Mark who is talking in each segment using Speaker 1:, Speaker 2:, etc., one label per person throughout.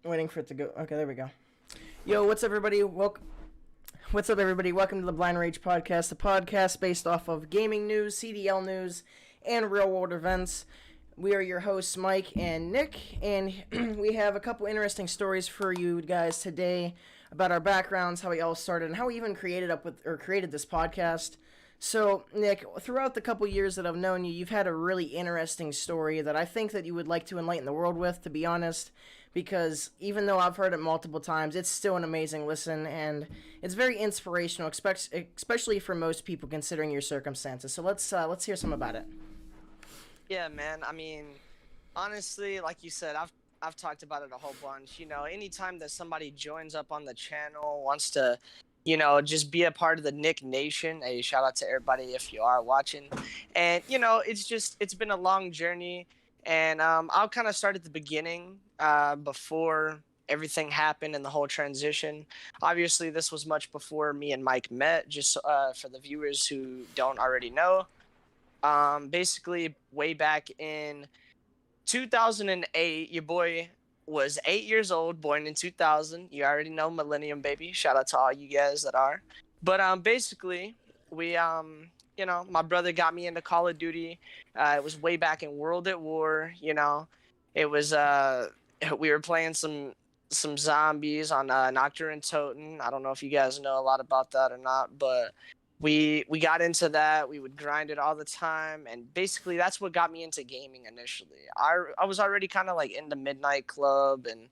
Speaker 1: Waiting for it to go. Okay, there we go. Yo, what's up, everybody? What's up, everybody? Welcome to the Blind Rage Podcast, the podcast based off of gaming news, CDL news, and real-world events. We are your hosts, Mike and Nick, and we have a couple interesting stories for you guys today about our backgrounds, how we all started, and how we even created this podcast. So, Nick, throughout the couple years that I've known you, you've had a really interesting story that I think that you would like to enlighten the world with, to be honest, because even though I've heard it multiple times, it's still an amazing listen, and it's very inspirational, especially for most people considering your circumstances. So let's hear some about it.
Speaker 2: Yeah, man. I mean, honestly, like you said, I've talked about it a whole bunch. Anytime that somebody joins up on the channel, wants to, just be a part of the Nick Nation. Hey, shout out to everybody if you are watching. And it's been a long journey. And I'll kind of start at the beginning, before everything happened and the whole transition. Obviously, this was much before me and Mike met. Just for the viewers who don't already know. Basically, way back in 2008, your boy was 8 years old, born in 2000. You already know, Millennium Baby. Shout out to all you guys that are. But basically, we my brother got me into Call of Duty. It was way back in World at War. It was we were playing some zombies on Nocturne Toten. I don't know if you guys know a lot about that or not, but we got into that. We would grind it all the time, and basically that's what got me into gaming initially. I was already kind of like into Midnight Club and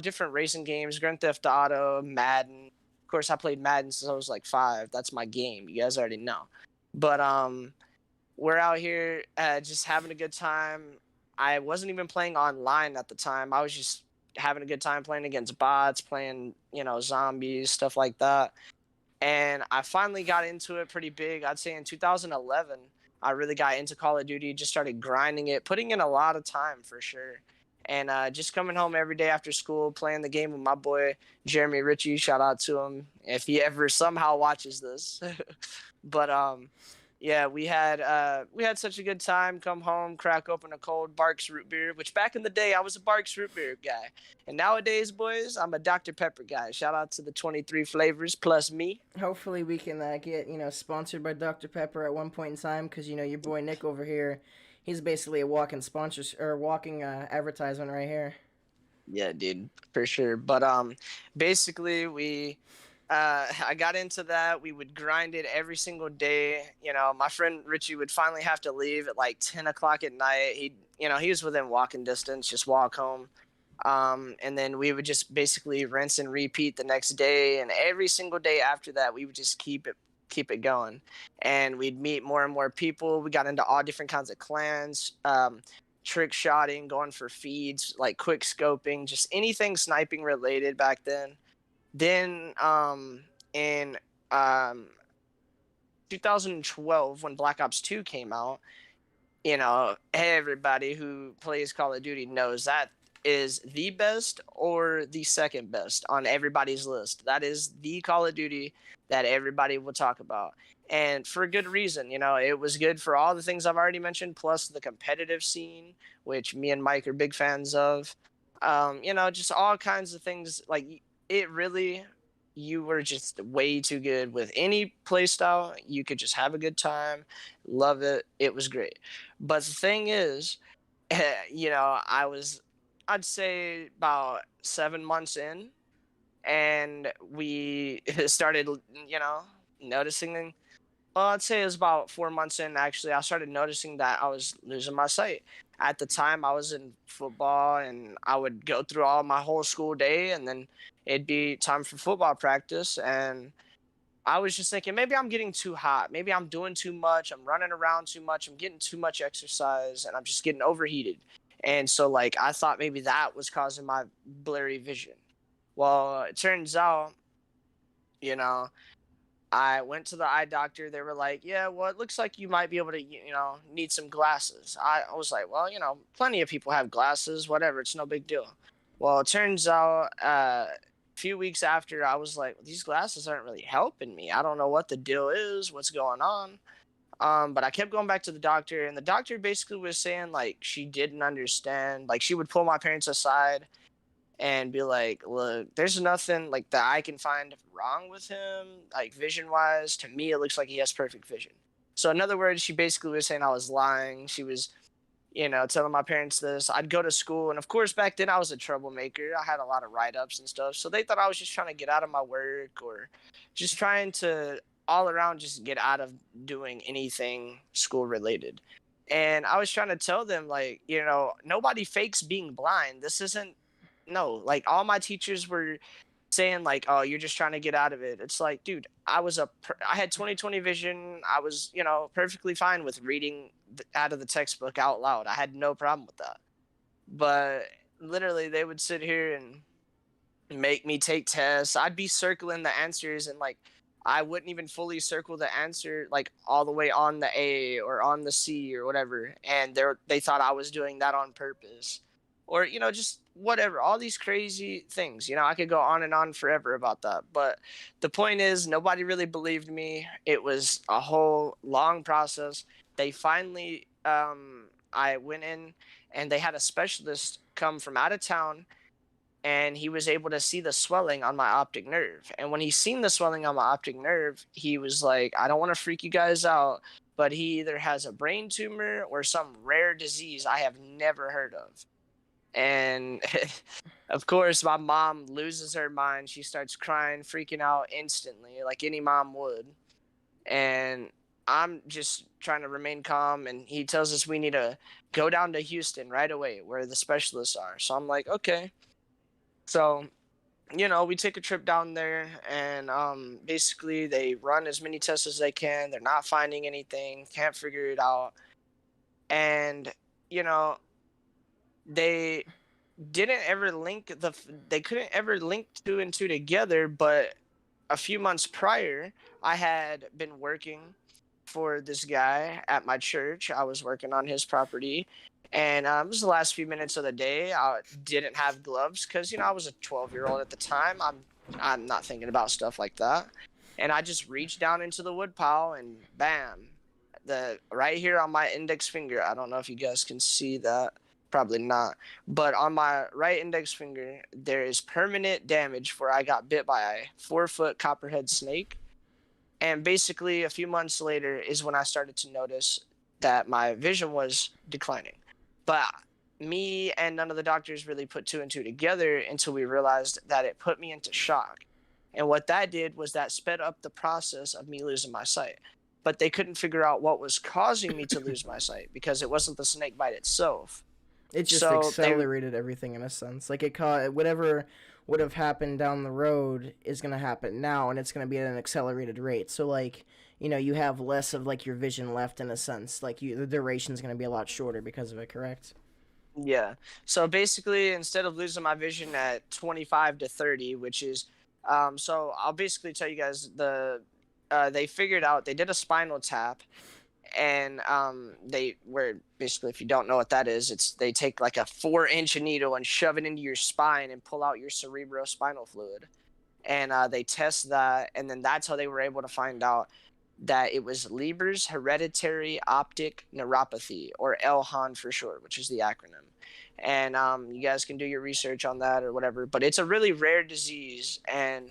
Speaker 2: different racing games, Grand Theft Auto, Madden. Of course, I played Madden since I was like 5. That's my game. You guys already know. But we're out here just having a good time. I wasn't even playing online at the time. I was just having a good time playing against bots, playing zombies, stuff like that. And I finally got into it pretty big. I'd say in 2011, I really got into Call of Duty, just started grinding it, putting in a lot of time for sure. And just coming home every day after school, playing the game with my boy, Jeremy Ritchie. Shout out to him if he ever somehow watches this. But yeah, we had such a good time. Come home, crack open a cold Barks root beer, which back in the day I was a Barks root beer guy, and nowadays, boys, I'm a Dr Pepper guy. Shout out to the 23 flavors plus me.
Speaker 1: Hopefully, we can get sponsored by Dr. Pepper at one point in time, because your boy Nick over here, he's basically a walking sponsor or walking advertisement right here.
Speaker 2: Yeah, dude, for sure. But basically I got into that. We would grind it every single day. My friend Richie would finally have to leave at like 10 o'clock at night. He was within walking distance, just walk home. And then we would just basically rinse and repeat the next day. And every single day after that, we would just keep it going. And we'd meet more and more people. We got into all different kinds of clans, trick shotting, going for feeds, like quick scoping, just anything sniping related back then. Then in 2012, when Black Ops 2 came out, everybody who plays Call of Duty knows that is the best or the second best on everybody's list. That is the Call of Duty that everybody will talk about. And for a good reason. It was good for all the things I've already mentioned, plus the competitive scene, which me and Mike are big fans of. Just all kinds of things. Like, it really, you were just way too good with any playstyle. You could just have a good time, love it. It was great. But the thing is, I'd say about 7 months in, and we started, noticing. Well, I'd say it was about 4 months in, actually. I started noticing that I was losing my sight. At the time, I was in football, and I would go through all my whole school day, and then it'd be time for football practice. And I was just thinking, maybe I'm getting too hot. Maybe I'm doing too much. I'm running around too much. I'm getting too much exercise, and I'm just getting overheated. And so, like, I thought maybe that was causing my blurry vision. Well, it turns out, you know, I went to the eye doctor. They were like, yeah, well, it looks like you might be able to, need some glasses. I was like, well, plenty of people have glasses, whatever. It's no big deal. Well, it turns out a few weeks after, I was like, these glasses aren't really helping me. I don't know what the deal is, what's going on. But I kept going back to the doctor, and the doctor basically was saying, like, she didn't understand. Like, she would pull my parents aside, and be like, look, there's nothing like that I can find wrong with him, like vision wise. To me, it looks like he has perfect vision. So in other words, she basically was saying I was lying. She was, telling my parents this. I'd go to school, and of course, back then I was a troublemaker. I had a lot of write-ups and stuff, so they thought I was just trying to get out of my work, or just trying to all around just get out of doing anything school related. And I was trying to tell them, like, nobody fakes being blind. This isn't no, like all my teachers were saying like, "Oh, you're just trying to get out of it." It's like, dude, I had 20/20 vision. I was, perfectly fine with reading out of the textbook out loud. I had no problem with that. But literally, they would sit here and make me take tests. I'd be circling the answers, and like I wouldn't even fully circle the answer like all the way on the A or on the C or whatever. And they thought I was doing that on purpose. Or, just whatever, all these crazy things. I could go on and on forever about that. But the point is, nobody really believed me. It was a whole long process. They finally, I went in, and they had a specialist come from out of town, and he was able to see the swelling on my optic nerve. And when he seen the swelling on my optic nerve, he was like, I don't want to freak you guys out, but he either has a brain tumor or some rare disease I have never heard of. And of course, my mom loses her mind. She starts crying, freaking out instantly, like any mom would. And I'm just trying to remain calm. And he tells us we need to go down to Houston right away, where the specialists are. So I'm like, okay. So, we take a trip down there, and basically they run as many tests as they can. They're not finding anything, can't figure it out. And, they didn't ever they couldn't ever link two and two together. But a few months prior, I had been working for this guy at my church. I was working on his property, and it was the last few minutes of the day. I didn't have gloves because I was a 12-year-old at the time. I'm not thinking about stuff like that. And I just reached down into the wood pile, and bam, right here on my index finger. I don't know if you guys can see that. Probably not. But on my right index finger, there is permanent damage where I got bit by a 4-foot copperhead snake. And basically, a few months later is when I started to notice that my vision was declining. But me and none of the doctors really put two and two together until we realized that it put me into shock. And what that did was that sped up the process of me losing my sight. But they couldn't figure out what was causing me to lose my sight, because it wasn't the snake bite itself.
Speaker 1: It just accelerated everything in a sense. Like it caught whatever would have happened down the road is going to happen now, and it's going to be at an accelerated rate. So like, you have less of like your vision left in a sense. Like the duration is going to be a lot shorter because of it, correct?
Speaker 2: Yeah. So basically, instead of losing my vision at 25 to 30, which is, so I'll basically tell you guys they figured out, they did a spinal tap. And they were basically, if you don't know what that is, they take like a 4-inch needle and shove it into your spine and pull out your cerebrospinal fluid. And they test that, and then that's how they were able to find out that it was Leber's hereditary optic neuropathy, or LHON for short, which is the acronym. And you guys can do your research on that or whatever, but it's a really rare disease, and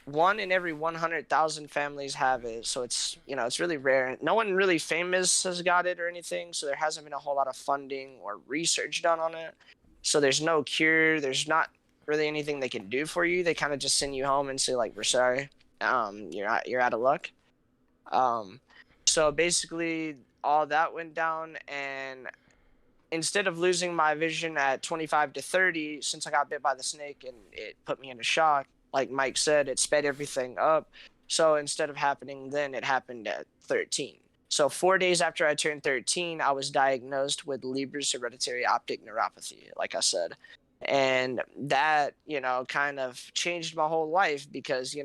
Speaker 2: 1 in every 100,000 families have it. So it's, it's really rare. No one really famous has got it or anything. So there hasn't been a whole lot of funding or research done on it. So there's no cure. There's not really anything they can do for you. They kind of just send you home and say like, we're sorry. You're out of luck. So basically all that went down, and instead of losing my vision at 25 to 30, since I got bit by the snake and it put me into shock, like Mike said, it sped everything up. So instead of happening then, it happened at 13. So 4 days after I turned 13, I was diagnosed with Leber's hereditary optic neuropathy, like I said. And that, kind of changed my whole life, because,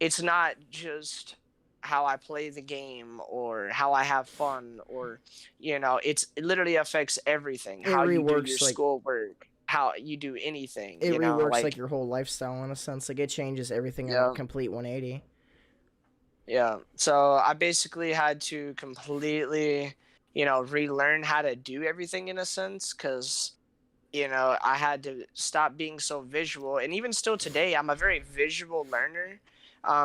Speaker 2: it's not just how I play the game or how I have fun, or, it literally affects everything. How you do your schoolwork, how you do anything.
Speaker 1: It reworks like your whole lifestyle in a sense. Like it changes everything in a complete 180.
Speaker 2: Yeah. So I basically had to completely, relearn how to do everything in a sense, because I had to stop being so visual. And even still today, I'm a very visual learner.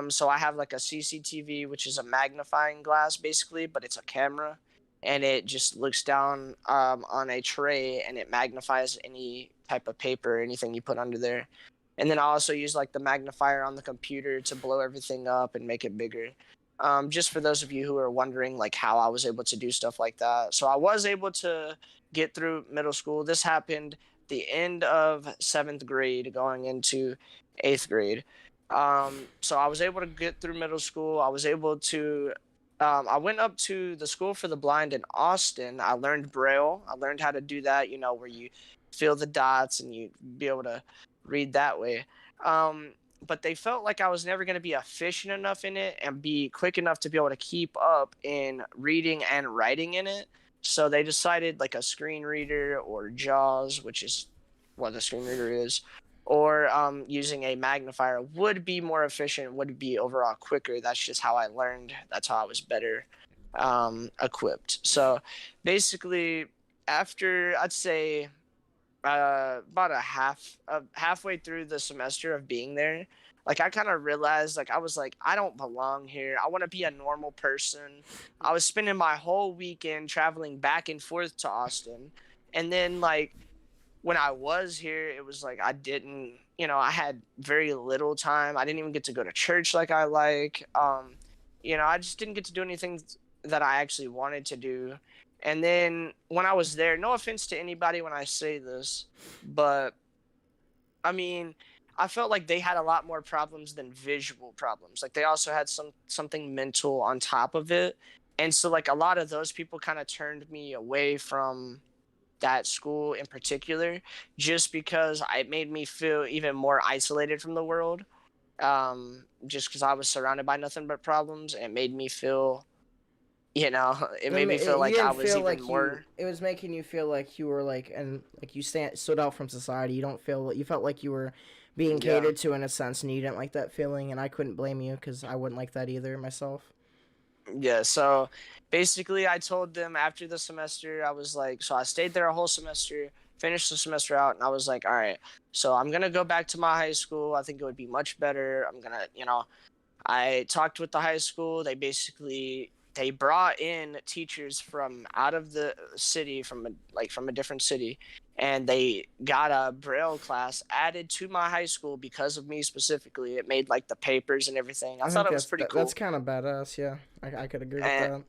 Speaker 2: So I have like a CCTV, which is a magnifying glass basically, but it's a camera, and it just looks down on a tray and it magnifies any type of paper, anything you put under there. And then I also use like the magnifier on the computer to blow everything up and make it bigger. Just for those of you who are wondering like how I was able to do stuff like that. So I was able to get through middle school. This happened the end of 7th grade going into 8th grade. So I was able to get through middle school. I was able to I went up to the school for the blind in Austin. I learned Braille. I learned how to do that, where you fill the dots and you be able to read that way. But they felt like I was never going to be efficient enough in it and be quick enough to be able to keep up in reading and writing in it. So they decided like a screen reader or JAWS, which is what a screen reader is, or using a magnifier would be more efficient, would be overall quicker. That's just how I learned. That's how I was better equipped. So basically, after I'd say about halfway through the semester of being there, like I kind of realized like I was like I don't belong here. I want to be a normal person. I was spending my whole weekend traveling back and forth to Austin, and then like when I was here, it was like I didn't, I had very little time. I didn't even get to go to church like I like. I just didn't get to do anything that I actually wanted to do. And then when I was there, no offense to anybody when I say this, but I mean, I felt like they had a lot more problems than visual problems. Like they also had something mental on top of it. And so like a lot of those people kind of turned me away from that school in particular, just because it made me feel even more isolated from the world. Just because I was surrounded by nothing but problems, it made me feel, it made me feel
Speaker 1: You
Speaker 2: like I
Speaker 1: didn't
Speaker 2: was
Speaker 1: feel
Speaker 2: even
Speaker 1: like
Speaker 2: more.
Speaker 1: it was making you feel like you were like, and like you stood out from society. You felt like you were being
Speaker 2: Yeah.
Speaker 1: catered to in a sense, and you didn't like that feeling. And I couldn't blame you because I wouldn't like that either myself.
Speaker 2: Yeah, so basically I told them after the semester, I was like, so I stayed there a whole semester, finished the semester out, and I was like, all right, so I'm gonna go back to my high school. I think it would be much better. I'm gonna, I talked with the high school. They brought in teachers from out of the city, from a different city, and they got a Braille class added to my high school because of me specifically. It made like the papers and everything. I
Speaker 1: I
Speaker 2: thought
Speaker 1: think
Speaker 2: it was pretty
Speaker 1: that's
Speaker 2: cool.
Speaker 1: kind of badass. Yeah, I could agree with
Speaker 2: And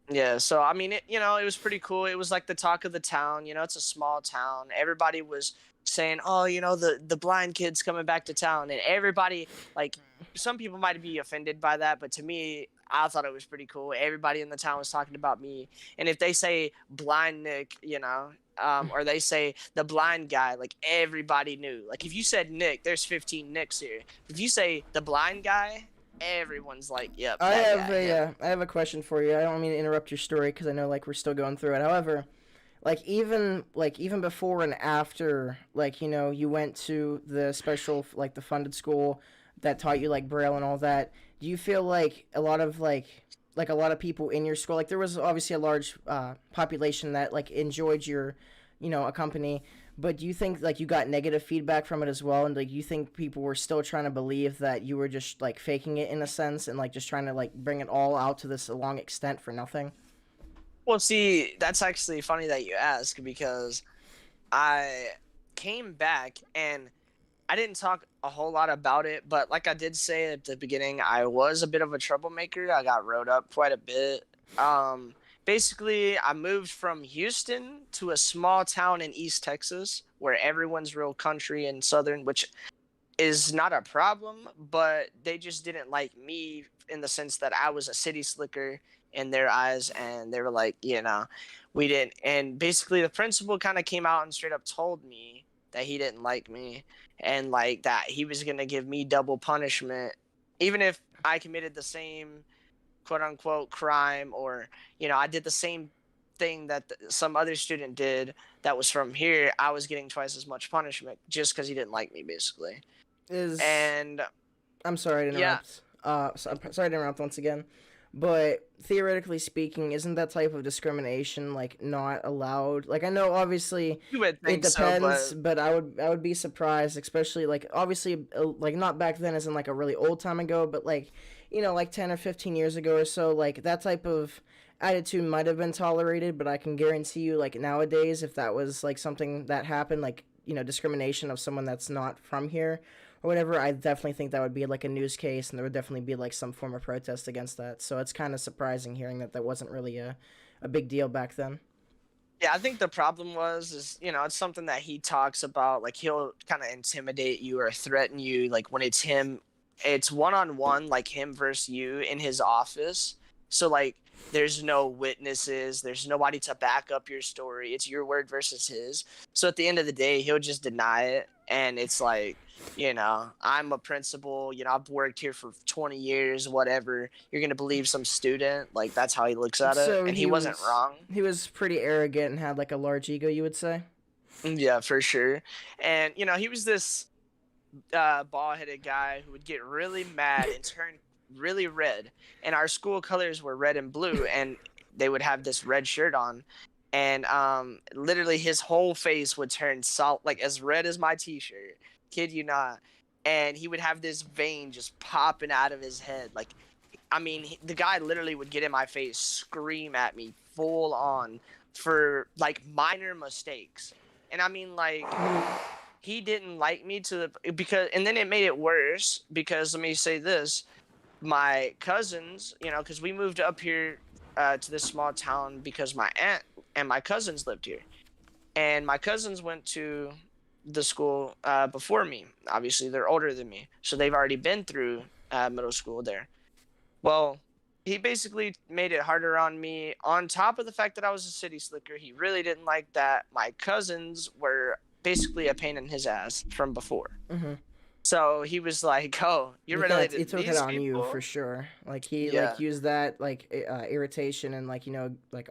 Speaker 1: that.
Speaker 2: yeah, so I mean, it was pretty cool. It was like the talk of the town. It's a small town. Everybody was saying, "Oh, the blind kid's coming back to town," and everybody like some people might be offended by that, but to me, I thought it was pretty cool. Everybody in the town was talking about me, and if they say blind Nick, or they say the blind guy, like everybody knew. Like if you said Nick, there's 15 Nicks here. If you say the blind guy, everyone's like, "Yep, that guy, him."
Speaker 1: I have a question for you. I don't mean to interrupt your story because I know like we're still going through it. However, even before and after, like you went to the special like the funded school that taught you like Braille and all that. Do you feel like a lot of like a lot of people in your school, like there was obviously a large population that like enjoyed your a company, but do you think like you got negative feedback from it as well, and like you think people were still trying to believe that you were just like faking it in a sense and like just trying to like bring it all out to this long extent for nothing?
Speaker 2: Well, see, that's actually funny that you ask because I came back and I didn't talk a whole lot about it, but like I did say at the beginning, I was a bit of a troublemaker. I got wrote up quite a bit. Um, Basically, I moved from Houston to a small town in East Texas where everyone's real country and southern, which is not a problem, but they just didn't like me in the sense that I was a city slicker in their eyes, and they were like, we didn't. And basically, the principal kind of came out and straight up told me that he didn't like me, and like that he was gonna give me double punishment, even if I committed the same quote unquote crime, or I did the same thing that some other student did that was from here. I was getting twice as much punishment just because he didn't like me, basically.
Speaker 1: Is
Speaker 2: And
Speaker 1: I'm sorry to
Speaker 2: yeah,
Speaker 1: interrupt. I'm sorry to interrupt once again, But theoretically speaking, isn't that type of discrimination like not allowed? Like I know obviously
Speaker 2: You would
Speaker 1: it
Speaker 2: think so,
Speaker 1: depends,
Speaker 2: but
Speaker 1: but I would be surprised, especially like obviously like not back then as in like a really old time ago, but like like 10 or 15 years ago or so, like that type of attitude might have been tolerated, but I can guarantee you like nowadays if that was like something that happened like discrimination of someone that's not from here or whatever, I definitely think that would be like a news case, and there would definitely be like some form of protest against that. So it's kind of surprising hearing that wasn't really a big deal back then.
Speaker 2: yeah, I think the problem is it's something that he talks about. Like he'll kind of intimidate you or threaten you. Like when it's him, it's one on one, like him versus you in his office. So like there's no witnesses, there's nobody to back up your story. It's your word versus his. So at the end of the day, he'll just deny it, and it's like, I'm a principal, I've worked here for 20 years, whatever. You're going to believe some student? Like, that's how he looks at it.
Speaker 1: So
Speaker 2: And he wasn't wrong.
Speaker 1: he was pretty arrogant and had like a large ego, you would say.
Speaker 2: Yeah, for sure. And, he was this bald-headed guy who would get really mad and turn really red. And our school colors were red and blue, and they would have this red shirt on. And literally his whole face would turn like as red as my t-shirt. Kid you not. And he would have this vein just popping out of his head. Like, I mean, the guy literally would get in my face, scream at me full on for like minor mistakes. And I mean, like, he didn't like me and then it made it worse because let me say this, my cousins, because we moved up here to this small town because my aunt and my cousins lived here. And my cousins went to the school before me. Obviously, they're older than me, so they've already been through middle school there. Well, he basically made it harder on me. On top of the fact that I was a city slicker, he really didn't like that my cousins were basically a pain in his ass from before.
Speaker 1: Mm-hmm.
Speaker 2: So he was like, "Oh, you're related to these people?"
Speaker 1: He took it on you for sure. Like he like used that like irritation and like like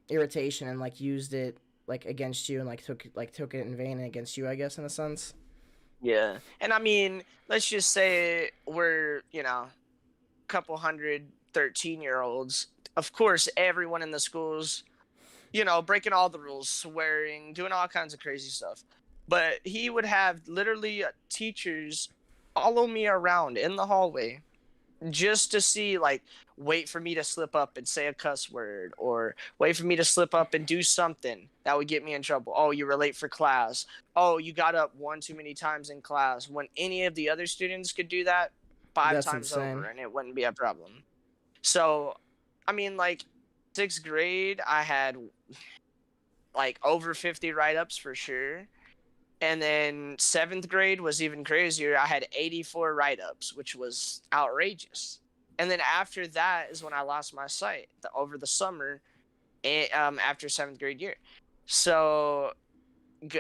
Speaker 1: irritation and like used it like against you and like took it in vain against you, I guess, in a sense.
Speaker 2: Yeah. And I mean, let's just say we're, a couple hundred 13-year-olds. Of course, everyone in the schools, breaking all the rules, swearing, doing all kinds of crazy stuff. But he would have literally teachers follow me around in the hallway just to see, like, wait for me to slip up and say a cuss word, or wait for me to slip up and do something that would get me in trouble. Oh, you were late for class. Oh, you got up one too many times in class. When any of the other students could do that five times over and it wouldn't be a problem. So, I mean, like, 6th grade, I had like over 50 write-ups for sure. And then 7th grade was even crazier. I had 84 write-ups, which was outrageous. And then after that is when I lost my sight over the summer, after 7th grade year. So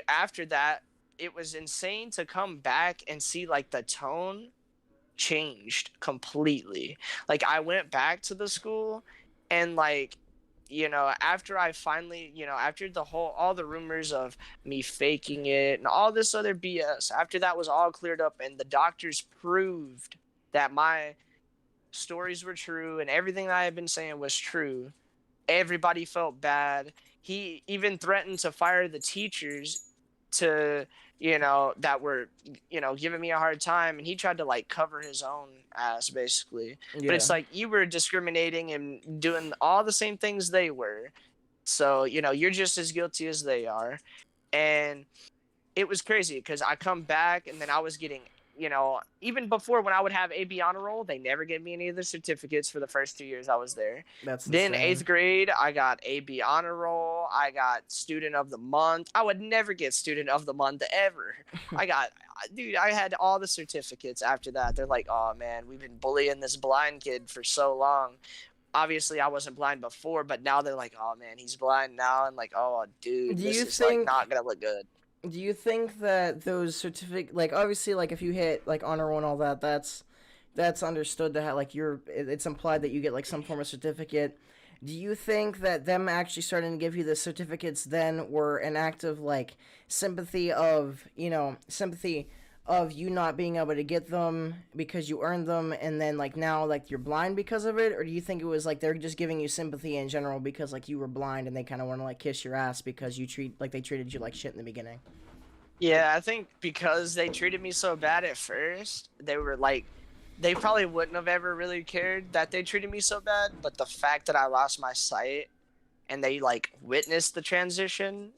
Speaker 2: after that, it was insane to come back and see like the tone changed completely. Like I went back to the school and like, after I finally, after all the rumors of me faking it and all this other BS, after that was all cleared up and the doctors proved that my stories were true and everything that I had been saying was true, everybody felt bad. He even threatened to fire the teachers that were, giving me a hard time, and he tried to like cover his own ass basically. Yeah. But it's like you were discriminating and doing all the same things they were. So, you're just as guilty as they are. And it was crazy because I come back and then I was getting, even before when I would have AB honor roll, they never gave me any of the certificates for the first 2 years I was there. Then insane. 8th grade, I got AB honor roll. I got student of the month. I would never get student of the month ever. I had all the certificates after that. They're like, oh man, we've been bullying this blind kid for so long. Obviously, I wasn't blind before, but now they're like, oh man, he's blind now. And like, oh dude, this is like not going to look good.
Speaker 1: Do you think that those certificates, like obviously, like if you hit like honor roll and all that, that's understood to have like it's implied that you get like some form of certificate. Do you think that them actually starting to give you the certificates then were an act of like sympathy of you not being able to get them because you earned them, and then like now like you're blind because of it, or do you think it was like they're just giving you sympathy in general because like you were blind and they kind of want to like kiss your ass because they treated you like shit in the beginning?
Speaker 2: Yeah, I think because they treated me so bad at first, they were like, they probably wouldn't have ever really cared that they treated me so bad, but the fact that I lost my sight and they like witnessed the transition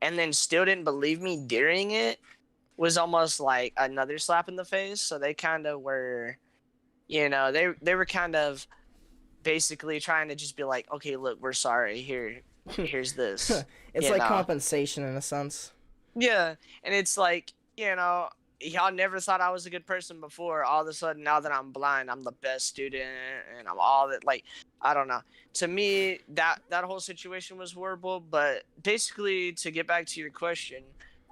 Speaker 2: and then still didn't believe me during it was almost like another slap in the face. So they kind of were, they were kind of basically trying to just be like, okay, look, we're sorry. Here's this,
Speaker 1: It's like compensation in a sense.
Speaker 2: Yeah, and it's like, y'all never thought I was a good person before. All of a sudden, now that I'm blind, I'm the best student, and I'm all that. Like, I don't know. To me, that whole situation was horrible. But basically, to get back to your question,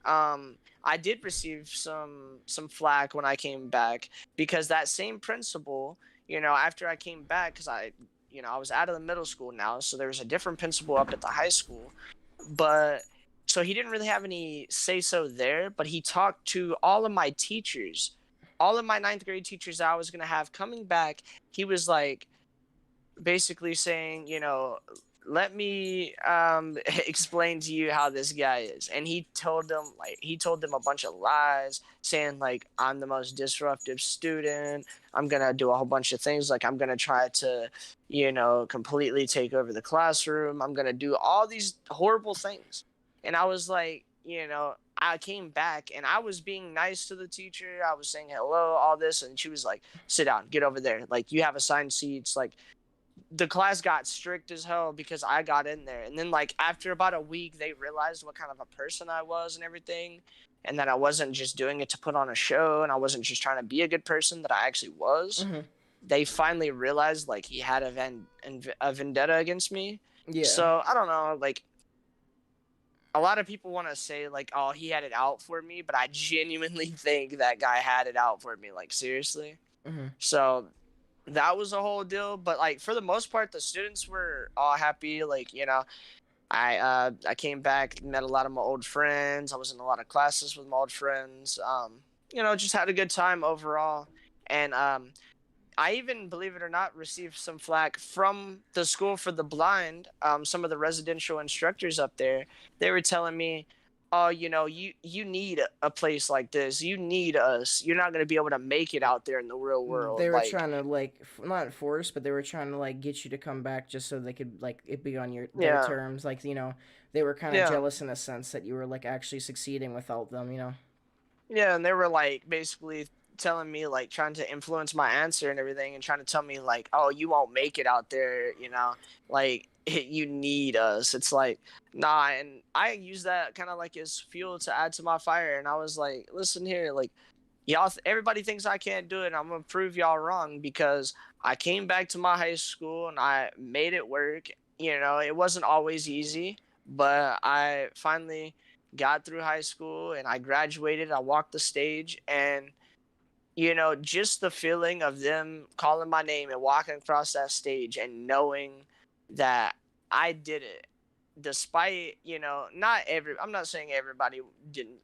Speaker 2: I did receive some flack when I came back because that same principal, after I came back, because I was out of the middle school now, so there was a different principal up at the high school, but so he didn't really have any say so there, but he talked to all of my teachers, all of my ninth grade teachers that I was going to have coming back. He was like basically saying, let me explain to you how this guy is. And he told them a bunch of lies saying like, I'm the most disruptive student. I'm going to do a whole bunch of things. Like I'm going to try to, completely take over the classroom. I'm going to do all these horrible things. And I was like, I came back and I was being nice to the teacher. I was saying hello, all this. And she was like, sit down, get over there. Like you have assigned seats. Like the class got strict as hell because I got in there. And then like after about a week, they realized what kind of a person I was and everything. And that I wasn't just doing it to put on a show. And I wasn't just trying to be a good person, that I actually was.
Speaker 1: Mm-hmm.
Speaker 2: They finally realized like he had a vendetta against me.
Speaker 1: Yeah.
Speaker 2: So I don't know, like, a lot of people want to say like, oh, he had it out for me, but I genuinely think that guy had it out for me, like seriously.
Speaker 1: Mm-hmm.
Speaker 2: So that was a whole deal, but like for the most part, the students were all happy. Like, I came back, met a lot of my old friends. I was in a lot of classes with my old friends. Just had a good time overall. And I even, believe it or not, received some flack from the school for the blind. Some of the residential instructors up there, they were telling me, oh, you need a place like this. You need us. You're not going to be able to make it out there in the real world.
Speaker 1: They were trying to like not force, but they were trying to like get you to come back just so they could like it be on their terms. Like they were kind of jealous in a sense that you were like actually succeeding without them.
Speaker 2: Yeah, and they were like basically telling me like trying to influence my answer and everything and trying to tell me like, oh, you won't make it out there, like you need us. It's like, nah. And I use that kind of like as fuel to add to my fire. And I was like, listen here, like everybody thinks I can't do it, and I'm gonna prove y'all wrong, because I came back to my high school and I made it work. It wasn't always easy, but I finally got through high school and I graduated. I walked the stage, and just the feeling of them calling my name and walking across that stage and knowing that I did it, despite, I'm not saying everybody didn't,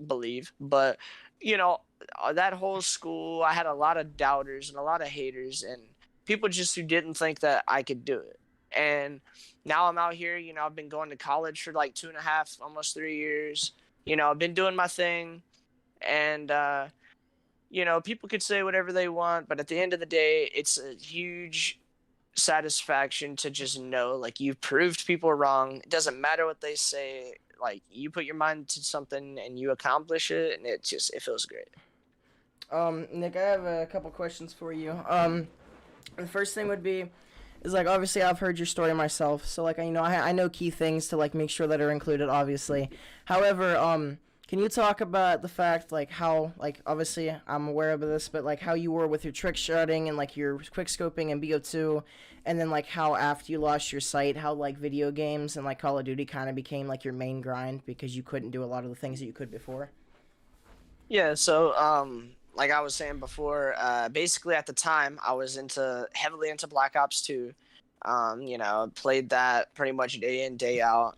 Speaker 2: believe, but, that whole school, I had a lot of doubters and a lot of haters and people just who didn't think that I could do it. And now I'm out here, I've been going to college for like 2.5, almost 3 years. I've been doing my thing, and, people could say whatever they want, but at the end of the day, it's a huge satisfaction to just know, like, you've proved people wrong. It doesn't matter what they say. Like, you put your mind to something and you accomplish it, and it feels great.
Speaker 1: Nick, I have a couple questions for you. The first thing would be, is like, obviously I've heard your story myself, so like, I know key things to like make sure that are included, obviously. However, can you talk about the fact, like, how, like, obviously I'm aware of this, but, like, how you were with your trickshotting and, like, your quickscoping and BO2, and then, like, how after you lost your sight, how, like, video games and, like, Call of Duty kind of became, like, your main grind because you couldn't do a lot of the things that you could before?
Speaker 2: Yeah, so, like I was saying before, basically at the time, I was heavily into Black Ops 2. Played that pretty much day in, day out.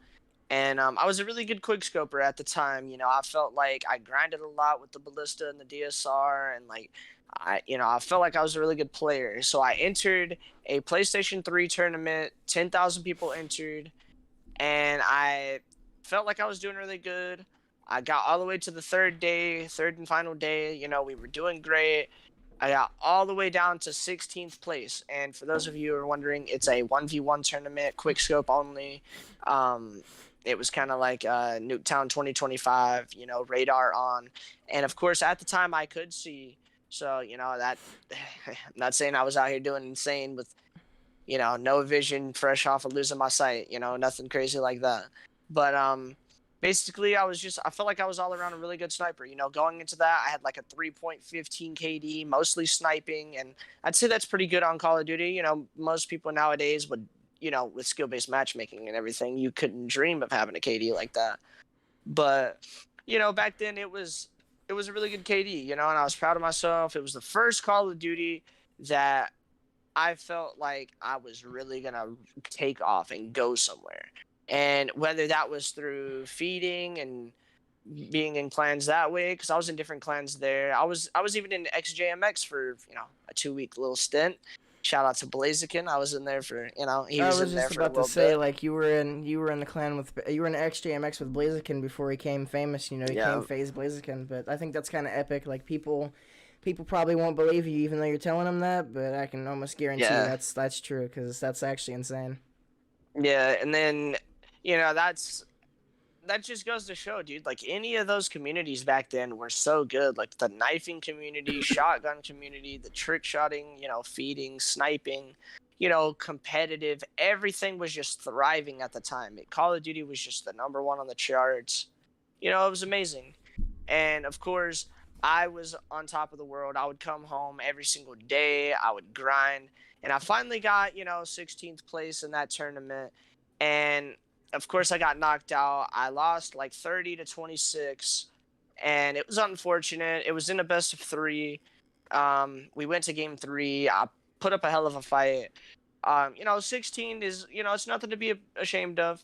Speaker 2: And I was a really good quickscoper at the time. You know, I felt like I grinded a lot with the ballista and the DSR, and like I felt like I was a really good player. So I entered a PlayStation 3 tournament, 10,000 people entered, and I felt like I was doing really good. I got all the way to the third and final day. You know, we were doing great. I got all the way down to 16th place. And for those of you who are wondering, it's a 1v1 tournament, quick scope only. It was kind of like Nuketown 2025, you know, radar on. And of course, at the time I could see. So, you know, that I'm not saying I was out here doing insane with, you know, no vision, fresh off of losing my sight, you know, nothing crazy like that. But basically I felt like I was all around a really good sniper. You know, going into that, I had like a 3.15 KD, mostly sniping, and I'd say that's pretty good on Call of Duty. You know, most people nowadays would, you know, with skill-based matchmaking and everything, you couldn't dream of having a KD like that. But, you know, back then it was a really good KD, you know, and I was proud of myself. It was the first Call of Duty that I felt like I was really going to take off and go somewhere. And whether that was through feeding and being in clans that way, because I was in different clans there. I was even in XJMX for, you know, a 2-week little stint. Shout out to Blaziken. I was in there for, you know, he was in there for a little bit.
Speaker 1: I was just about to say, like, you were in the clan with, you were in XJMX with Blaziken before he came famous. You know, he came phase Blaziken. But I think that's kind of epic. Like, people probably won't believe you even though you're telling them that, but I can almost guarantee that's true, because that's actually insane.
Speaker 2: Yeah, and then, you know, that just goes to show, dude, like any of those communities back then were so good. Like the knifing community, shotgun community, the trick shotting, you know, feeding, sniping, you know, competitive. Everything was just thriving at the time. Call of Duty was just the number one on the charts. You know, it was amazing. And of course, I was on top of the world. I would come home every single day. I would grind. And I finally got, you know, 16th place in that tournament. And of course, I got knocked out. I lost like 30-26. And it was unfortunate. It was in a best of 3. We went to game 3. I put up a hell of a fight. You know, 16 is, you know, it's nothing to be ashamed of.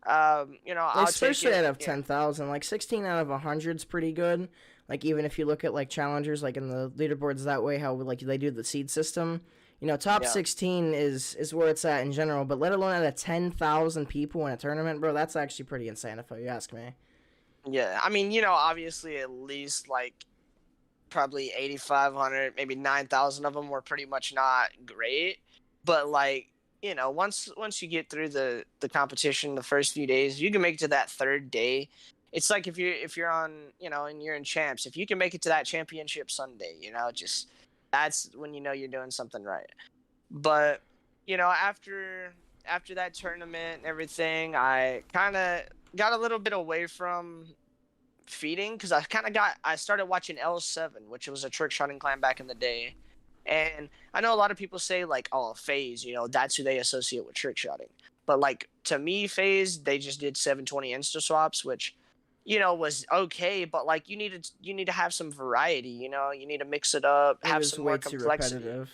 Speaker 2: You know, I'll
Speaker 1: especially
Speaker 2: take it.
Speaker 1: out of 10,000, like 16 out of 100 is pretty good. Like, even if you look at like challengers, like in the leaderboards that way, how like they do the seed system, you know, top 16 is where it's at in general. But let alone out of 10,000 people in a tournament, bro, that's actually pretty insane if you ask me.
Speaker 2: Yeah, I mean, you know, obviously at least like probably 8,500, maybe 9,000 of them were pretty much not great. But like, you know, once you get through the competition, the first few days, you can make it to that third day. It's like if you're on, you know, and you're in champs, if you can make it to that championship Sunday, you know, just that's when you know you're doing something right. But, you know, after that tournament and everything, I kind of got a little bit away from feeding, because I started watching L7, which was a trick-shotting clan back in the day. And I know a lot of people say like, oh, FaZe, you know, that's who they associate with trick-shotting. But like, to me, FaZe, they just did 720 insta swaps, which, you know, was okay, but like you need to have some variety, you know, you need to mix it up, have some more complexity.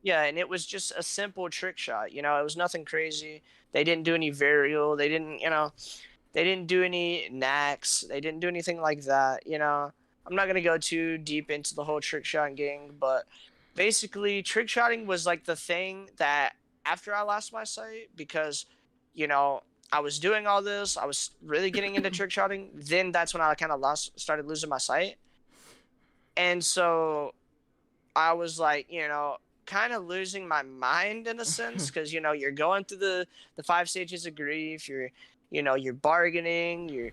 Speaker 2: Yeah, and it was just a simple trick shot, you know, it was nothing crazy. They didn't do any varial, they didn't, you know, they didn't do any knacks, they didn't do anything like that, you know. I'm not gonna go too deep into the whole trick shot gang, but basically trick shotting was like the thing that after I lost my sight, because, you know, I was doing all this, I was really getting into trick shotting, then that's when I kind of started losing my sight. And so I was like, you know, kind of losing my mind in a sense, because, you know, you're going through the 5 stages of grief, you're bargaining, you're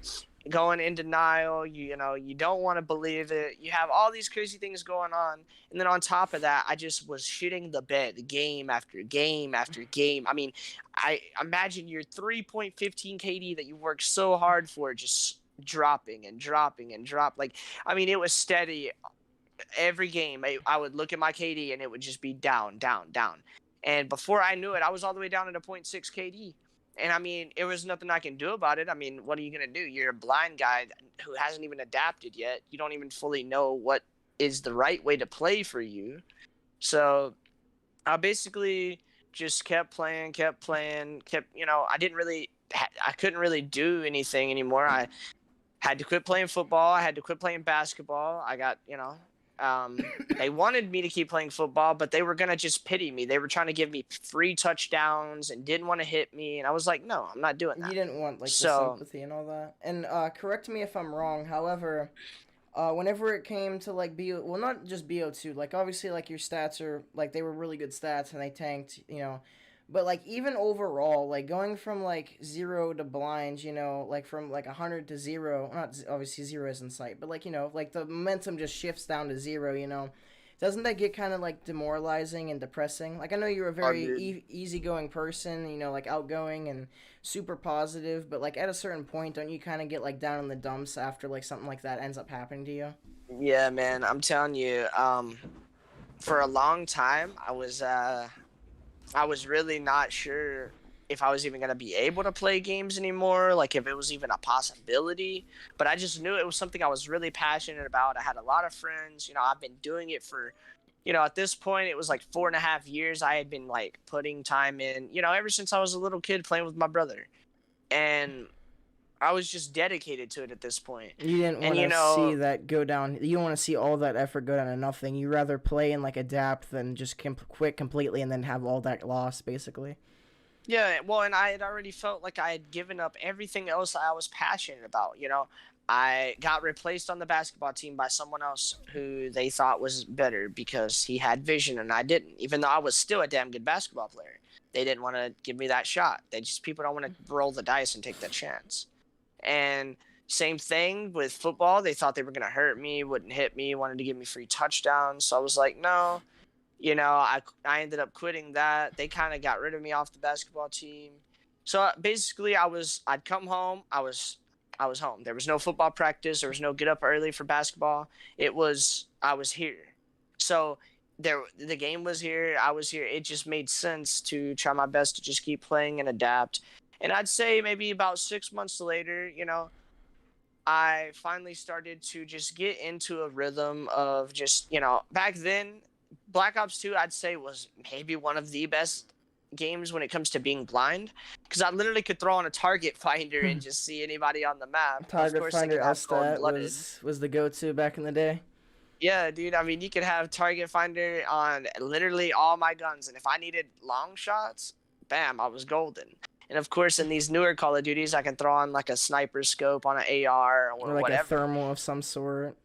Speaker 2: going in denial, you know, you don't want to believe it, you have all these crazy things going on, and then on top of that, I just was shitting the bed game after game after game. I mean, I imagine your 3.15 KD that you worked so hard for just dropping and dropping and drop. Like, I mean, it was steady every game. I would look at my KD and it would just be down, down, down, and before I knew it, I was all the way down at a 0.6 KD. And I mean, it was nothing I can do about it. I mean, what are you going to do? You're a blind guy who hasn't even adapted yet. You don't even fully know what is the right way to play for you. So I basically just kept playing, you know, I didn't really I couldn't really do anything anymore. I had to quit playing football. I had to quit playing basketball. I got, they wanted me to keep playing football, but they were going to just pity me. They were trying to give me free touchdowns and didn't want to hit me. And I was like, no, I'm not doing that.
Speaker 1: You didn't want like the
Speaker 2: So,
Speaker 1: sympathy and all that. And correct me if I'm wrong. However, whenever it came to like well, not just BO2, like obviously like your stats are like they were really good stats and they tanked, but like even overall, like going from like 0 to blind, like from like 100 to 0, not obviously 0 is in sight, but like like the momentum just shifts down to 0, doesn't that get kind of like demoralizing and depressing? Like I know you're a very easygoing person, like outgoing and super positive, but like at a certain point, don't you kind of get like down in the dumps after like something like that ends up happening to you?
Speaker 2: yeah, man, I'm telling you, for a long time, I was really not sure if I was even going to be able to play games anymore, like if it was even a possibility. But I just knew it was something I was really passionate about. I had a lot of friends. I've been doing it for, at this point, it was like 4.5 years. I had been like putting time in, ever since I was a little kid playing with my brother. And I was just dedicated to it at this point.
Speaker 1: You didn't want to see that go down. You don't want to see all that effort go down to nothing. You rather play and like adapt than just quit completely and then have all that lost, basically.
Speaker 2: Yeah, well, and I had already felt like I had given up everything else I was passionate about. I got replaced on the basketball team by someone else who they thought was better because he had vision and I didn't, even though I was still a damn good basketball player. They didn't want to give me that shot. People don't want to roll the dice and take that chance. And same thing with football. They thought they were going to hurt me, wouldn't hit me, wanted to give me free touchdowns. So I was like, no. I ended up quitting that. They kind of got rid of me off the basketball team. So basically, I'd come home. I was home. There was no football practice. There was no get up early for basketball. I was here. So the game was here. I was here. It just made sense to try my best to just keep playing and adapt. And I'd say maybe about 6 months later, I finally started to just get into a rhythm of just, back then, Black Ops 2, I'd say, was maybe one of the best games when it comes to being blind, because I literally could throw on a target finder and just see anybody on the map.
Speaker 1: Target finder SStat was the go-to back in the day.
Speaker 2: Yeah, dude. I mean, you could have target finder on literally all my guns, and if I needed long shots, bam, I was golden. And of course, in these newer Call of Duties, I can throw on like a sniper scope on an AR or
Speaker 1: like
Speaker 2: whatever.
Speaker 1: A thermal of some sort.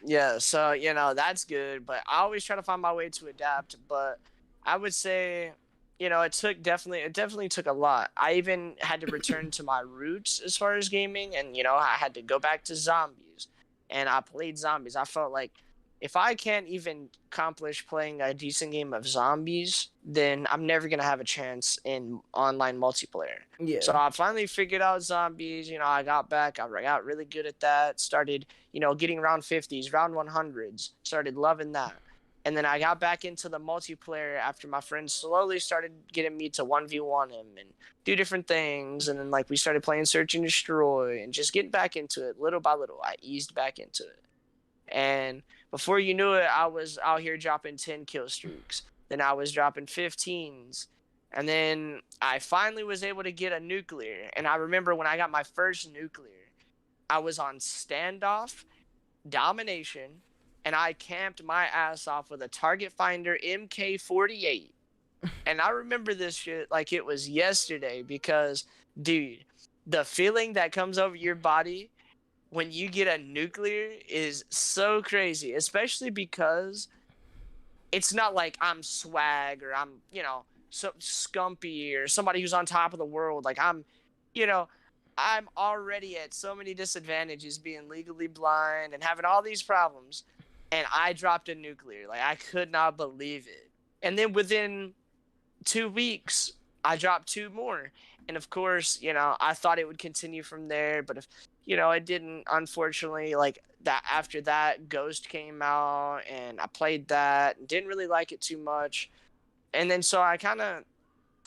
Speaker 2: Yeah, so that's good, but I always try to find my way to adapt. But I would say, it definitely took a lot. I even had to return to my roots as far as gaming, and I had to go back to zombies, and I played zombies. I felt like if I can't even accomplish playing a decent game of zombies, then I'm never going to have a chance in online multiplayer.
Speaker 1: Yeah.
Speaker 2: So I finally figured out zombies. I got back. I got really good at that. Started, getting round 50s, round 100s. Started loving that. And then I got back into the multiplayer after my friends slowly started getting me to 1v1 him and do different things. And then, we started playing Search and Destroy and just getting back into it little by little. I eased back into it. And before you knew it, I was out here dropping 10 kill streaks. Then I was dropping 15s. And then I finally was able to get a nuclear. And I remember when I got my first nuclear, I was on standoff, domination, and I camped my ass off with a target finder MK48. And I remember this shit like it was yesterday because, dude, the feeling that comes over your body when you get a nuclear is so crazy, especially because it's not like I'm swag or I'm, so scumpy or somebody who's on top of the world. Like I'm already at so many disadvantages being legally blind and having all these problems. And I dropped a nuclear. Like I could not believe it. And then within 2 weeks, I dropped 2 more. And of course, I thought it would continue from there, but if it didn't, unfortunately. Like that after that, Ghost came out and I played that, didn't really like it too much. And then so I kind of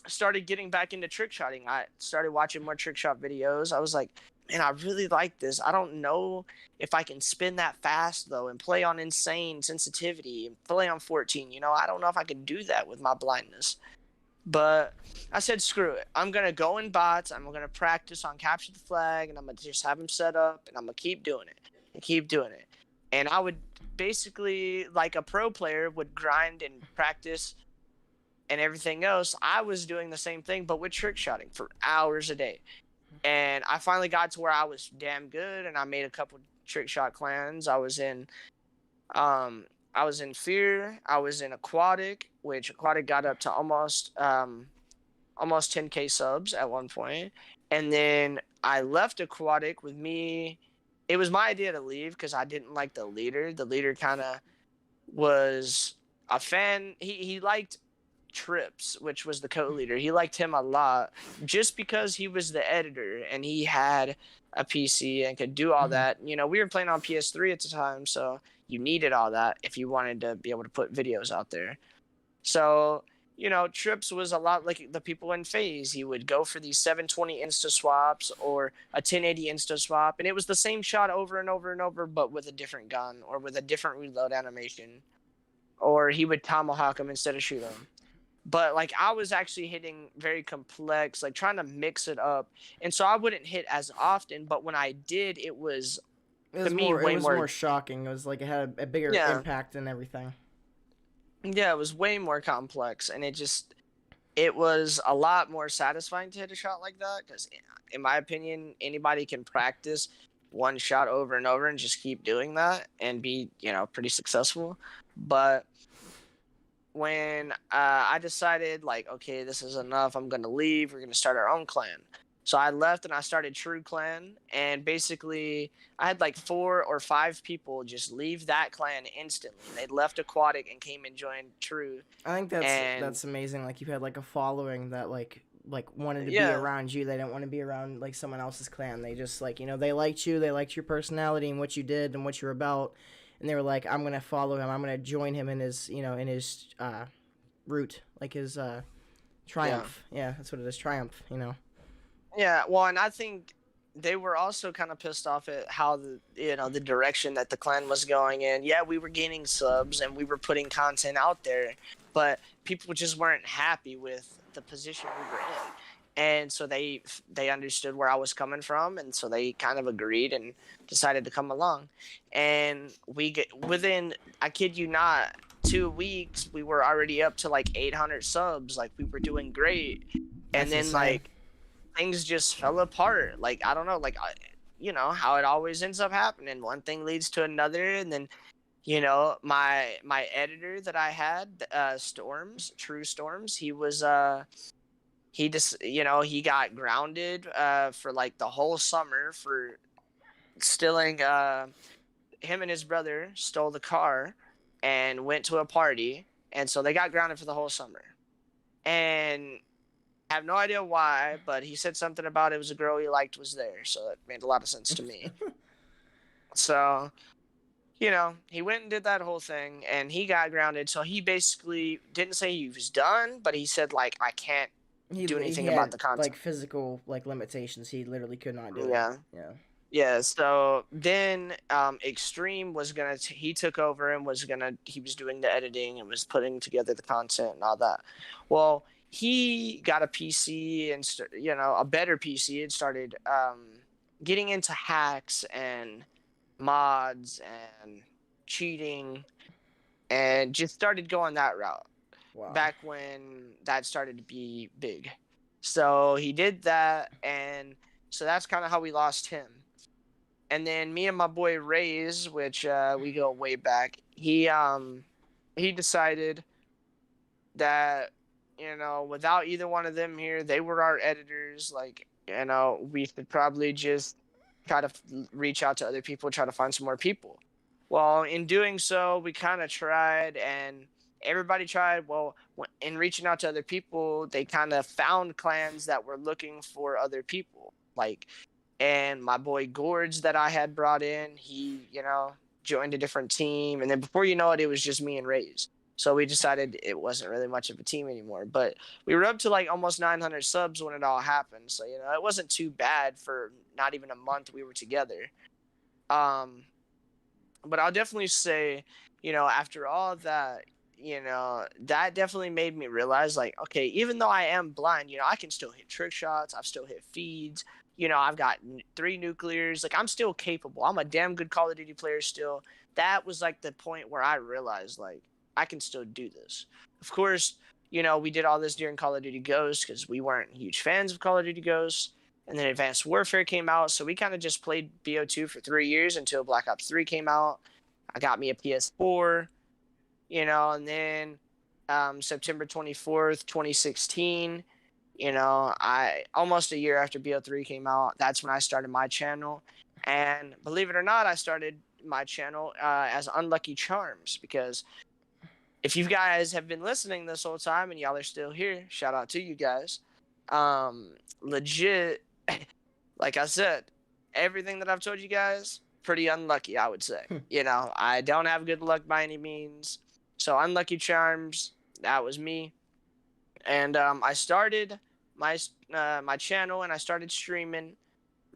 Speaker 2: started getting back into trickshotting. I started watching more trickshot videos. I was like, man, I really like this. I don't know if I can spin that fast though and play on insane sensitivity and play on 14. I don't know if I can do that with my blindness. But I said, screw it. I'm going to go in bots. I'm going to practice on capture the flag, and I'm going to just have them set up, and I'm going to keep doing it and keep doing it. And I would basically, like a pro player, would grind and practice and everything else. I was doing the same thing, but with trick shotting for hours a day. And I finally got to where I was damn good, and I made a couple trick shot clans. Um, I was in Fear. I was in Aquatic, which Aquatic got up to almost 10K subs at one point. And then I left Aquatic with me. It was my idea to leave because I didn't like the leader. The leader kind of was a fan. He liked Trips, which was the co-leader. He liked him a lot just because he was the editor and he had a PC and could do all that. You know, we were playing on PS3 at the time, so you needed all that if you wanted to be able to put videos out there. So, you know, Trips was a lot like the people in FaZe. He would go for these 720 insta swaps or a 1080 insta swap, and it was the same shot over and over and over, but with a different gun or with a different reload animation. Or he would tomahawk him instead of shoot him. But like I was actually hitting very complex, like trying to mix it up, and so I wouldn't hit as often. But when I did, it was
Speaker 1: more shocking. It was like it had a bigger
Speaker 2: Yeah.
Speaker 1: impact and everything.
Speaker 2: Yeah, it was way more complex, and it was a lot more satisfying to hit a shot like that because, in my opinion, anybody can practice one shot over and over and just keep doing that and be, you know, pretty successful. But when I decided, like, okay, this is enough, I'm going to leave, we're going to start our own clan. So I left and I started True Clan, and basically I had like 4 or 5 people just leave that clan instantly. They left Aquatic and came and joined True.
Speaker 1: I think that's amazing. Like you had like a following that like wanted to be
Speaker 2: Yeah.
Speaker 1: around you. They didn't want to be around like someone else's clan. They just like, you know, they liked you. They liked your personality and what you did and what you're about. And they were like, I'm gonna follow him. I'm gonna join him in his, you know, in his route, like his triumph. Yeah, that's what it is, triumph. You know.
Speaker 2: Yeah, well, and I think they were also kind of pissed off at how the direction that the clan was going in. Yeah, we were gaining subs and we were putting content out there, but people just weren't happy with the position we were in. And so they understood where I was coming from, and so they kind of agreed and decided to come along. And within, I kid you not, 2 weeks we were already up to like 800 subs. Like we were doing great. And then
Speaker 1: insane.
Speaker 2: like things just fell apart. Like I don't know, like you know how it always ends up happening. One thing leads to another, and then you know my editor that I had, True Storms, he was he just, you know, he got grounded for like the whole summer for stealing. Him and his brother stole the car and went to a party, and so they got grounded for the whole summer. And I have no idea why, but he said something about it was a girl he liked was there, so it made a lot of sense to me. So, you know, he went and did that whole thing, and he got grounded. So he basically didn't say he was done, but he said like, I can't do anything about the content.
Speaker 1: Like physical like limitations. He literally could not do
Speaker 2: Yeah.
Speaker 1: it. Yeah.
Speaker 2: Yeah, so then Extreme was he took over and he was doing the editing and was putting together the content and all that. Well, he got a PC and you know, a better PC, and started getting into hacks and mods and cheating, and just started going that route.
Speaker 1: Wow.
Speaker 2: Back when that started to be big. So he did that, and so that's kind of how we lost him. And then me and my boy Rays, which we go way back, he decided that, you know, without either one of them here, they were our editors. Like, you know, we should probably just try to reach out to other people, try to find some more people. Well, in doing so, we kind of tried, and everybody tried. Well, in reaching out to other people, they kind of found clans that were looking for other people. Like, and my boy Gorge that I had brought in, he, you know, joined a different team. And then before you know it, it was just me and Rays. So we decided it wasn't really much of a team anymore. But we were up to like almost 900 subs when it all happened. So, you know, it wasn't too bad for not even a month we were together. But I'll definitely say, you know, after all that, that definitely made me realize, like, okay, even though I am blind, I can still hit trick shots. I've still hit feeds. I've got 3 nuclears. Like, I'm still capable. I'm a damn good Call of Duty player still. That was like the point where I realized, like, I can still do this. Of course, we did all this during Call of Duty Ghosts because we weren't huge fans of Call of Duty Ghosts. And then Advanced Warfare came out, so we kind of just played BO2 for 3 years until Black Ops 3 came out. I got me a PS4. And then September 24th, 2016, I almost a year after BO3 came out, that's when I started my channel. And believe it or not, I started my channel as Unlucky Charms, because if you guys have been listening this whole time and y'all are still here, shout out to you guys. Legit, like I said, everything that I've told you guys, pretty unlucky, I would say. I don't have good luck by any means. So Unlucky Charms, that was me. And I started my channel, and I started streaming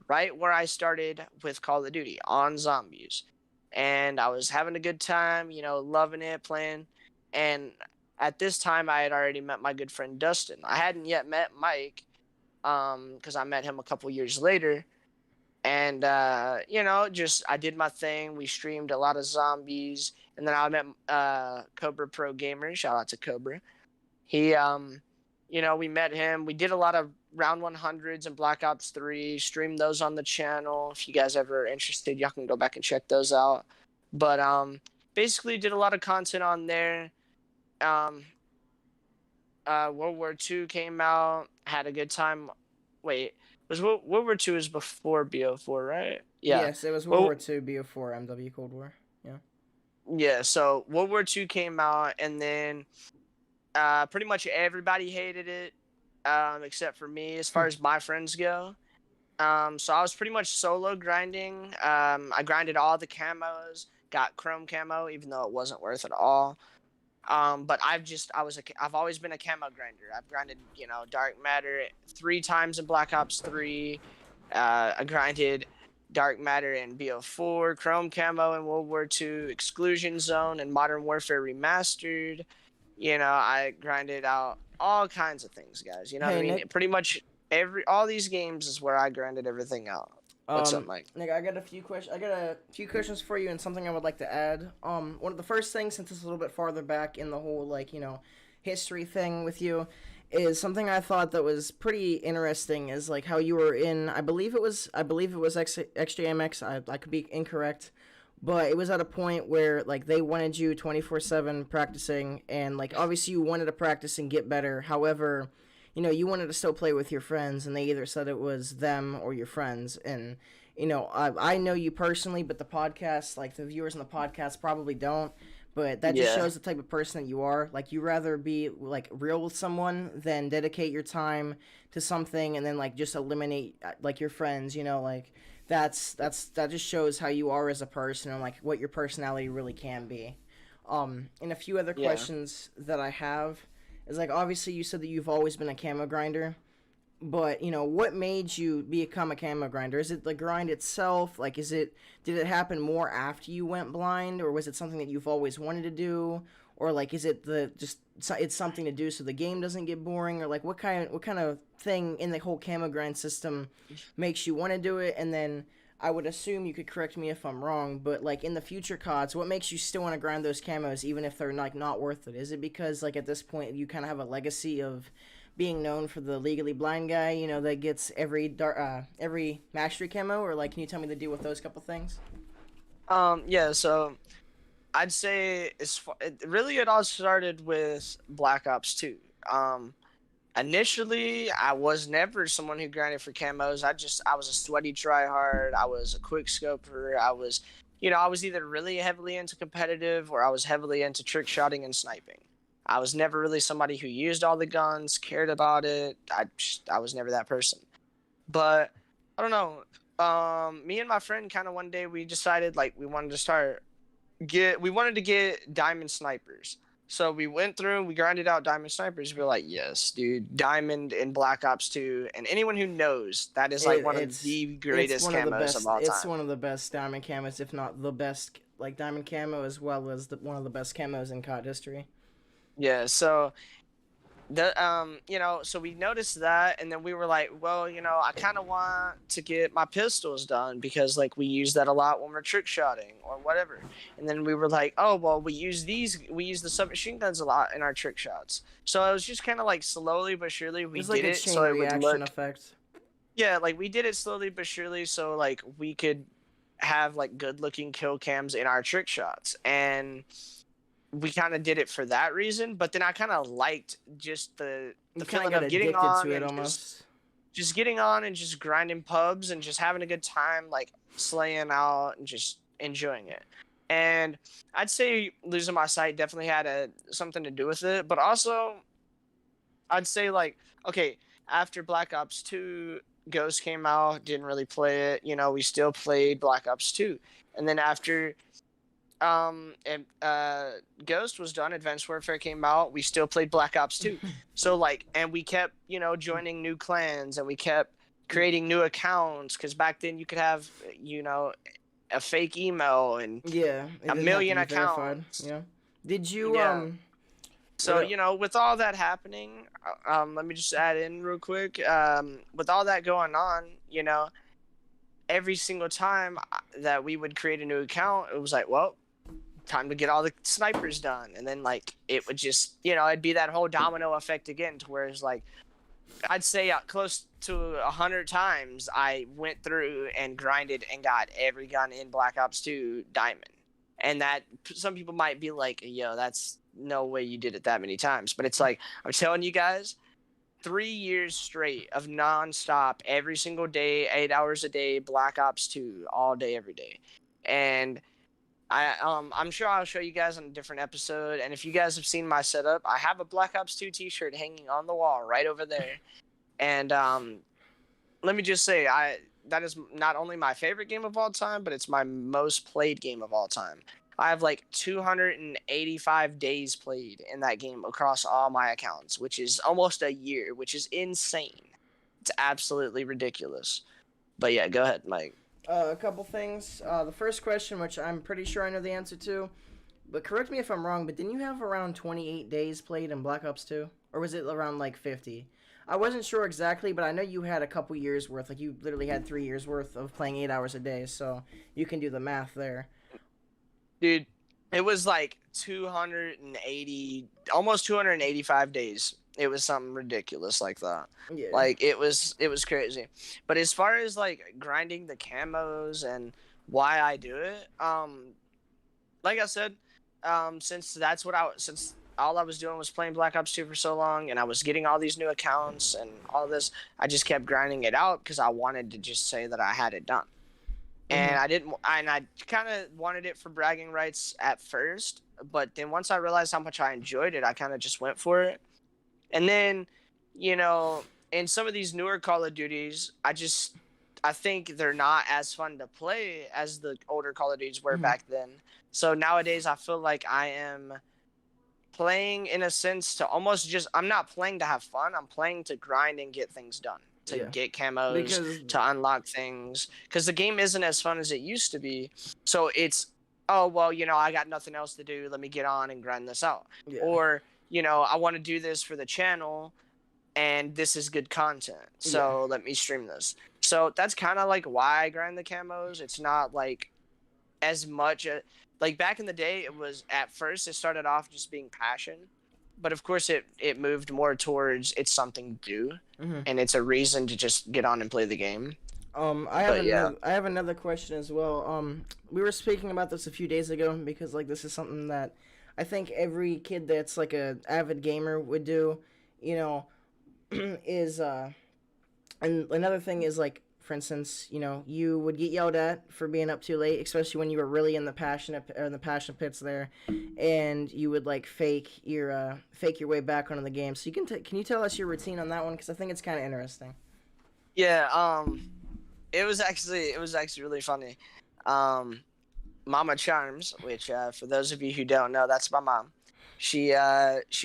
Speaker 2: right where I started with Call of Duty, on zombies. And I was having a good time, loving it, playing. And at this time, I had already met my good friend Dustin. I hadn't yet met Mike, because I met him a couple years later. And, just I did my thing. We streamed a lot of zombies. And then I met Cobra Pro Gamer. Shout out to Cobra. He, we met him. We did a lot of round 100s and Black Ops 3. Streamed those on the channel. If you guys ever are interested, y'all can go back and check those out. But basically did a lot of content on there. World War II came out. Had a good time. Wait. World War II is before BO4, right? Yeah.
Speaker 1: Yes, it was World War II, BO4, MW Cold War. Yeah.
Speaker 2: Yeah, so World War II came out, and then pretty much everybody hated it, except for me, as far as my friends go. So I was pretty much solo grinding. I grinded all the camos, got chrome camo, even though it wasn't worth it all. But I've always been a camo grinder. I've grinded, Dark Matter 3 times in Black Ops 3. I grinded Dark Matter in BO4, Chrome Camo in World War II, Exclusion Zone and Modern Warfare Remastered. I grinded out all kinds of things, guys. You know what I mean?
Speaker 1: Nick,
Speaker 2: pretty much all these games is where I grinded everything out. What's up, Mike?
Speaker 1: Nick, I got a few questions for you, and something I would like to add. One of the first things, since it's a little bit farther back in the whole history thing with you, is something I thought that was pretty interesting. Is like how you were in. I believe it was XJMX. I could be incorrect, but it was at a point where like they wanted you 24/7 practicing, and like obviously you wanted to practice and get better. However, you wanted to still play with your friends, and they either said it was them or your friends. And, I know you personally, but the podcast, like the viewers on the podcast probably don't. But that just shows the type of person that you are. Like, you rather be, like, real with someone than dedicate your time to something and then, like, just eliminate, like, your friends, like, that just shows how you are as a person and, like, what your personality really can be. And a few other questions that I have is, like, obviously you said that you've always been a camo grinder, but, what made you become a camo grinder? Is it the grind itself? Like, did it happen more after you went blind, or was it something that you've always wanted to do? Or, like, is it it's something to do so the game doesn't get boring? Or, like, what kind of thing in the whole camo grind system makes you want to do it? And then I would assume, you could correct me if I'm wrong, but, like, in the future CODs, what makes you still want to grind those camos even if they're, like, not worth it? Is it because, like, at this point you kind of have a legacy of being known for the legally blind guy, that gets every mastery camo? Or, like, can you tell me the deal with those couple things?
Speaker 2: Yeah, so I'd say it all started with Black Ops 2. Initially, I was never someone who grinded for camos. I was a sweaty tryhard. I was a quick scoper. I was either really heavily into competitive or I was heavily into trick shotting and sniping. I was never really somebody who used all the guns, cared about it. I was never that person. But I don't know. Me and my friend kind of one day we decided like we wanted to get diamond snipers. So we went through and we grinded out diamond snipers. We were like, yes, dude, diamond in Black Ops 2. And anyone who knows, that is like one of the greatest camos of all time.
Speaker 1: It's one of the best diamond camos, if not the best, like diamond camo, as well as one of the best camos in COD history.
Speaker 2: Yeah, so so we noticed that, and then we were like, well, I kind of want to get my pistols done because like we use that a lot when we're trick shotting or whatever. And then we were like, oh well, we use the submachine guns a lot in our trick shots. So it was just kind of like slowly but surely we
Speaker 1: It's like
Speaker 2: did
Speaker 1: a
Speaker 2: it
Speaker 1: chain
Speaker 2: so it would
Speaker 1: reaction
Speaker 2: look.
Speaker 1: effect.
Speaker 2: Yeah, like we did it slowly but surely so like we could have like good looking kill cams in our trick shots. And we kind of did it for that reason, but then I kind of liked just the
Speaker 1: You kind of
Speaker 2: feeling
Speaker 1: got
Speaker 2: of getting
Speaker 1: addicted
Speaker 2: on
Speaker 1: to it
Speaker 2: and
Speaker 1: almost.
Speaker 2: just getting on and just grinding pubs and just having a good time, like slaying out and just enjoying it. And I'd say losing my sight definitely had something to do with it, but also I'd say like, okay, after Black Ops 2, Ghost came out, didn't really play it. We still played Black Ops 2, and then after and Ghost was done, Advanced Warfare came out, we still played Black Ops 2. So like, and we kept joining new clans, and we kept creating new accounts, because back then you could have a fake email and
Speaker 1: Yeah, it
Speaker 2: a
Speaker 1: didn't have to
Speaker 2: million
Speaker 1: be verified.
Speaker 2: accounts.
Speaker 1: Yeah. Did you
Speaker 2: Yeah.
Speaker 1: what
Speaker 2: So
Speaker 1: el-
Speaker 2: with all that happening, let me just add in real quick, with all that going on, every single time that we would create a new account, it was like, well, time to get all the snipers done. And then like it would just it'd be that whole domino effect again, to where it's like I'd say close to 100 times I went through and grinded and got every gun in Black Ops 2 diamond. And that some people might be like, yo, that's no way you did it that many times. But it's like, I'm telling you guys, 3 years straight of nonstop, every single day, 8 hours a day, Black Ops 2, all day, every day. And I'm sure I'll show you guys on a different episode. And if you guys have seen my setup, I have a Black Ops 2 T-shirt hanging on the wall right over there. And let me just say, that is not only my favorite game of all time, but it's my most played game of all time. I have like 285 days played in that game across all my accounts, which is almost a year, which is insane. It's absolutely ridiculous. But yeah, go ahead, Mike.
Speaker 1: a couple things. The first question, which I'm pretty sure I know the answer to, but correct me if I'm wrong, but didn't you have around 28 days played in Black Ops 2? Or was it around like 50? I wasn't sure exactly, but I know you had a couple years worth. Like you literally had 3 years worth of playing 8 hours a day, so you can do the math there.
Speaker 2: Dude, it was like 280, almost 285 days. It was something ridiculous like that.
Speaker 1: Yeah.
Speaker 2: Like it was crazy. But as far as like grinding the camos and why I do it, like I said, since all I was doing was playing Black Ops 2 for so long, and I was getting all these new accounts and all this, I just kept grinding it out because I wanted to just say that I had it done. And
Speaker 1: Mhm.
Speaker 2: I didn't, and I kind of wanted it for bragging rights at first, but then once I realized how much I enjoyed it, I kind of just went for it. And then, you know, in some of these newer Call of Duties, I think they're not as fun to play as the older Call of Duties were
Speaker 1: Mhm.
Speaker 2: back then. So nowadays, I feel like I am playing in a sense to almost just, I'm not playing to have fun. I'm playing to grind and get things done, to
Speaker 1: Yeah.
Speaker 2: get camos,
Speaker 1: Because
Speaker 2: to unlock things, because the game isn't as fun as it used to be. So it's, oh well, I got nothing else to do, let me get on and grind this out.
Speaker 1: yeah.
Speaker 2: Or I want to do this for the channel, and this is good content,
Speaker 1: Yeah.
Speaker 2: so let me stream this. So that's kind of like why I grind the camos. It's not like as much like back in the day. It was, at first it started off just being passion, but of course it moved more towards it's something to do,
Speaker 1: Mhm.
Speaker 2: and it's a reason to just get on and play the game. But yeah.
Speaker 1: I have another question as well. We were speaking about this a few days ago because like this is something that I think every kid that's like a avid gamer would do. You know, is and another thing is like for instance, you would get yelled at for being up too late, especially when you were really in the passion pits there, and you would like fake your way back onto the game. So can you tell us your routine on that one because I think it's kind of interesting.
Speaker 2: Yeah, it was actually really funny. um Mama Charms, which for those of you who don't know, that's my mom. She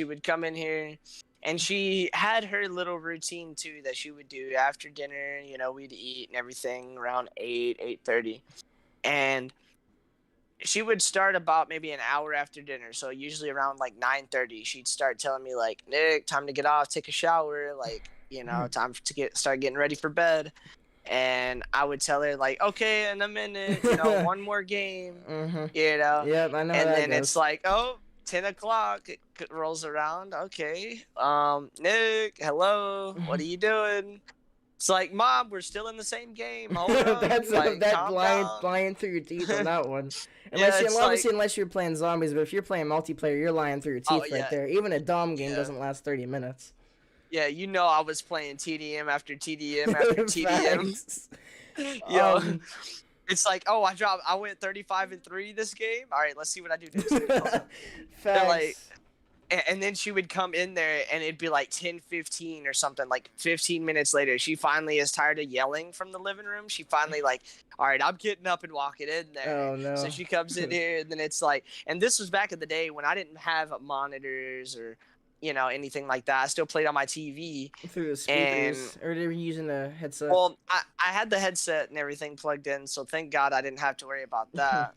Speaker 2: would come in here, and she had her little routine too that she would do after dinner. We'd eat and everything around 8:30, and she would start about maybe an hour after dinner. So usually around like 9:30, she'd start telling me like, Nick, time to get off, take a shower, like, time to start getting ready for bed. And I would tell her like, okay, in a minute, one more game,
Speaker 1: Yep, I know how
Speaker 2: and
Speaker 1: that
Speaker 2: then it's
Speaker 1: goes.
Speaker 2: like, oh, 10 o'clock it rolls around. Okay, Nick, hello, what are you doing? It's like, Mom, we're still in the same game. Hold up,
Speaker 1: That's
Speaker 2: like,
Speaker 1: that
Speaker 2: calm down.
Speaker 1: lying through your teeth on that one.
Speaker 2: Yeah, it's
Speaker 1: Obviously
Speaker 2: like,
Speaker 1: unless you're playing zombies, but if you're playing multiplayer, you're lying through your
Speaker 2: oh
Speaker 1: teeth right
Speaker 2: yeah,
Speaker 1: there. Even a Dom game
Speaker 2: yeah,
Speaker 1: doesn't last 30 minutes.
Speaker 2: yeah. I was playing TDM after TDM after TDM.
Speaker 1: Facts.
Speaker 2: Yo,
Speaker 1: Um,
Speaker 2: it's like, oh, I went 35-3 this game. All right, let's see what I do next game. They're like,
Speaker 1: facts.
Speaker 2: and then she would come in there and it'd be like 10:15 or something, like 15 minutes later. She finally is tired of yelling from the living room. She finally like, all right, I'm getting up and walking in there.
Speaker 1: Oh no.
Speaker 2: So she comes in here and then it's like, and this was back in the day when I didn't have monitors or, anything like that. I still played on my TV.
Speaker 1: Through the
Speaker 2: And
Speaker 1: speakers, or they were using the headset.
Speaker 2: well, I had the headset and everything plugged in. So thank God I didn't have to worry about that.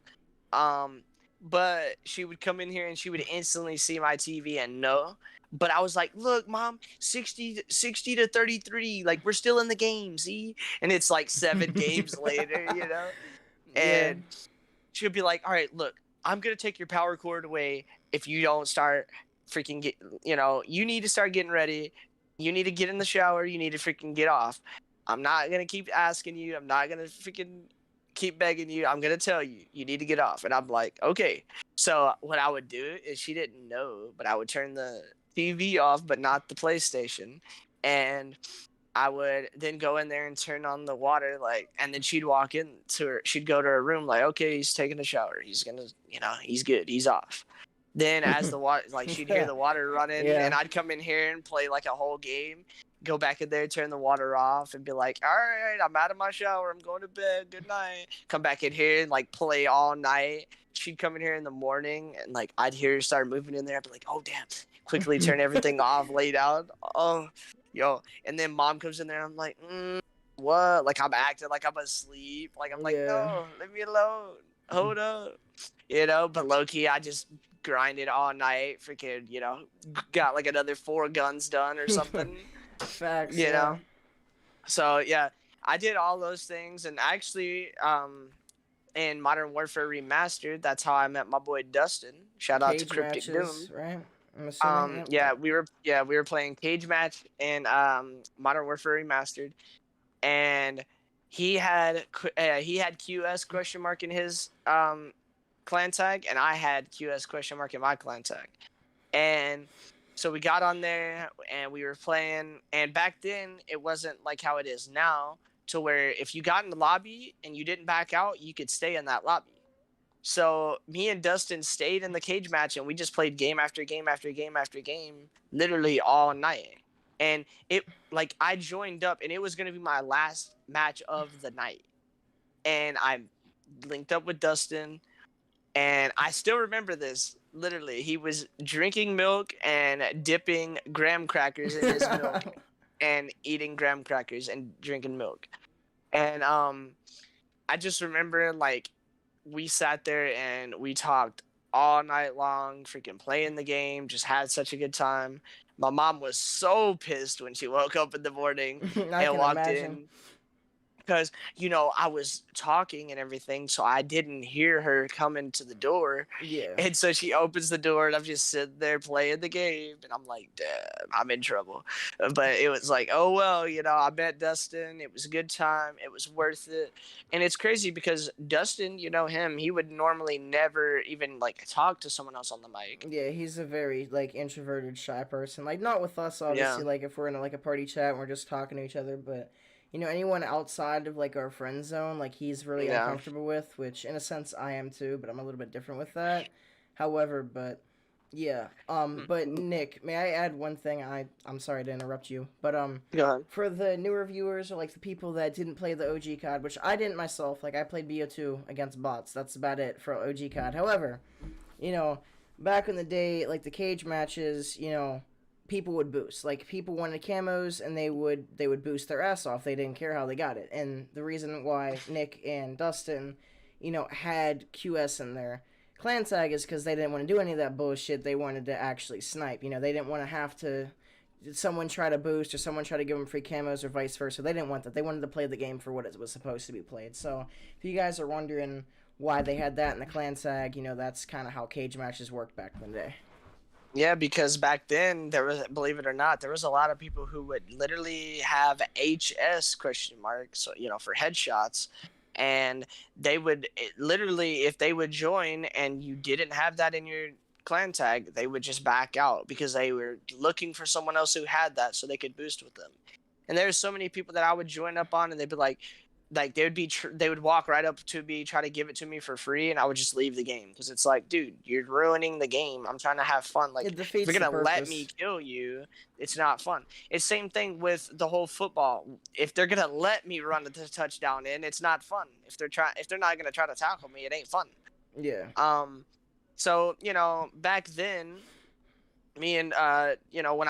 Speaker 2: But she would come in here and she would instantly see my TV and know. But I was like, look, Mom, 60 to 33. Like, we're still in the game, see? And it's like 7 games later,
Speaker 1: Yeah.
Speaker 2: And she would be like, all right, look, I'm going to take your power cord away if you don't start freaking you need to start getting ready. You need to get in the shower. You need to freaking get off. I'm not going to keep asking you. I'm not going to freaking keep begging you. I'm gonna tell you, you need to get off. And I'm like, okay. So what I would do is, she didn't know, but I would turn the TV off, but not the PlayStation, and I would then go in there and turn on the water, like, and then she'd walk in to her. She'd go to her room, like, okay, he's taking a shower. He's gonna, he's good. He's off. Then as the water, like, she'd hear the water running,
Speaker 1: Yeah.
Speaker 2: and I'd come in here and play like a whole game. Go back in there, turn the water off, and be like, all right, I'm out of my shower. I'm going to bed. Good night. Come back in here and, like, play all night. She'd come in here in the morning, and, like, I'd hear her start moving in there. I'd be like, oh, damn. Quickly turn everything off, lay down. Oh, yo. And then Mom comes in there. I'm like, what? Like, I'm acting like I'm asleep. Like, I'm like, no, leave me alone. Hold up. But low-key, I just grinded all night. Freaking, got, like, another 4 guns done or something.
Speaker 1: Facts.
Speaker 2: So yeah, I did all those things, and actually, in Modern Warfare Remastered, that's how I met my boy Dustin. Shout out to Cryptic
Speaker 1: matches,
Speaker 2: Doom.
Speaker 1: right? I'm assuming.
Speaker 2: We were playing cage match in Modern Warfare Remastered, and he had QS question mark in his clan tag, and I had QS question mark in my clan tag, and so we got on there and we were playing, and back then it wasn't like how it is now, to where if you got in the lobby and you didn't back out, you could stay in that lobby. So me and Dustin stayed in the cage match, and we just played game after game after game after game, literally all night. And it, like, I joined up, and it was going to be my last match of the night. And I linked up with Dustin, and I still remember this. Literally, he was drinking milk and dipping graham crackers in his milk and eating graham crackers and drinking milk. And I just remember, like, we sat there and we talked all night long, freaking playing the game, just had such a good time. My mom was so pissed when she woke up in the morning and walked in. Because, I was talking and everything, so I didn't hear her come into the door.
Speaker 1: Yeah.
Speaker 2: And so she opens the door, and I'm just sitting there playing the game, and I'm like, damn, I'm in trouble. But it was like, oh, well, I met Dustin. It was a good time. It was worth it. And it's crazy because Dustin, him, he would normally never even, like, talk to someone else on the mic.
Speaker 1: Yeah, he's a very, like, introverted, shy person. Like, not with us, obviously, like, if we're in, like, a party chat and we're just talking to each other, but... anyone outside of, like, our friend zone, like, he's really uncomfortable with, which, in a sense, I am too, but I'm a little bit different with that. However, but, yeah. But, Nick, may I add one thing? I'm sorry to interrupt you, but,
Speaker 2: Go ahead.
Speaker 1: For the newer viewers, or, like, the people that didn't play the OG COD, which I didn't myself, like, I played BO2 against bots. That's about it for OG COD. However, back in the day, like, the cage matches, people would boost. Like, people wanted camos, and they would boost their ass off. They didn't care how they got it. And the reason why Nick and Dustin, had QS in there. Clan tag is because they didn't want to do any of that bullshit. They wanted to actually snipe. They didn't want to have to someone try to boost or someone try to give them free camos or vice versa. They didn't want that. They wanted to play the game for what it was supposed to be played. So if you guys are wondering why they had that in the clan tag, that's kind of how cage matches worked back in the day.
Speaker 2: Yeah, because back then there was, believe it or not, there was a lot of people who would literally have HS ? So for headshots, and they would literally, if they would join and you didn't have that in your clan tag, they would just back out because they were looking for someone else who had that so they could boost with them. And there's so many people that I would join up on, and they'd be like they would walk right up to me, try to give it to me for free, and I would just leave the game because it's like, dude, you're ruining the game. I'm trying to have fun. Like, if you're gonna let me kill you, it's not fun. It's same thing with the whole football. If they're gonna let me run the touchdown in, it's not fun. If they're not gonna try to tackle me, it ain't fun.
Speaker 1: Yeah.
Speaker 2: So back then, me and when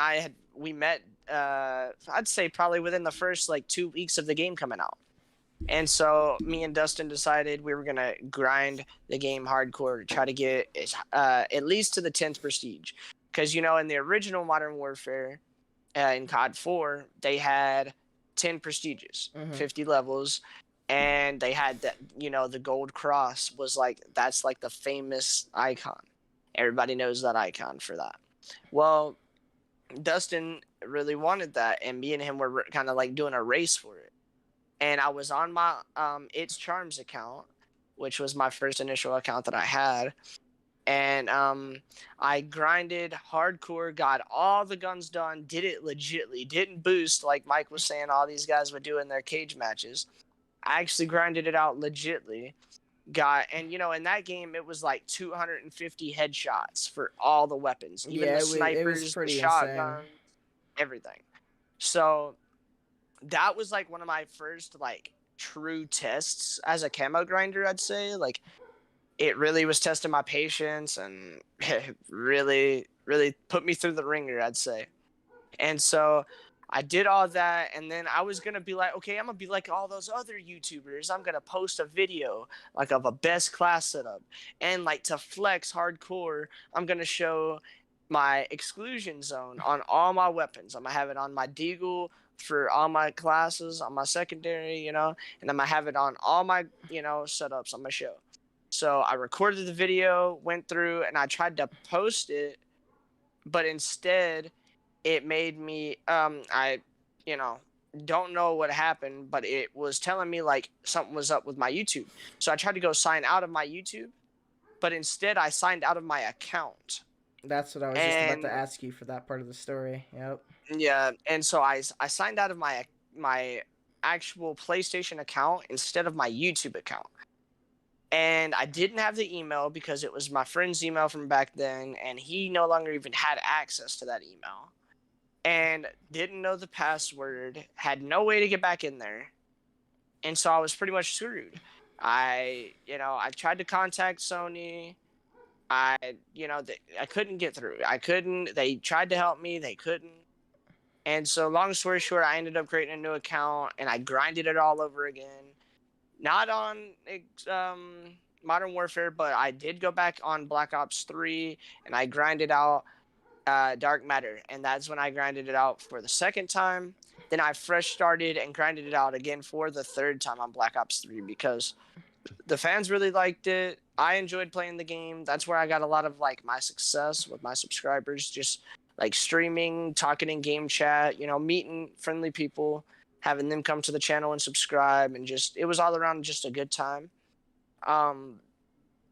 Speaker 2: we met, I'd say probably within the first 2 weeks of the game coming out. And so me and Dustin decided we were going to grind the game hardcore to try to get at least to the 10th prestige. Because, in the original Modern Warfare in COD 4, they had 10 prestiges, 50 levels. And they had that, the gold cross was that's the famous icon. Everybody knows that icon for that. Well, Dustin really wanted that. And me and him were kind of doing a race for it. And I was on my It's Charms account, which was my first initial account that I had. And I grinded hardcore, got all the guns done, did it legitly, didn't boost like Mike was saying all these guys would do in their cage matches. I actually grinded it out legitly. And in that game, it was 250 headshots for all the weapons, even the snipers, the shotguns, everything. So that was one of my first true tests as a camo grinder, I'd say. It really was testing my patience, and it really, really put me through the ringer, I'd say. And so I did all that, and then I was going to be okay, I'm going to be like all those other YouTubers. I'm going to post a video of a best class setup. And to flex hardcore, I'm going to show my exclusion zone on all my weapons. I'm going to have it on my deagle for all my classes, on my secondary, and I'm going to have it on all my, setups on my show. So I recorded the video, went through, and I tried to post it, but instead it made me, I don't know what happened, but it was telling me something was up with my YouTube. So I tried to go sign out of my YouTube, but instead I signed out of my account.
Speaker 1: That's what I was just about to ask you for that part of the story. Yep.
Speaker 2: Yeah, and so I signed out of my actual PlayStation account instead of my YouTube account. And I didn't have the email because it was my friend's email from back then, and he no longer even had access to that email. And didn't know the password, had no way to get back in there. And so I was pretty much screwed. I tried to contact Sony. I couldn't get through. They tried to help me, they couldn't. And so long story short, I ended up creating a new account, and I grinded it all over again. Not on Modern Warfare, but I did go back on Black Ops 3, and I grinded out Dark Matter. And that's when I grinded it out for the second time. Then I fresh started and grinded it out again for the third time on Black Ops 3 because the fans really liked it. I enjoyed playing the game. That's where I got a lot of my success with my subscribers, just streaming, talking in game chat, meeting friendly people, having them come to the channel and subscribe, and just it was all around just a good time.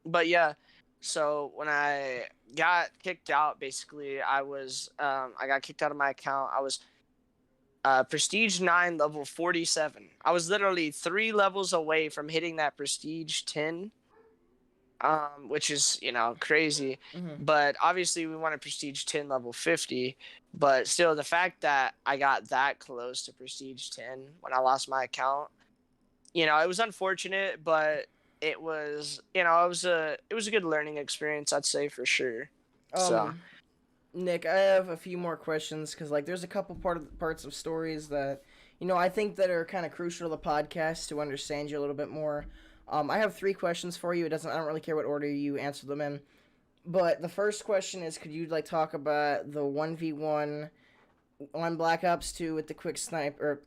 Speaker 2: But yeah, so when I got kicked out, basically I got kicked out of my account. I was Prestige 9 level 47. I was literally 3 levels away from hitting that Prestige 10, which is, crazy.
Speaker 1: Mm-hmm.
Speaker 2: But obviously we wanted Prestige 10 level 50. But still, the fact that I got that close to Prestige 10 when I lost my account, it was unfortunate, but it was, it was a good learning experience, I'd say, for sure. So
Speaker 1: Nick, I have a few more questions because there's a couple parts of stories that I think that are kind of crucial to the podcast to understand you a little bit more. I have 3 questions for you. I don't really care what order you answer them in. But the first question is, could you like talk about the 1v1 on Black Ops 2 with the quick scoping,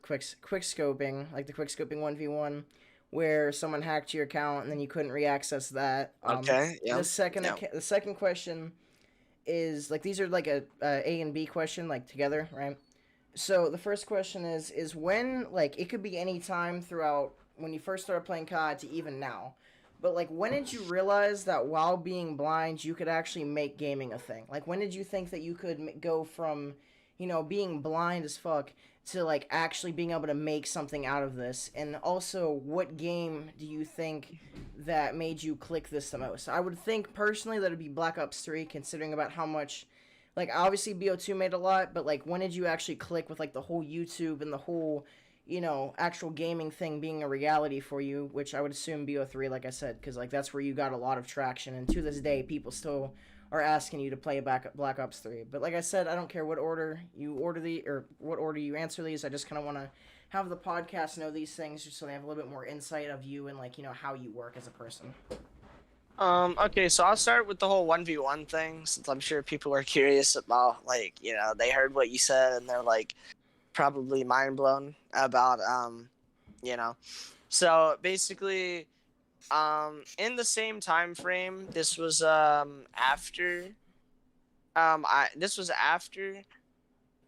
Speaker 1: like the quick scoping 1v1, where someone hacked your account and then you couldn't reaccess that.
Speaker 2: Okay. Yeah.
Speaker 1: The second question is like these are like a and B question like together, right? So the first question is when, like, it could be any time throughout when you first started playing COD to even now. But like when did you realize that while being blind you could actually make gaming a thing? Like when did you think that you could go from, being blind as fuck to like actually being able to make something out of this? And also, what game do you think that made you click this the most? I would think personally that it'd be Black Ops 3, considering about how much, like, obviously BO2 made a lot, but like when did you actually click with like the whole YouTube and the whole, actual gaming thing being a reality for you, which I would assume BO3, like I said, because like that's where you got a lot of traction, and to this day people still are asking you to play Black Ops 3. But like I said, I don't care what order you what order you answer these. I just kind of want to have the podcast know these things just so they have a little bit more insight of you and like, how you work as a person.
Speaker 2: Okay, so I'll start with the whole 1v1 thing, since I'm sure people are curious about, like, they heard what you said and they're like probably mind blown about so basically, in the same time frame, this was after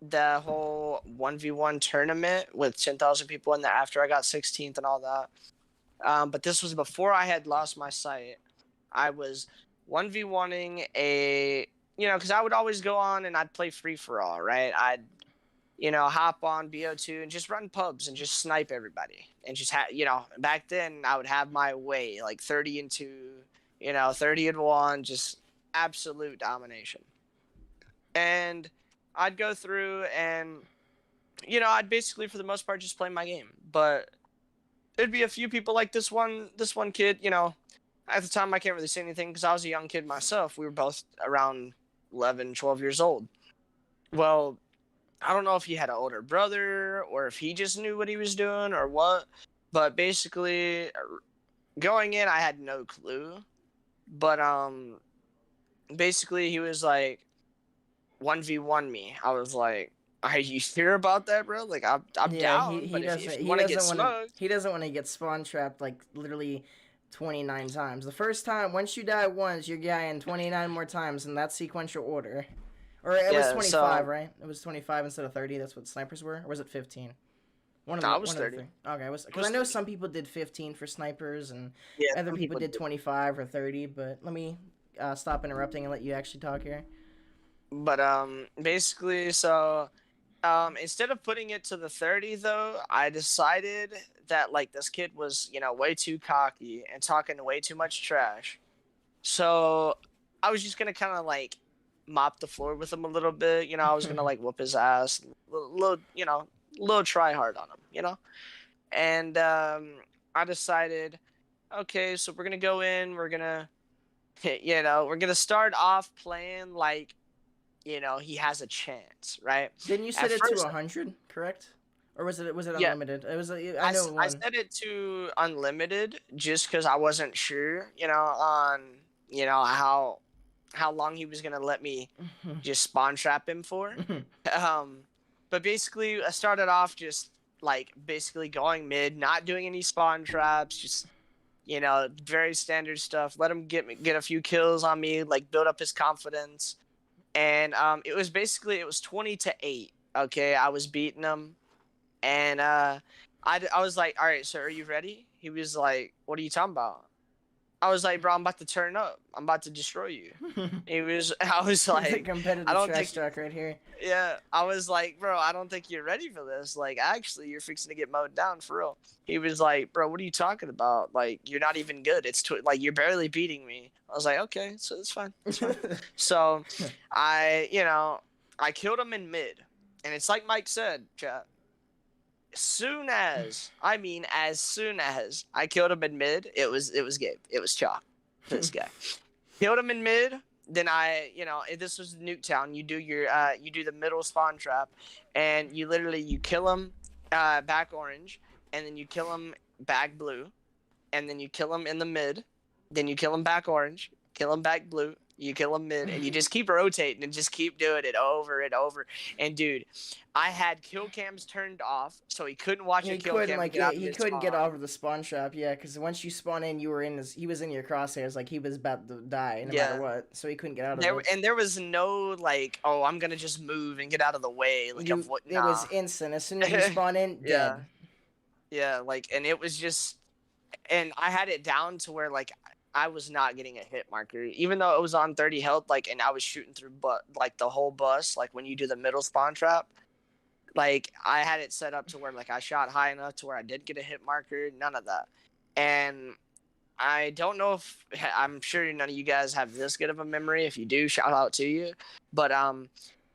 Speaker 2: the whole 1v1 tournament with 10,000 people in there, after I got 16th and all that. But this was before I had lost my sight. I was 1v1ing because I would always go on and I'd play free for all, right? I'd hop on BO2 and just run pubs and just snipe everybody. And just back then I would have my way, like 30-2, 30-1, just absolute domination. And I'd go through and, I'd basically for the most part just play my game. But there'd be a few people like this one kid, at the time I can't really say anything because I was a young kid myself. We were both around 11, 12 years old. Well, I don't know if he had an older brother or if he just knew what he was doing or what. But basically, going in, I had no clue. But basically, he was like 1v1 me. I was like, "Are you sure about that, bro? Like, I'm down. But if you want to get smoked,
Speaker 1: he doesn't want to get spawn trapped like literally 29 times. The first time, once you die once, you're dying 29 more times in that sequential order." Or it was 25, right? It was 25 instead of 30. That's what snipers were. Or was it 15?
Speaker 2: I was 30.
Speaker 1: Okay, because I know some people did 15 for snipers, and other people did 25 or 30. But let me stop interrupting and let you actually talk here.
Speaker 2: But basically, so instead of putting it to the 30, though, I decided that like this kid was way too cocky and talking way too much trash. So I was just gonna kind of like mop the floor with him a little bit. I was gonna like whoop his ass, little try hard on him, And I decided, okay, so we're gonna go in. We're gonna, we're gonna start off playing like, he has a chance, right?
Speaker 1: Didn't you set it to 100, correct? Or was it unlimited? It was. I
Speaker 2: set it to unlimited just because I wasn't sure, on how long he was gonna let me just spawn trap him for. But basically I started off just like basically going mid, not doing any spawn traps, just very standard stuff. Let him get a few kills on me, like build up his confidence. And it was 20-8. Okay, I was beating him, and I was like, all right, so are you ready? He was like, what are you talking about? I was like, bro, I'm about to turn up. I'm about to destroy you. I was like,
Speaker 1: competitive trash talk right here.
Speaker 2: Yeah, I was like, bro, I don't think you're ready for this. Like, actually, you're fixing to get mowed down for real. He was like, bro, what are you talking about? Like, you're not even good. It's like you're barely beating me. I was like, okay, so it's fine. It's fine. So, I killed him in mid, and it's like Mike said, chat. As soon as I killed him in mid, it was game. It was chalk for this guy. Killed him in mid. Then this was Nuketown. You do the middle spawn trap, and you kill him back orange, and then you kill him back blue, and then you kill him in the mid, then you kill him back orange, kill him back blue, you kill him mid, and you just keep rotating and just keep doing it over and over. And dude, I had kill cams turned off, so he couldn't watch a kill cam and get out of
Speaker 1: he
Speaker 2: his
Speaker 1: couldn't get
Speaker 2: spawn.
Speaker 1: off of the spawn trap, yeah, because once you spawn in, he was in your crosshairs, like he was about to die no matter what, so he couldn't get out of it.
Speaker 2: And there was no like, oh, I'm gonna just move and get out of the way, like
Speaker 1: it was instant. As soon as you spawn in, dead.
Speaker 2: Yeah, like, and it was just, and I had it down to where like I was not getting a hit marker, even though it was on 30 health, like, and I was shooting through like the whole bus, like when you do the middle spawn trap, like I had it set up to where like I shot high enough to where I did get a hit marker, none of that. And I don't know if, I'm sure none of you guys have this good of a memory. If you do, shout out to you. But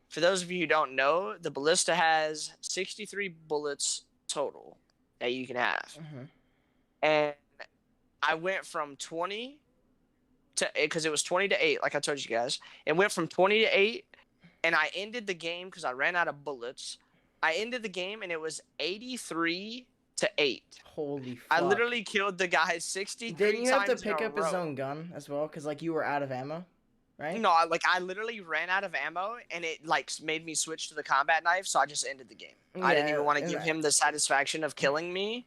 Speaker 2: for those of you who don't know, the ballista has 63 bullets total that you can have. And I went from 20 to, because it was 20 to 8, like I told you guys. It went from 20 to 8, and I ended the game because I ran out of bullets. I ended the game, and it was 83 to 8.
Speaker 1: Holy fuck.
Speaker 2: I literally killed the guy 63 times.
Speaker 1: Didn't you have to pick up his own gun as well? Because, like, you were out of ammo, right?
Speaker 2: No, like, I literally ran out of ammo, and it, like, made me switch to the combat knife, so I just ended the game. Yeah, I didn't even want to give him the satisfaction of killing me.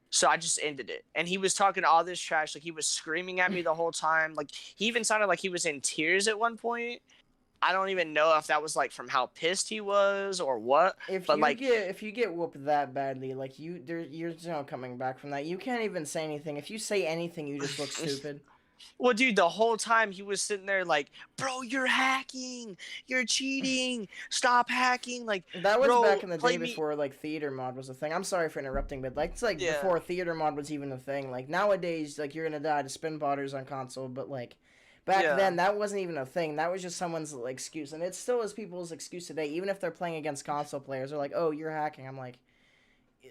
Speaker 2: So I just ended it. And he was talking all this trash. Like, he was screaming at me the whole time. Like, he even sounded like he was in tears at one point. I don't even know if that was, like, from how pissed he was or what.
Speaker 1: If you get whooped that badly, like, you're no coming back from that. You can't even say anything. If you say anything, you just look stupid.
Speaker 2: Well, dude, the whole time he was sitting there like, bro, you're hacking. You're cheating. Stop hacking. Like,
Speaker 1: that was back in the day before, like, theater mod was a thing. I'm sorry for interrupting, but, like, it's, like, before theater mod was even a thing. Like, nowadays, like, you're gonna die to spin botters on console, but, like, back then, that wasn't even a thing. That was just someone's, like, excuse. And it still is people's excuse today. Even if they're playing against console players, they're like, oh, you're hacking. I'm like...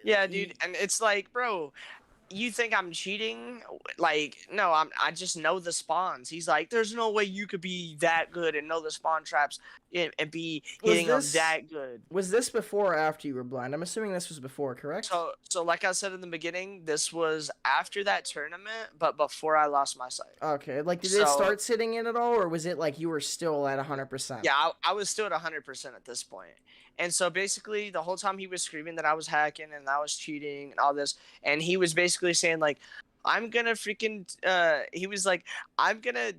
Speaker 2: Yeah, dude. And it's like, bro... You think I'm cheating? Like, no, I just know the spawns. He's like, there's no way you could be that good and know the spawn traps and be hitting them that good.
Speaker 1: Was this before or after you were blind? I'm assuming this was before, correct?
Speaker 2: So like I said in the beginning, this was after that tournament, but before I lost my sight.
Speaker 1: Okay, like, did it start sitting in at all, or was it like you were still at 100%?
Speaker 2: Yeah, I was still at 100% at this point. And so basically the whole time he was screaming that I was hacking and I was cheating and all this, and he was basically saying like, I'm gonna freaking he was like, I'm gonna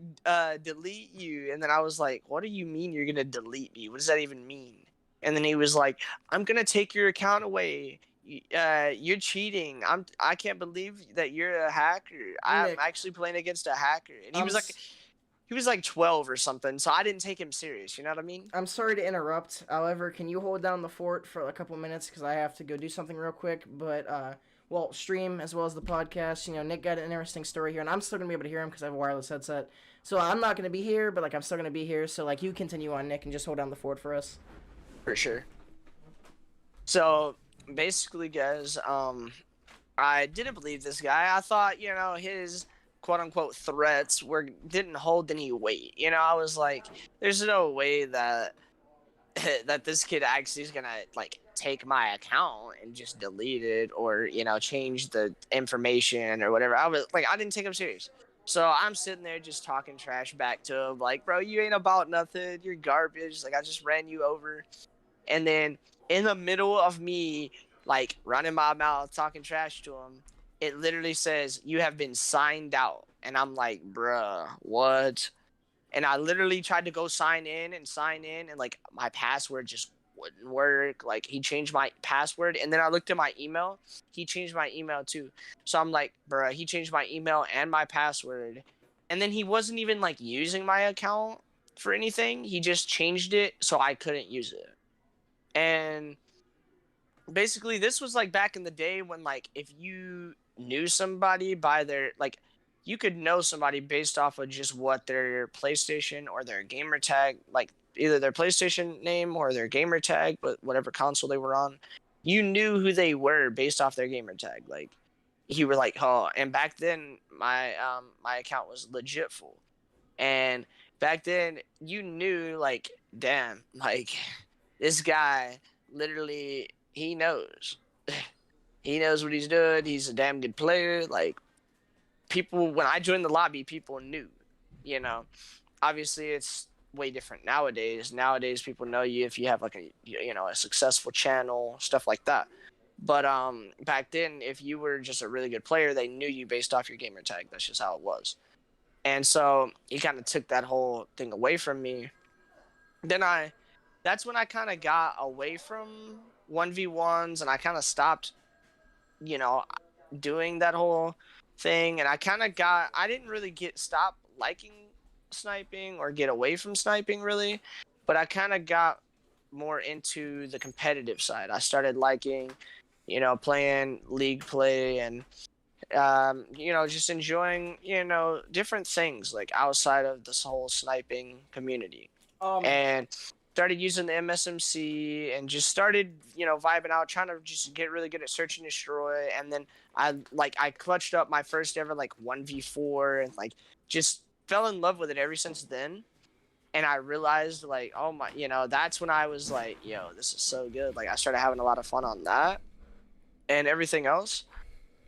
Speaker 2: delete you. And then I was like, what do you mean you're gonna delete me? What does that even mean? And then he was like, I'm gonna take your account away. You're cheating. I can't believe that you're a hacker. I'm actually playing against a hacker. And he was like 12 or something, so I didn't take him serious, you know what I mean?
Speaker 1: I'm sorry to interrupt. However, can you hold down the fort for a couple minutes, because I have to go do something real quick, but, well, stream as well as the podcast. You know, Nick got an interesting story here, and I'm still going to be able to hear him because I have a wireless headset. So I'm not going to be here, but, like, I'm still going to be here, so, like, you continue on, Nick, and just hold down the fort for us.
Speaker 2: For sure. So, basically, guys, I didn't believe this guy. I thought, you know, his... quote-unquote threats didn't hold any weight. You know, I was like, there's no way that this kid actually is gonna like take my account and just delete it, or, you know, change the information or whatever. I didn't take him serious. So I'm sitting there just talking trash back to him, like, bro, you ain't about nothing, you're garbage, like, I just ran you over. And then in the middle of me like running my mouth talking trash to him, it literally says, you have been signed out. And I'm like, bruh, what? And I literally tried to go sign in, and like my password just wouldn't work. Like, he changed my password, and then I looked at my email. He changed my email too. So I'm like, bruh, he changed my email and my password. And then he wasn't even like using my account for anything. He just changed it so I couldn't use it. And basically this was like back in the day when, like, if you knew somebody by their, like, you could know somebody based off of just what their PlayStation or their gamer tag, like either their PlayStation name or their gamer tag, but whatever console they were on, you knew who they were based off their gamer tag. Like, you were like, oh, and back then my account was legit full. And back then you knew, like, damn, like, this guy literally, he knows. He knows what he's doing. He's a damn good player. Like, people, when I joined the lobby, people knew, you know. Obviously, it's way different nowadays. Nowadays, people know you if you have like a successful channel, stuff like that. But back then, if you were just a really good player, they knew you based off your gamer tag. That's just how it was. And so he kind of took that whole thing away from me. Then that's when I kind of got away from 1v1s, and I kind of stopped, you know, doing that whole thing. And I didn't really stop liking sniping or get away from sniping really, but I kind of got more into the competitive side. I started liking, playing league play and just enjoying, different things like outside of this whole sniping community. And started using the MSMC and just started, vibing out, trying to just get really good at search and destroy. And then I clutched up my first ever 1v4 and just fell in love with it ever since then. And I realized oh my, that's when I was like, yo, this is so good. I started having a lot of fun on that and everything else.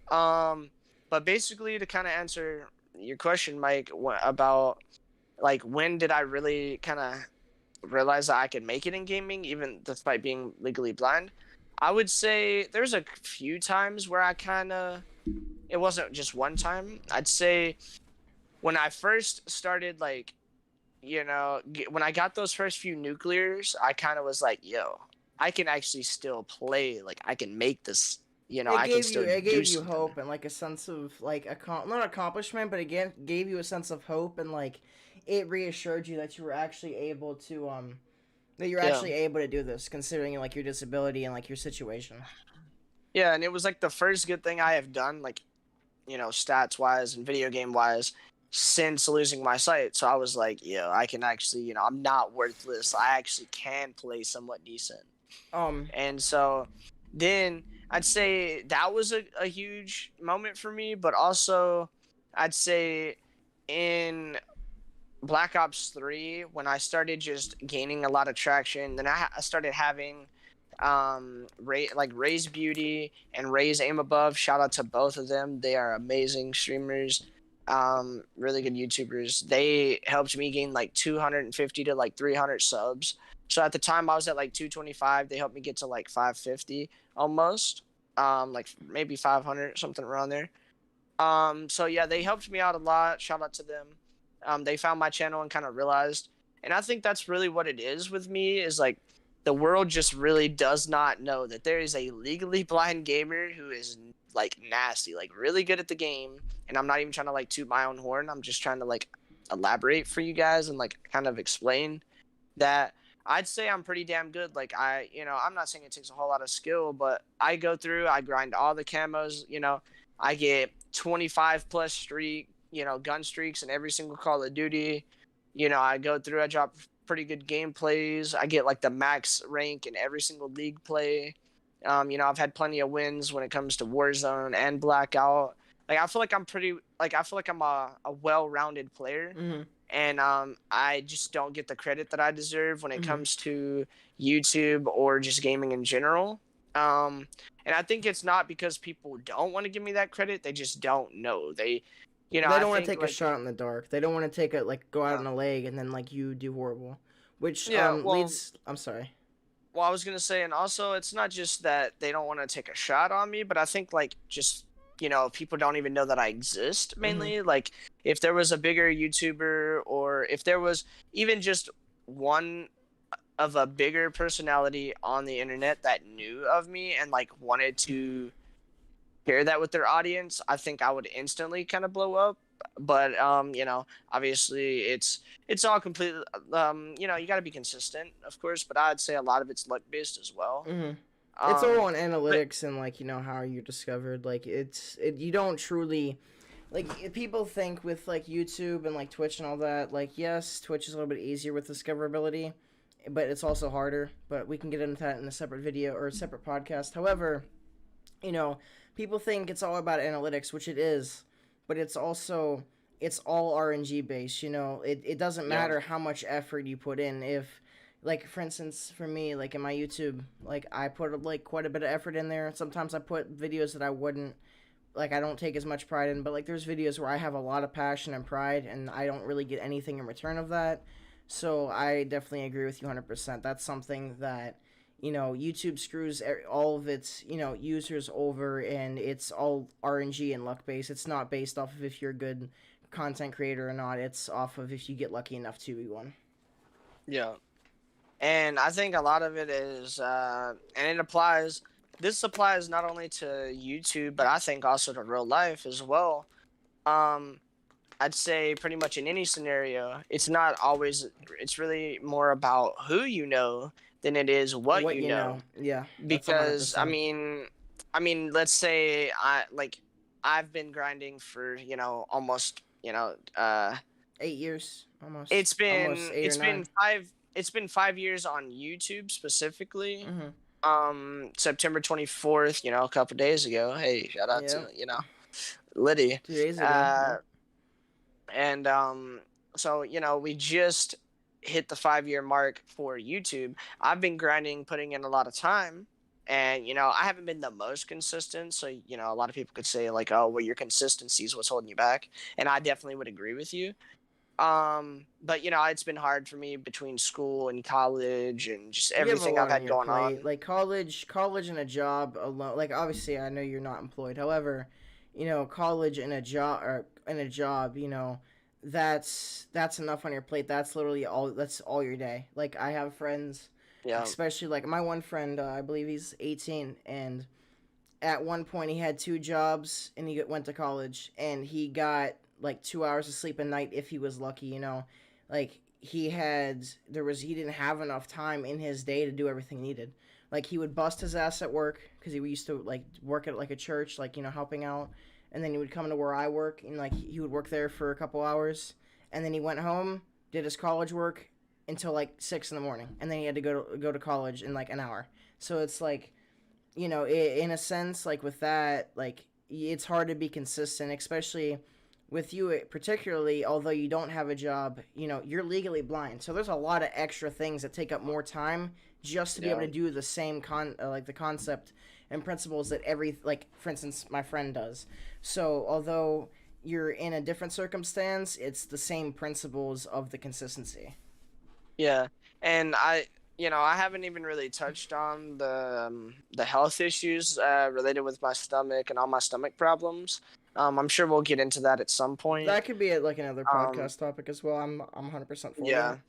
Speaker 2: But basically, to kind of answer your question, Mike, about when did I really kind of realize that I could make it in gaming, even despite being legally blind, I would say there's a few times where it wasn't just one time. I'd say when I first started, when I got those first few nuclears, I kind of was like, yo, I can actually still play. I can make this.
Speaker 1: It gave you hope and a sense of not accomplishment, but again, gave you a sense of hope and it reassured you that you were actually able to actually able to do this, considering your disability and your situation.
Speaker 2: Yeah, and it was the first good thing I have done, stats wise and video game wise, since losing my sight. So I was like, yo, I can actually, I'm not worthless. I actually can play somewhat decent. And so then I'd say that was a huge moment for me, but also I'd say in Black Ops 3, when I started just gaining a lot of traction, then I started having Ray's Beauty and Ray's Aim Above. Shout out to both of them. They are amazing streamers, really good YouTubers. They helped me gain 250 to 300 subs. So at the time I was at 225. They helped me get to 550 almost, maybe 500, something around there. So yeah, they helped me out a lot. Shout out to them. They found my channel and kind of realized, and I think that's really what it is with me, is the world just really does not know that there is a legally blind gamer who is nasty, really good at the game. And I'm not even trying to toot my own horn. I'm just trying to elaborate for you guys and kind of explain that I'd say I'm pretty damn good. I'm not saying it takes a whole lot of skill, but I grind all the camos, I get 25 plus streak, gun streaks in every single Call of Duty. I go through, I drop pretty good gameplays. I get the max rank in every single league play. I've had plenty of wins when it comes to Warzone and Blackout. I feel like I'm a well-rounded player.
Speaker 1: Mm-hmm.
Speaker 2: And I just don't get the credit that I deserve when it comes to YouTube or just gaming in general. And I think it's not because people don't want to give me that credit. They just don't know. They
Speaker 1: don't want to take a shot in the dark. They don't want to take go out on a leg and then you do horrible. Which leads. I'm sorry.
Speaker 2: Well, I was gonna say, and also it's not just that they don't want to take a shot on me, but I think just people don't even know that I exist mainly.
Speaker 1: Mm-hmm.
Speaker 2: If there was a bigger YouTuber, or if there was even just one of a bigger personality on the internet that knew of me and wanted to share that with their audience, I think I would instantly kind of blow up. But obviously it's all completely you got to be consistent, of course, but I'd say a lot of it's luck based as well.
Speaker 1: Mm-hmm. It's all on analytics and how you're discovered. You don't truly people think with YouTube and Twitch and all that. Yes, Twitch is a little bit easier with discoverability, but it's also harder. But we can get into that in a separate video or a separate podcast. However, people think it's all about analytics, which it is, but it's all RNG based. It doesn't matter how much effort you put in. If for instance, for me, in my YouTube, I put quite a bit of effort in there. Sometimes I put videos that I wouldn't like I don't take as much pride in, but like there's videos where I have a lot of passion and pride and I don't really get anything in return of that. So I definitely agree with you 100%. That's something that YouTube screws all of its, users over, and it's all RNG and luck based. It's not based off of if you're a good content creator or not. It's off of if you get lucky enough to be one.
Speaker 2: Yeah. And I think a lot of it is, and it applies. This applies not only to YouTube, but I think also to real life as well. Um, I'd say pretty much in any scenario, it's not always. It's really more about who you know than it is what you know.
Speaker 1: Yeah, that's
Speaker 2: Because
Speaker 1: 100%.
Speaker 2: let's say I've been grinding for almost
Speaker 1: 8 years almost.
Speaker 2: it's been
Speaker 1: Almost 8 or 9.
Speaker 2: it's been 5 years on YouTube specifically.
Speaker 1: Mm-hmm.
Speaker 2: September 24th, a couple days ago. Hey, shout out to Liddy.
Speaker 1: 2 days ago.
Speaker 2: And so we just hit the 5-year mark for YouTube. I've been grinding, putting in a lot of time, and I haven't been the most consistent. So a lot of people could say like, oh, well, your consistency is what's holding you back, and I definitely would agree with you. But it's been hard for me between school and college and just everything I've had going on.
Speaker 1: Like college and a job alone. Like obviously, I know you're not employed. However, college and a job that's enough on your plate. That's literally all. That's all your day. Like I have friends, especially like my one friend. I believe he's 18, and at one point he had 2 jobs, and he went to college, and he got like 2 hours of sleep a night if he was lucky. Like he didn't have enough time in his day to do everything he needed. Like he would bust his ass at work because he used to like work at like a church, like helping out, and then he would come to where I work, and like he would work there for a couple hours, and then he went home, did his college work until like 6 in the morning, and then he had to go to college in like an hour. So it's like, in a sense, like with that, like it's hard to be consistent, especially with you particularly, although you don't have a job, you're legally blind. So there's a lot of extra things that take up more time just to be able to do the same the concept and principles that for instance, my friend does. So although you're in a different circumstance, it's the same principles of the consistency.
Speaker 2: Yeah. And I haven't even really touched on the health issues related with my stomach and all my stomach problems. I'm sure we'll get into that at some point.
Speaker 1: That could be like another podcast topic as well. I'm 100% for that.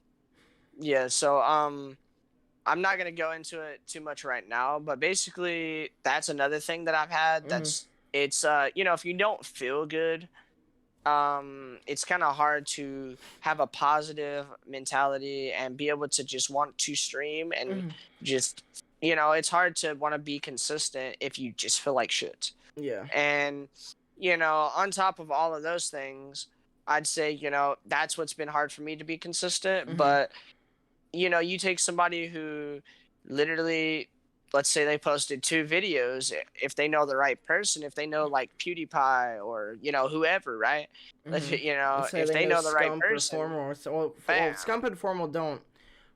Speaker 2: Yeah. So I'm not gonna go into it too much right now, but basically that's another thing that I've had. It's if you don't feel good, it's kind of hard to have a positive mentality and be able to just want to stream and just it's hard to want to be consistent if you just feel like shit.
Speaker 1: Yeah.
Speaker 2: And on top of all of those things, I'd say that's what's been hard for me to be consistent. But you take somebody who literally, let's say they posted 2 videos, if they know the right person, if they know like PewDiePie or whoever, right? If they know the right person,
Speaker 1: Scump and Formal don't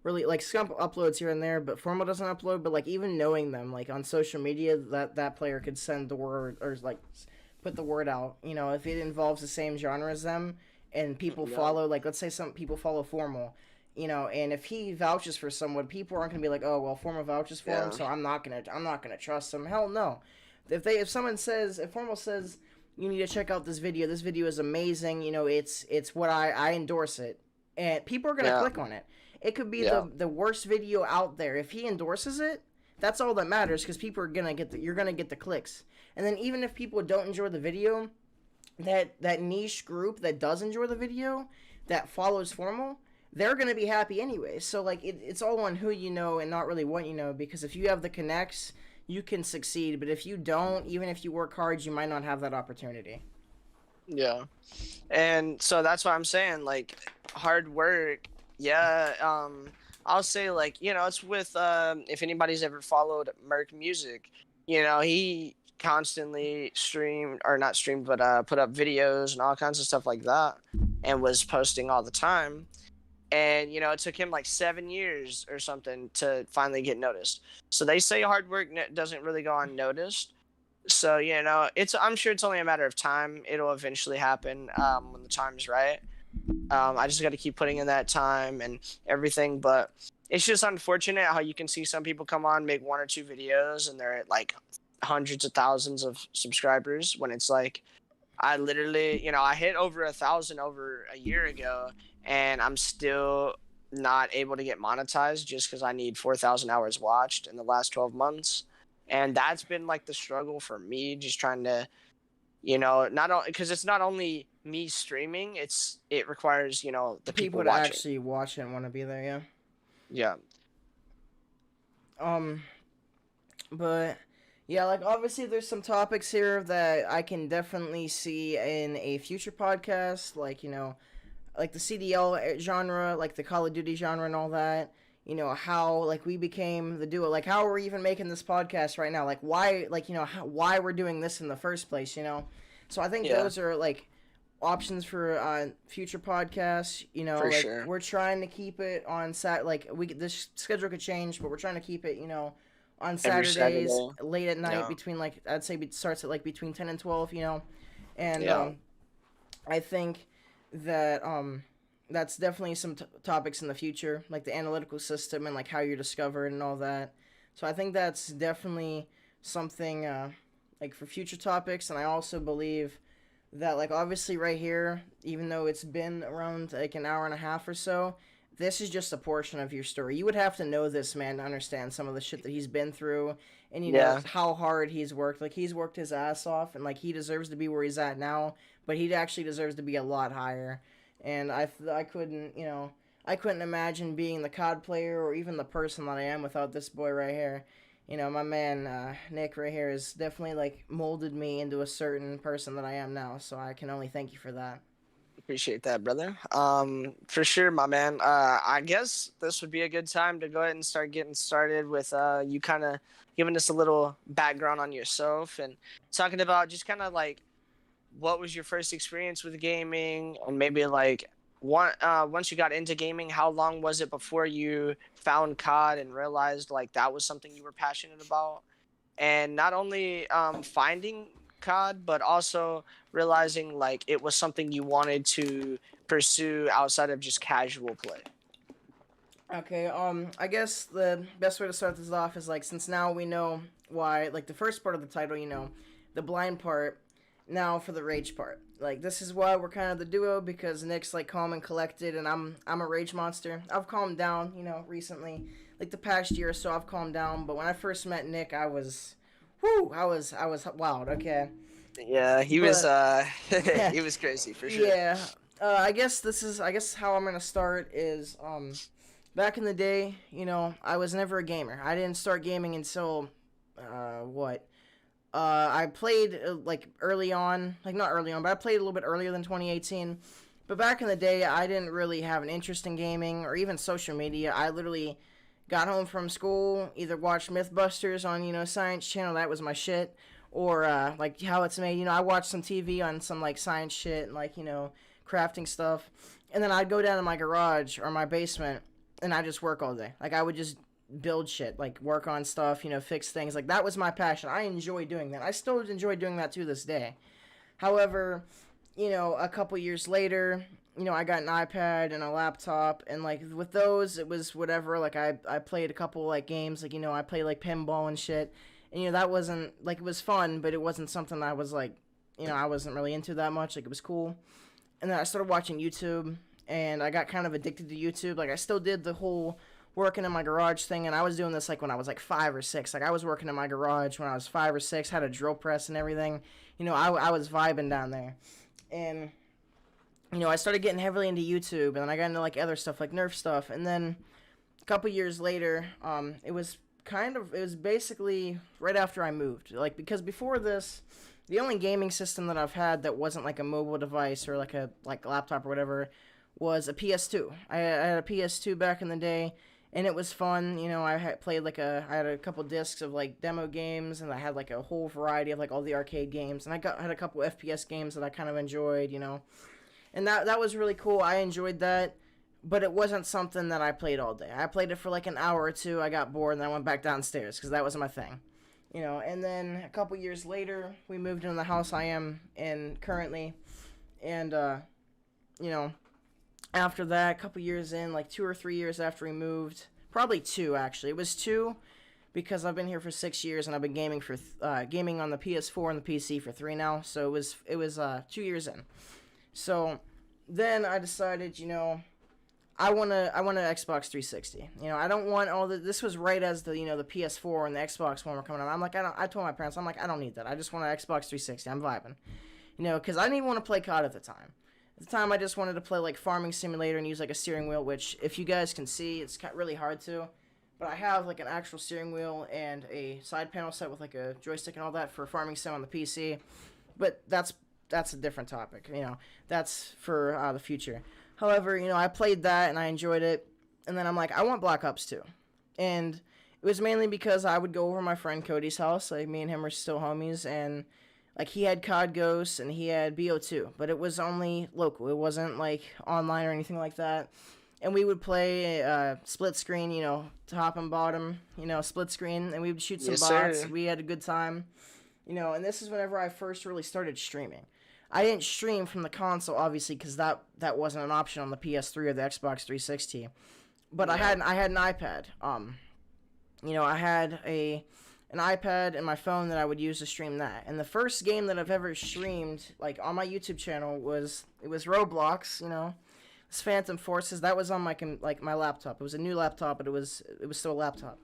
Speaker 1: really, like, Scump uploads here and there, but Formal doesn't upload. But like even knowing them, like on social media, that player could send the word or like put the word out. If it involves the same genre as them and people follow, like let's say some people follow Formal. And if he vouches for someone, people aren't gonna be like, oh well, Formal vouches for him, so I'm not gonna trust him. Hell no. If Formal says you need to check out this video is amazing, it's what I endorse it, and people are gonna click on it. It could be the worst video out there. If he endorses it, that's all that matters, because people are gonna you're gonna get the clicks. And then even if people don't enjoy the video, that niche group that does enjoy the video, that follows Formal, they're going to be happy anyway. So, like, it's all on who you know and not really what you know, because if you have the connects, you can succeed. But if you don't, even if you work hard, you might not have that opportunity.
Speaker 2: Yeah. And so that's what I'm saying, like, hard work, I'll say, like, it's with, if anybody's ever followed Merc Music, he constantly put up videos and all kinds of stuff like that, and was posting all the time. And, it took him like 7 years or something to finally get noticed. So they say hard work doesn't really go unnoticed. So, I'm sure it's only a matter of time. It'll eventually happen when the time's right. I just got to keep putting in that time and everything. But it's just unfortunate how you can see some people come on, make one or two videos, and they're at like hundreds of thousands of subscribers when it's like, I literally, I hit over 1,000 over a year ago, and I'm still not able to get monetized just because I need 4,000 hours watched in the last 12 months. And that's been like the struggle for me, just trying to, not only because it's not only me streaming, it requires, the people
Speaker 1: People to
Speaker 2: watching.
Speaker 1: actually watch it and want to be there, yeah.
Speaker 2: Yeah.
Speaker 1: But yeah, like obviously there's some topics here that I can definitely see in a future podcast, like like the CDL genre, like the Call of Duty genre and all that. How like we became the duo, like how are we even making this podcast right now, like why, like why we're doing this in the first place. So I think those are like options for future podcasts.
Speaker 2: For
Speaker 1: Like
Speaker 2: sure.
Speaker 1: we're trying to keep it on like this schedule could change, but we're trying to keep it on
Speaker 2: Every
Speaker 1: Saturdays
Speaker 2: Saturday.
Speaker 1: late at night
Speaker 2: Yeah.
Speaker 1: between, like, I'd say it starts at like between 10 and 12. And
Speaker 2: Yeah.
Speaker 1: I think that that's definitely some topics in the future, like the analytical system and like how you're discovered and all that. So I think that's definitely something like for future topics. And I also believe that, like, obviously right here, even though it's been around like an hour and a half or so, this is just a portion of your story. You would have to know this man to understand some of the shit that he's been through, and
Speaker 2: Yeah.
Speaker 1: how hard he's worked. Like, he's worked his ass off, and like he deserves to be where he's at now, but he actually deserves to be a lot higher. And I couldn't, I couldn't imagine being the COD player or even the person that I am without this boy right here. My man Nick right here has definitely like molded me into a certain person that I am now. So I can only thank you for that.
Speaker 2: Appreciate that, brother. For sure, my man. I guess this would be a good time to go ahead and start getting started with you kind of giving us a little background on yourself and talking about just kind of like what was your first experience with gaming, and maybe like once you got into gaming, how long was it before you found COD and realized like that was something you were passionate about? And not only finding COD, but also realizing like it was something you wanted to pursue outside of just casual play.
Speaker 1: Okay, I guess the best way to start this off is, like, since now we know why, like, the first part of the title, the blind part, now for the rage part. Like, this is why we're kind of the duo, because Nick's, like, calm and collected, and I'm a rage monster. I've calmed down, recently. Like, the past year or so, I've calmed down, but when I first met Nick, I was wild, okay?
Speaker 2: Yeah, he
Speaker 1: But,
Speaker 2: was he was crazy for sure.
Speaker 1: yeah, I guess how I'm gonna start is, back in the day, I was never a gamer. I didn't start gaming until, what? I played, like, early on. Like, not early on, but I played a little bit earlier than 2018. But back in the day, I didn't really have an interest in gaming or even social media. I literally got home from school, either watched Mythbusters on, Science Channel. That was my shit. Or, like, How It's Made. I watched some TV on some, like, science shit and, like, crafting stuff. And then I'd go down to my garage or my basement and I just work all day. Like, I would just build shit, like work on stuff, fix things. Like, that was my passion. I enjoy doing that. I still enjoy doing that to this day. However, a couple years later, I got an iPad and a laptop, and like with those, it was whatever. Like, I played a couple like games, like I played like pinball and shit, and that wasn't like, it was fun, but it wasn't something I was like, I wasn't really into that much. Like, it was cool, and then I started watching YouTube, and I got kind of addicted to YouTube. Like, I still did the whole working in my garage thing, and I was doing this like when I was like 5 or 6. Like, I was working in my garage when I was 5 or 6, had a drill press and everything. I was vibing down there, and I started getting heavily into YouTube, and then I got into like other stuff like Nerf stuff, and then a couple years later, it was basically right after I moved. Like, because before this, the only gaming system that I've had that wasn't like a mobile device or like a laptop or whatever was a PS2. I had a PS2 back in the day, and it was fun. I had played I had a couple discs of like demo games, and I had like a whole variety of like all the arcade games, and had a couple FPS games that I kind of enjoyed, and that was really cool. I enjoyed that, but it wasn't something that I played all day. I played it for like an hour or two. I got bored, and then I went back downstairs because that was my thing. you know. And then a couple years later, we moved into the house I am in currently, and you know, after that, a couple years in, like 2 or 3 years after we moved, probably two actually. It was two because I've been here for 6 years and I've been gaming on the PS4 and the PC for three now. So it was 2 years in. So then I decided, you know, I want an Xbox 360. You know, I don't want all the. This was right as the the PS4 and the Xbox One were coming out. I'm like, I told my parents, I'm like, I don't need that. I just want an Xbox 360. I'm vibing, you know, because I didn't even want to play COD at the time. At the time, I just wanted to play like Farming Simulator and use like a steering wheel, which if you guys can see, it's really hard to. But I have like an actual steering wheel and a side panel set with like a joystick and all that for Farming Sim on the PC. But that's a different topic. You know, that's for the future. However, you know, I played that and I enjoyed it, and then I'm like, I want Black Ops 2. And it was mainly because I would go over to my friend Cody's house, like me and him are still homies, and like he had COD Ghosts and he had BO2, but it was only local. It wasn't like online or anything like that. And we would play split screen, you know, top and bottom, you know, split screen, and we would shoot some bots. Sir. We had a good time, you know, and this is whenever I first really started streaming. I didn't stream from the console, obviously, because that wasn't an option on the PS3 or the Xbox 360. But yeah. I had an iPad. You know, I had an iPad and my phone that I would use to stream that. And the first game that I've ever streamed, like on my YouTube channel, was Roblox. You know, it's Phantom Forces. That was on my laptop. It was a new laptop, but it was still a laptop.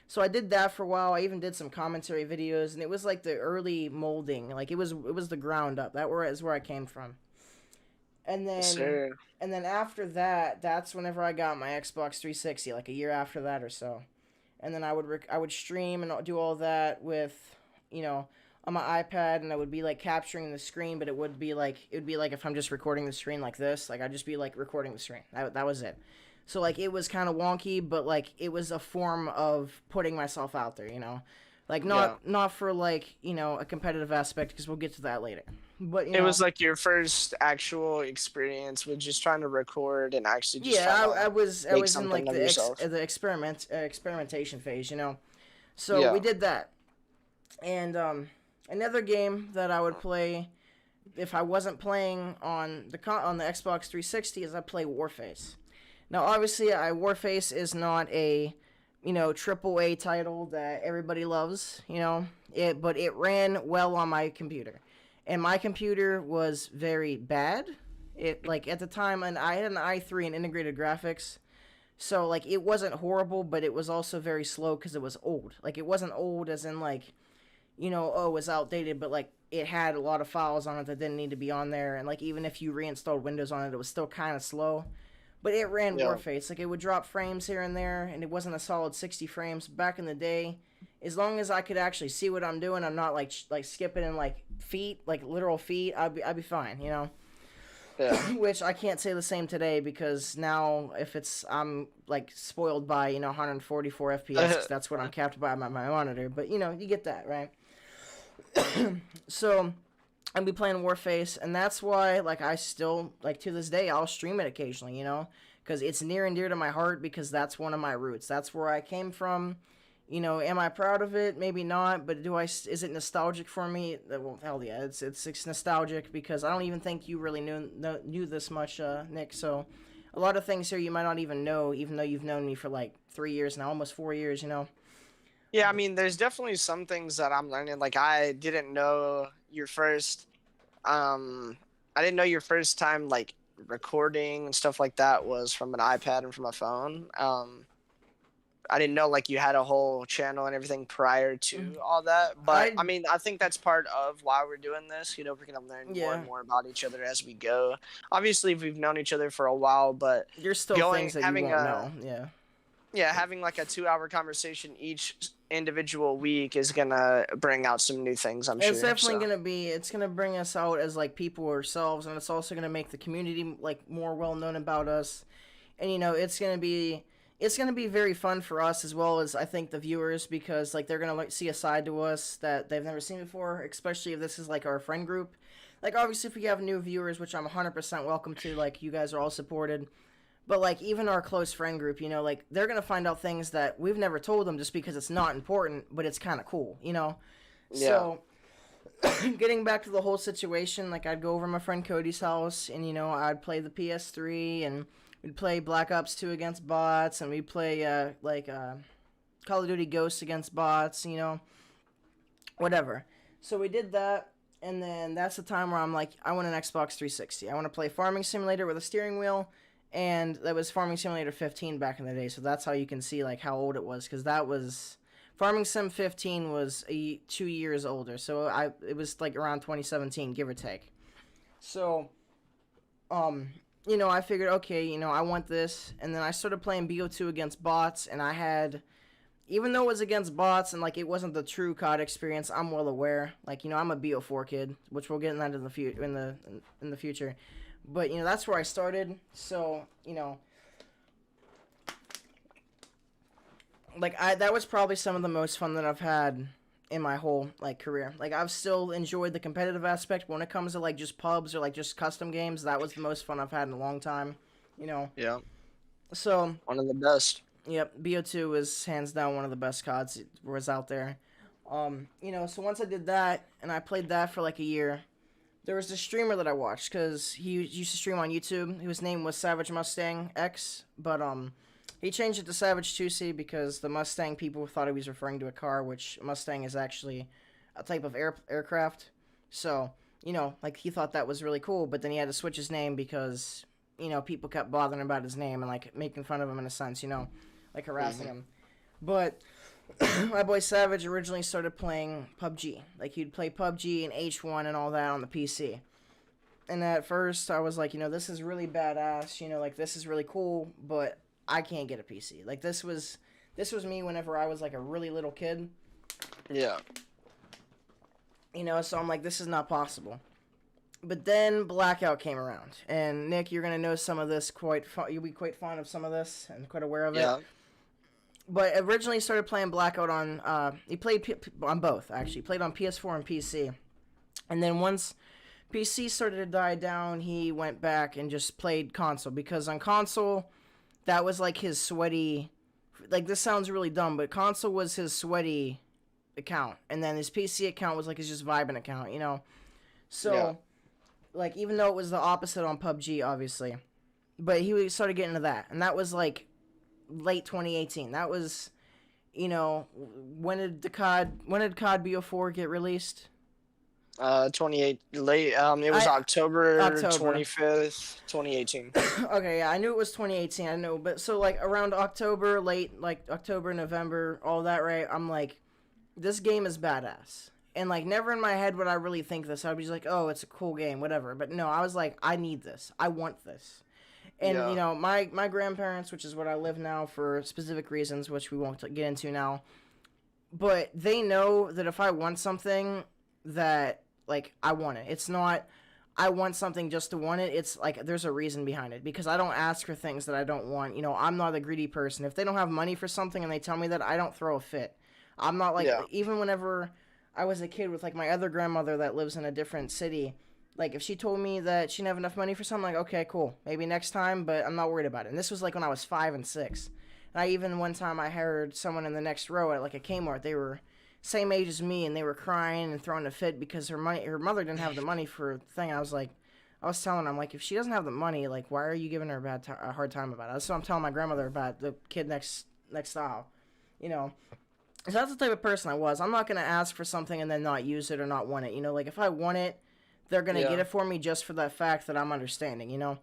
Speaker 1: So I did that for a while. I even did some commentary videos, and it was like the early molding. Like it was the ground up. That is where I came from. And then Sure. And then after that, that's whenever I got my Xbox 360, like a year after that or so. And then I would stream and do all that with, you know, on my iPad, and I would be like capturing the screen, but it would be like if I'm just recording the screen like this, like I'd just be like recording the screen. That was it. So, like, it was kind of wonky, but, like, it was a form of putting myself out there, you know? Like, not for, like, you know, a competitive aspect, because we'll get to that later. But,
Speaker 2: it was, like, your first actual experience with just trying to record and actually just
Speaker 1: I was in, like, the experimentation phase, you know? So, we did that. And, another game that I would play if I wasn't playing on the Xbox 360 is I play Warface. Now, obviously, Warface is not a, you know, AAA title that everybody loves, you know, but it ran well on my computer. And my computer was very bad. It, like, at the time, and I had an i3 and integrated graphics, so, like, it wasn't horrible, but it was also very slow because it was old. Like, it wasn't old as in, like, you know, it was outdated, but, like, it had a lot of files on it that didn't need to be on there, and, like, even if you reinstalled Windows on it, it was still kind of slow. But it ran Warface. Like, it would drop frames here and there, and it wasn't a solid 60 frames. Back in the day, as long as I could actually see what I'm doing, I'm not, like skipping in, like, feet, like, literal feet, I'd be fine, you know? Yeah. Which I can't say the same today, because now, I'm, like, spoiled by, you know, 144 FPS, that's what I'm capped by my monitor. But, you know, you get that, right? So I'd be playing Warface, and that's why, like, I still, like, to this day, I'll stream it occasionally, you know, because it's near and dear to my heart, because that's one of my roots. That's where I came from. You know, am I proud of it? Maybe not, but is it nostalgic for me? Well, hell yeah, it's nostalgic, because I don't even think you really knew this much, Nick, so a lot of things here you might not even know, even though you've known me for, like, 3 years now, almost 4 years, you know?
Speaker 2: Yeah, I mean, there's definitely some things that I'm learning. Like, I didn't know your first time, like, recording and stuff like that was from an iPad and from a phone. I didn't know, like, you had a whole channel and everything prior to all that. But, I mean, I think that's part of why we're doing this. You know, we're going to learn more and more about each other as we go. Obviously, we've known each other for a while, but
Speaker 1: there's still things that you won't know. Yeah.
Speaker 2: Yeah, having like a 2-hour conversation each individual week is gonna bring out some new things, I'm sure.
Speaker 1: It's definitely it's gonna bring us out as like people ourselves, and it's also gonna make the community like more well known about us. And you know, it's gonna be very fun for us, as well as I think the viewers, because like they're gonna like see a side to us that they've never seen before, especially if this is like our friend group. Like, obviously, if we have new viewers, which I'm 100% welcome to, like, you guys are all supported. But like even our close friend group, you know, like they're gonna find out things that we've never told them just because it's not important, but it's kind of cool, you know.
Speaker 2: Yeah.
Speaker 1: So getting back to the whole situation, like I'd go over to my friend Cody's house, and you know I'd play the PS3, and we'd play Black Ops 2 against bots, and we'd play Call of Duty Ghosts against bots, you know, whatever. So we did that, and then that's the time where I'm like, I want an Xbox 360. I want to play Farming Simulator with a steering wheel, and that was Farming Simulator 15 back in the day. So that's how you can see like how old it was, because that was Farming Sim 15 was 2 years older. So it was like around 2017, give or take. So, you know, I figured, okay, you know, I want this, and then I started playing BO2 against bots, and I had, even though it was against bots and like it wasn't the true COD experience, I'm well aware. Like, you know, I'm a BO4 kid, which we'll get in that in the future. But you know, that's where I started. So, you know, like that was probably some of the most fun that I've had in my whole like career. Like I've still enjoyed the competitive aspect, but when it comes to like just pubs or like just custom games, that was the most fun I've had in a long time, you know.
Speaker 2: Yeah.
Speaker 1: So,
Speaker 2: One of the best.
Speaker 1: yep, BO2 was hands down one of the best CODs was out there. You know, so once I did that and I played that for like a year, there was a streamer that I watched because he used to stream on YouTube. His name was Savage Mustang X, but he changed it to Savage 2C because the Mustang people thought he was referring to a car, which Mustang is actually a type of aircraft. So, you know, like he thought that was really cool, but then he had to switch his name because, you know, people kept bothering about his name and like making fun of him in a sense, you know, like harassing him. But my boy Savage originally started playing PUBG. Like he'd play PUBG and H1 and all that on the PC. And at first I was like, you know, this is really badass, you know, like this is really cool, but I can't get a PC. Like this was me whenever I was like a really little kid.
Speaker 2: Yeah.
Speaker 1: You know, so I'm like, this is not possible. But then Blackout came around, and Nick, you're gonna know some of this you'll be quite fond of some of this and quite aware of it. But originally started playing Blackout on, he played on both, actually. He played on PS4 and PC. And then once PC started to die down, he went back and just played console. Because on console, that was like his sweaty, like this sounds really dumb, but console was his sweaty account. And then his PC account was like his just vibing account, you know? So, like, even though it was the opposite on PUBG, obviously. But he started getting into that. And that was like late 2018. That was, you know, when did COD BO4 get released?
Speaker 2: 28 late. It was October 25th, 2018.
Speaker 1: Okay, yeah, I knew it was 2018. I know, but so like around October, late like October, November, all that, right? I'm like, this game is badass. And like never in my head would I really think this. I'd be like, oh, it's a cool game, whatever. But no, I was like, I need this. I want this. And, you know, my grandparents, which is where I live now for specific reasons, which we won't get into now, but they know that if I want something that, like, I want it. It's not, I want something just to want it. It's, like, there's a reason behind it. Because I don't ask for things that I don't want. You know, I'm not a greedy person. If they don't have money for something and they tell me that, I don't throw a fit. I'm not, like, even whenever I was a kid with, like, my other grandmother that lives in a different city, like, if she told me that she didn't have enough money for something, like, okay, cool. Maybe next time, but I'm not worried about it. And this was, like, when I was 5 and 6. And I even, one time, I heard someone in the next row at, like, a Kmart. They were same age as me, and they were crying and throwing a fit because her mother didn't have the money for a thing. I was telling her, I'm like, if she doesn't have the money, like, why are you giving her a hard time about it? That's what I'm telling my grandmother about the kid next aisle, you know. So that's the type of person I was. I'm not going to ask for something and then not use it or not want it. You know, like, if I want it, they're going to get it for me just for that fact that I'm understanding, you know?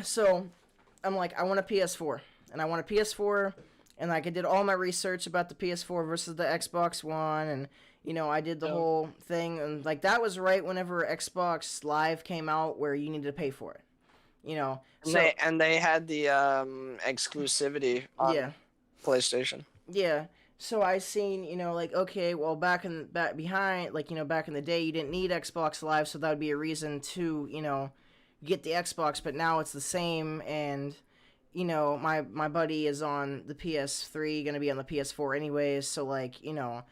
Speaker 1: So, I'm like, I want a PS4. And I want a PS4, and like, I did all my research about the PS4 versus the Xbox One, and, you know, I did the whole thing, and, like, that was whenever Xbox Live came out where you needed to pay for it, you know?
Speaker 2: And they had the exclusivity on PlayStation.
Speaker 1: Yeah. So I seen, you know, like, okay, well, back in the day, you didn't need Xbox Live, so that would be a reason to, you know, get the Xbox, but now it's the same, and, you know, my buddy is on the PS3, gonna be on the PS4 anyways, so, like, you know,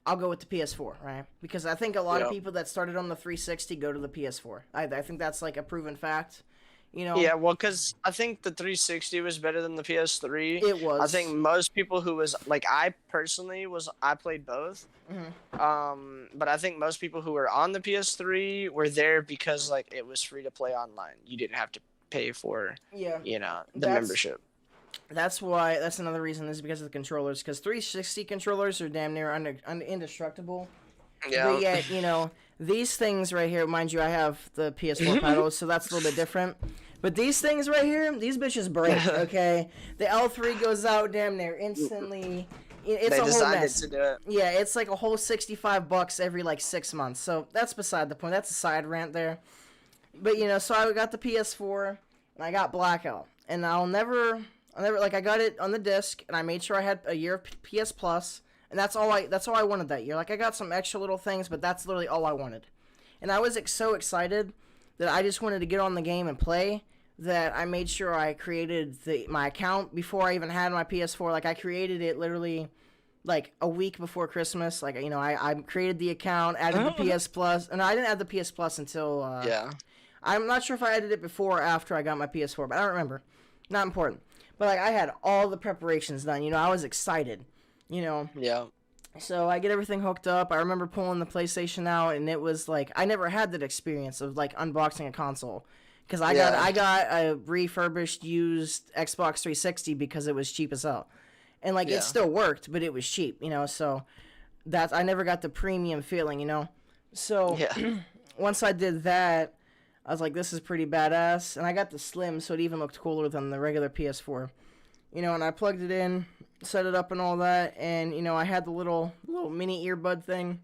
Speaker 1: I'll go with the PS4, right? Because I think a lot of people that started on the 360 go to the PS4. I think that's, like, a proven fact, You know,
Speaker 2: Yeah, well, because I think the 360 was better than the PS3.
Speaker 1: it
Speaker 2: I think
Speaker 1: was.
Speaker 2: most people who was like, I personally I played both.
Speaker 1: Mhm.
Speaker 2: But I think most people who were on the PS3 were there because like it was free to play online. You didn't have to pay for,
Speaker 1: Yeah,
Speaker 2: the
Speaker 1: that's
Speaker 2: membership.
Speaker 1: that's why. That's another reason is because of the controllers. Because 360 controllers are damn near indestructible. But
Speaker 2: Yeah.
Speaker 1: yet, these things right here, mind you, I have the PS4 pedals, so that's a little bit different. But these things right here, these bitches break, okay? The L3 goes out damn near instantly. It's
Speaker 2: They
Speaker 1: a whole
Speaker 2: decided
Speaker 1: mess.
Speaker 2: to do it.
Speaker 1: Yeah, it's like a whole $65 every like 6 months. So that's beside the point. That's a side rant there. But so I got the PS4 and I got Blackout, and I'll never like I got it on the disc, and I made sure I had a year of PS Plus, and that's all I wanted that year. Like I got some extra little things, but that's literally all I wanted. And I was so excited that I just wanted to get on the game and play that I made sure I created my account before I even had my PS4. Like I created it literally like a week before Christmas. Like I created the account, added the PS Plus, and I didn't add the PS Plus until
Speaker 2: Yeah.
Speaker 1: I'm not sure if I added it before or after I got my PS4, but I don't remember. Not important. But like I had all the preparations done. I was excited.
Speaker 2: Yeah.
Speaker 1: So I get everything hooked up. I remember pulling the PlayStation out, and it was like I never had that experience of like unboxing a console, because I got a refurbished used Xbox 360 because it was cheap as hell, and like it still worked, but it was cheap. So that I never got the premium feeling. So once I did that, I was like, this is pretty badass, and I got the Slim, so it even looked cooler than the regular PS4. And I plugged it in, set it up and all that, and I had the little mini earbud thing.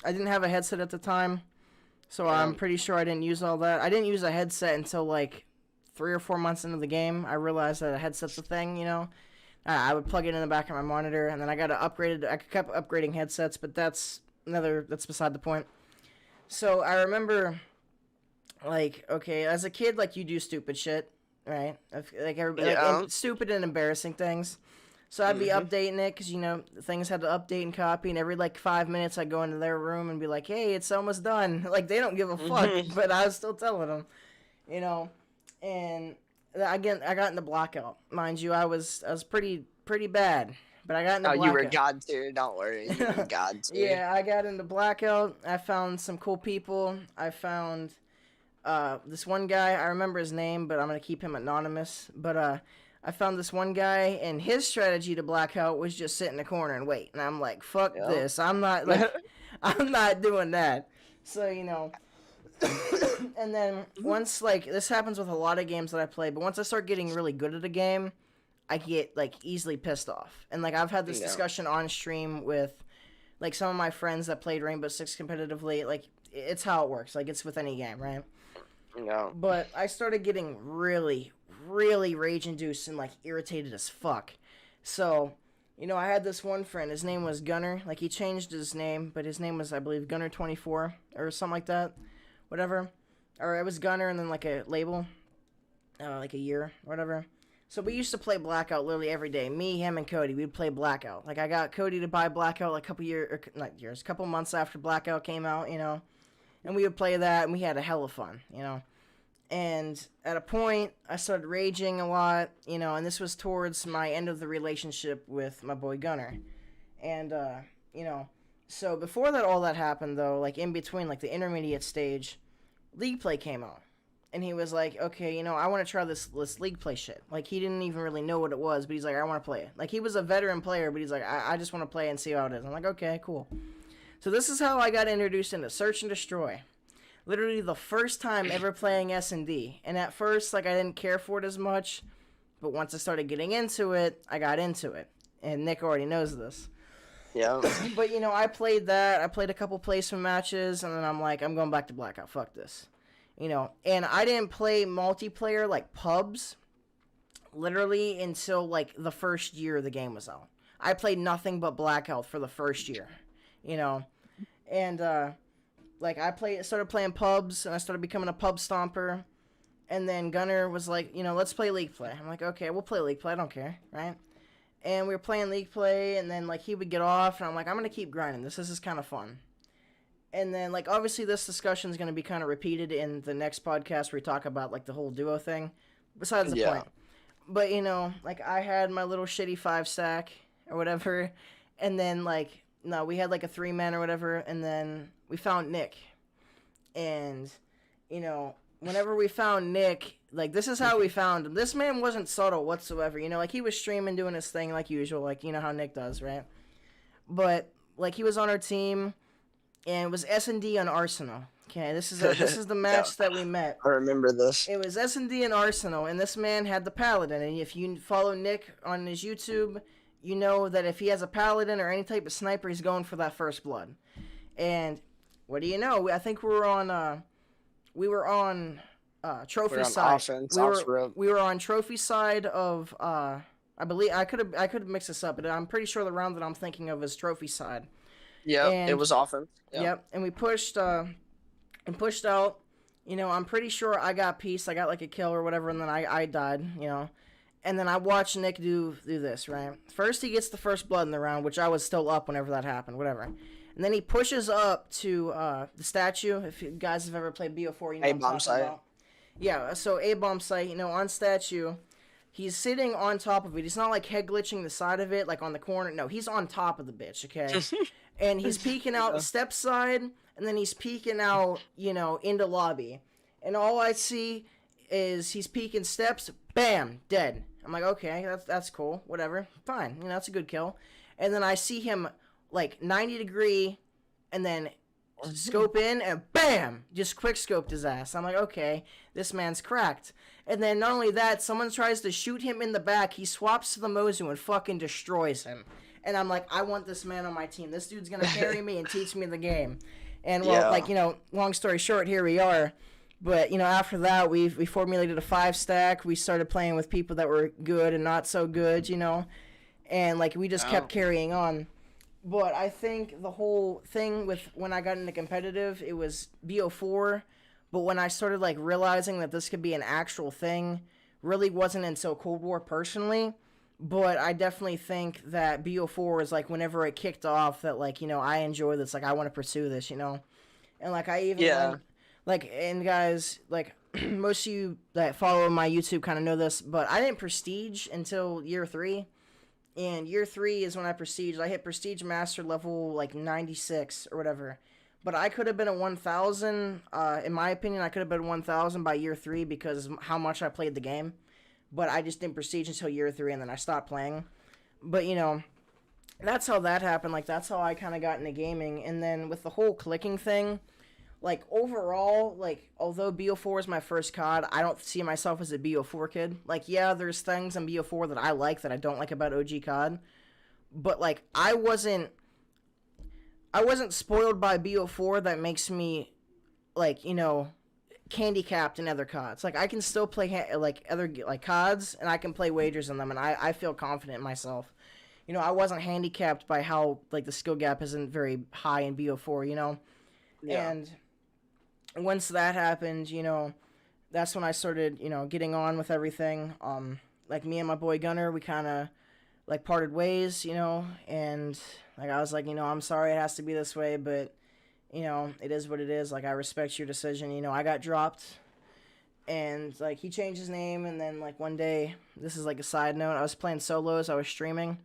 Speaker 1: I didn't have a headset at the time, so I'm pretty sure I didn't use all that. I didn't use a headset until like 3 or 4 months into the game. I realized that a headset's a thing. I would plug it in the back of my monitor, and then I got to upgrade it. I kept upgrading headsets, but that's beside the point. So I remember, like, okay, as a kid, like, you do stupid shit, right? Like, everybody, like, stupid and embarrassing things. So I'd be updating it because, things had to update and copy, and every, like, 5 minutes I'd go into their room and be like, hey, it's almost done. Like, they don't give a fuck, but I was still telling them, and again, I got into Blackout. Mind you, I was pretty bad, but I got into Blackout.
Speaker 2: You were God tier, don't worry. You were God tier.
Speaker 1: Yeah, I got into Blackout. I found some cool people. I found this one guy. I remember his name, but I'm going to keep him anonymous. But I found this one guy, and his strategy to Blackout was just sit in the corner and wait. And I'm like, fuck this. I'm not, like, I'm not doing that. So, and then once, like, this happens with a lot of games that I play, but once I start getting really good at a game, I get, like, easily pissed off. And, like, I've had this discussion on stream with, like, some of my friends that played Rainbow Six competitively. Like, it's how it works. Like, it's with any game, right?
Speaker 2: Yeah.
Speaker 1: But I started getting really, really rage-induced and, like, irritated as fuck. So, I had this one friend. His name was Gunner. Like, he changed his name, but his name was, I believe, Gunner24 or something like that. Whatever. Or it was Gunner and then, like, a label. Like a year or whatever. So we used to play Blackout literally every day. Me, him, and Cody. We'd play Blackout. Like, I got Cody to buy Blackout like a couple months after Blackout came out, And we would play that, and we had a hell of fun, And at a point, I started raging a lot, and this was towards my end of the relationship with my boy Gunner. And, so before all that happened, though, like, in between, like, the intermediate stage, League Play came out. And he was like, okay, I want to try this League Play shit. Like, he didn't even really know what it was, but he's like, I want to play it. Like, he was a veteran player, but he's like, I just want to play and see how it is. I'm like, okay, cool. So this is how I got introduced into Search and Destroy. Literally the first time ever playing S&D. And at first, like, I didn't care for it as much, but once I started getting into it, I got into it. And Nick already knows this.
Speaker 2: Yeah.
Speaker 1: But, I played that. I played a couple placement matches, and then I'm like, I'm going back to Blackout. Fuck this. And I didn't play multiplayer, like, pubs, literally until, like, the first year the game was out. I played nothing but Blackout for the first year, And, like, I started playing pubs, and I started becoming a pub stomper. And then Gunner was like, let's play League Play. I'm like, okay, we'll play League Play. I don't care, right? And we were playing League Play, and then, like, he would get off, and I'm like, I'm going to keep grinding. This is kind of fun. And then, like, obviously this discussion is going to be kind of repeated in the next podcast where we talk about, like, the whole duo thing. Besides the point. But, you know, like, I had my little shitty 5-stack or whatever. And then, like, no, we had, like, a 3-man or whatever. And then we found Nick. And, you know, whenever we found Nick, like, this is how we found him. This man wasn't subtle whatsoever. You know, like, he was streaming, doing his thing like usual. Like, you know how Nick does, right? But, like, he was on our team. And it was S&D on Arsenal. Okay, this is the match that we met.
Speaker 2: I remember this.
Speaker 1: It was S&D and Arsenal, and this man had the Paladin. And if you follow Nick on his YouTube, you know that if he has a Paladin or any type of sniper, he's going for that first blood. And what do you know? I think we were on trophy side.
Speaker 2: Offense,
Speaker 1: we were on trophy side of I believe I could mix this up, but I'm pretty sure the round that I'm thinking of is trophy side.
Speaker 2: Yeah, it was offense.
Speaker 1: Yep, and we pushed out. You know, I'm pretty sure I got peace. I got like a kill or whatever, and then I died. You know, and then I watched Nick do this. Right, first he gets the first blood in the round, which I was still up whenever that happened. Whatever, and then he pushes up to the statue. If you guys have ever played BO4, you know
Speaker 2: A-bomb site.
Speaker 1: Yeah, so A-bomb site. You know, on statue. He's sitting on top of it. He's not like head glitching the side of it, like on the corner. No, he's on top of the bitch, okay? And he's peeking out the step side, and then he's peeking out, you know, into lobby. And all I see is he's peeking steps, bam, dead. I'm like, okay, that's cool, whatever, fine. You know, that's a good kill. And then I see him, like, 90 degree, and then scope in, and bam, just quick scoped his ass. I'm like, okay, this man's cracked. And then not only that, someone tries to shoot him in the back. He swaps to the Mozu and fucking destroys him. And I'm like, I want this man on my team. This dude's gonna carry me and teach me the game. And well, like, you know, long story short, here we are. But, you know, after that, we formulated a 5-stack. We started playing with people that were good and not so good, you know. And, like, we just kept carrying on. But I think the whole thing with when I got into competitive, it was BO4. But when I started, like, realizing that this could be an actual thing, really wasn't until Cold War personally. But I definitely think that BO4 is, like, whenever it kicked off, that, like, you know, I enjoy this. Like, I want to pursue this, you know. And, like, I even, like, and guys, like, most of you that follow my YouTube kind of know this, but I didn't prestige until year 3. And year 3 is when I prestiged. I hit prestige master level, like, 96 or whatever. But I could have been at 1,000. In my opinion, I could have been 1,000 by year 3 because of how much I played the game. But I just didn't prestige until year 3, and then I stopped playing. But, you know, that's how that happened. Like, that's how I kind of got into gaming. And then with the whole clicking thing, like, overall, like, although BO4 is my first COD, I don't see myself as a BO4 kid. Like, yeah, there's things in BO4 that I like that I don't like about OG COD. But, like, I wasn't spoiled by BO4 that makes me, like, you know, handicapped in other CODs. Like, I can still play, other, like, CODs, and I can play wagers in them, and I feel confident in myself. You know, I wasn't handicapped by how, like, the skill gap isn't very high in BO4, you know? Yeah. And once that happened, you know, that's when I started, you know, getting on with everything. Like, me and my boy Gunner, we kind of, like, parted ways, you know, and, like, I was like, you know, I'm sorry it has to be this way, but, you know, it is what it is. Like, I respect your decision. You know, I got dropped, and, like, he changed his name, and then, like, one day, this is, like, a side note, I was playing solos, I was streaming,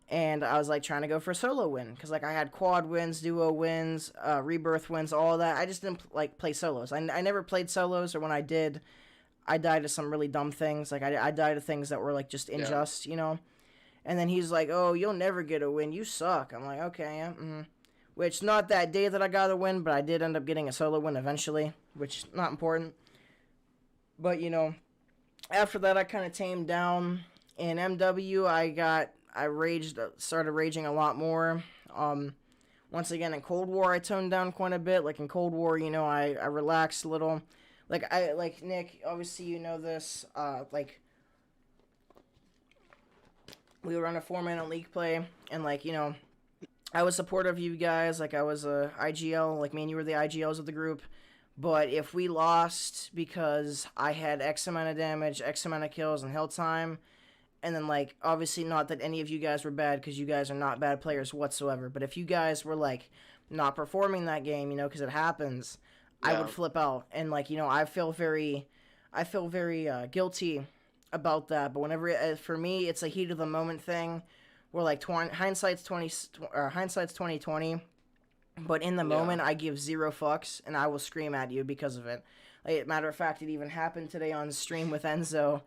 Speaker 1: and I was, like, trying to go for a solo win, because, like, I had quad wins, duo wins, rebirth wins, all that. I just didn't, like, play solos. I never played solos, or when I did, I died to some really dumb things. Like, I died to things that were, like, just unjust, you know? And then he's like, oh, you'll never get a win. You suck. I'm like, okay, yeah, Which, not that day that I got a win, but I did end up getting a solo win eventually, which, not important. But, you know, after that, I kind of tamed down. In MW, started raging a lot more. Once again, in Cold War, I toned down quite a bit. Like, in Cold War, you know, I relaxed a little. Like, Nick, obviously, you know this, like, we were on a 4-man on league play, and, like, you know, I was supportive of you guys, like, I was a IGL, like, me and you were the IGLs of the group, but if we lost because I had X amount of damage, X amount of kills, and hill time, and then, like, obviously not that any of you guys were bad, because you guys are not bad players whatsoever, but if you guys were, like, not performing that game, you know, because it happens, I would flip out. And, like, you know, I feel very guilty about that. But whenever, for me, it's a heat of the moment thing where, like, hindsight's 2020. But in the moment, I give zero fucks, and I will scream at you because of it. Like, matter of fact, it even happened today on stream with Enzo,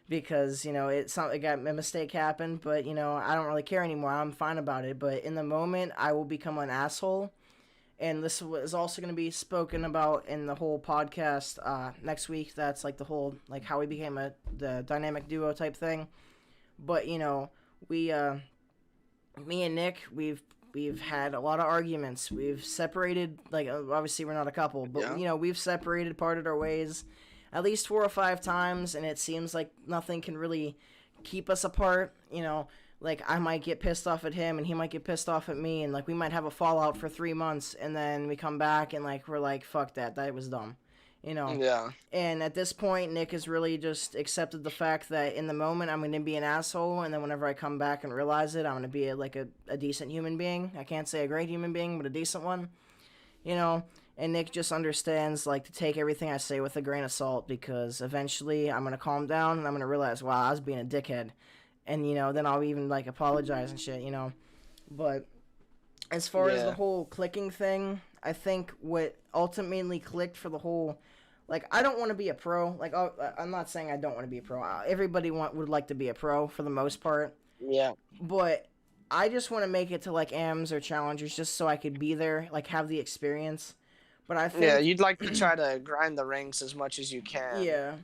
Speaker 1: because, you know, a mistake happened, but, you know, I don't really care anymore. I'm fine about it. But in the moment, I will become an asshole. And this is also going to be spoken about in the whole podcast next week. That's, like, the whole, like, how we became the dynamic duo type thing. But, you know, me and Nick, we've had a lot of arguments. We've separated, like, obviously we're not a couple, but, you know, we've parted our ways at least 4 or 5 times, and it seems like nothing can really keep us apart. You know, like, I might get pissed off at him, and he might get pissed off at me, and, like, we might have a fallout for 3 months, and then we come back, and, like, we're like, fuck that was dumb. You know?
Speaker 2: Yeah.
Speaker 1: And at this point, Nick has really just accepted the fact that in the moment I'm going to be an asshole, and then whenever I come back and realize it, I'm going to be a decent human being. I can't say a great human being, but a decent one. You know? And Nick just understands, like, to take everything I say with a grain of salt, because eventually I'm going to calm down and I'm going to realize, wow, I was being a dickhead. And, you know, then I'll even, like, apologize and shit, you know? But as far as the whole clicking thing, I think what ultimately clicked for the whole, like, I don't want to be a pro. Like, I'm not saying I don't want to be a pro. Everybody would like to be a pro for the most part.
Speaker 2: Yeah.
Speaker 1: But I just want to make it to, like, AMs or challengers just so I could be there, like, have the experience. But I think...
Speaker 2: Yeah, you'd like to try to grind the ranks as much as you can.
Speaker 1: Yeah.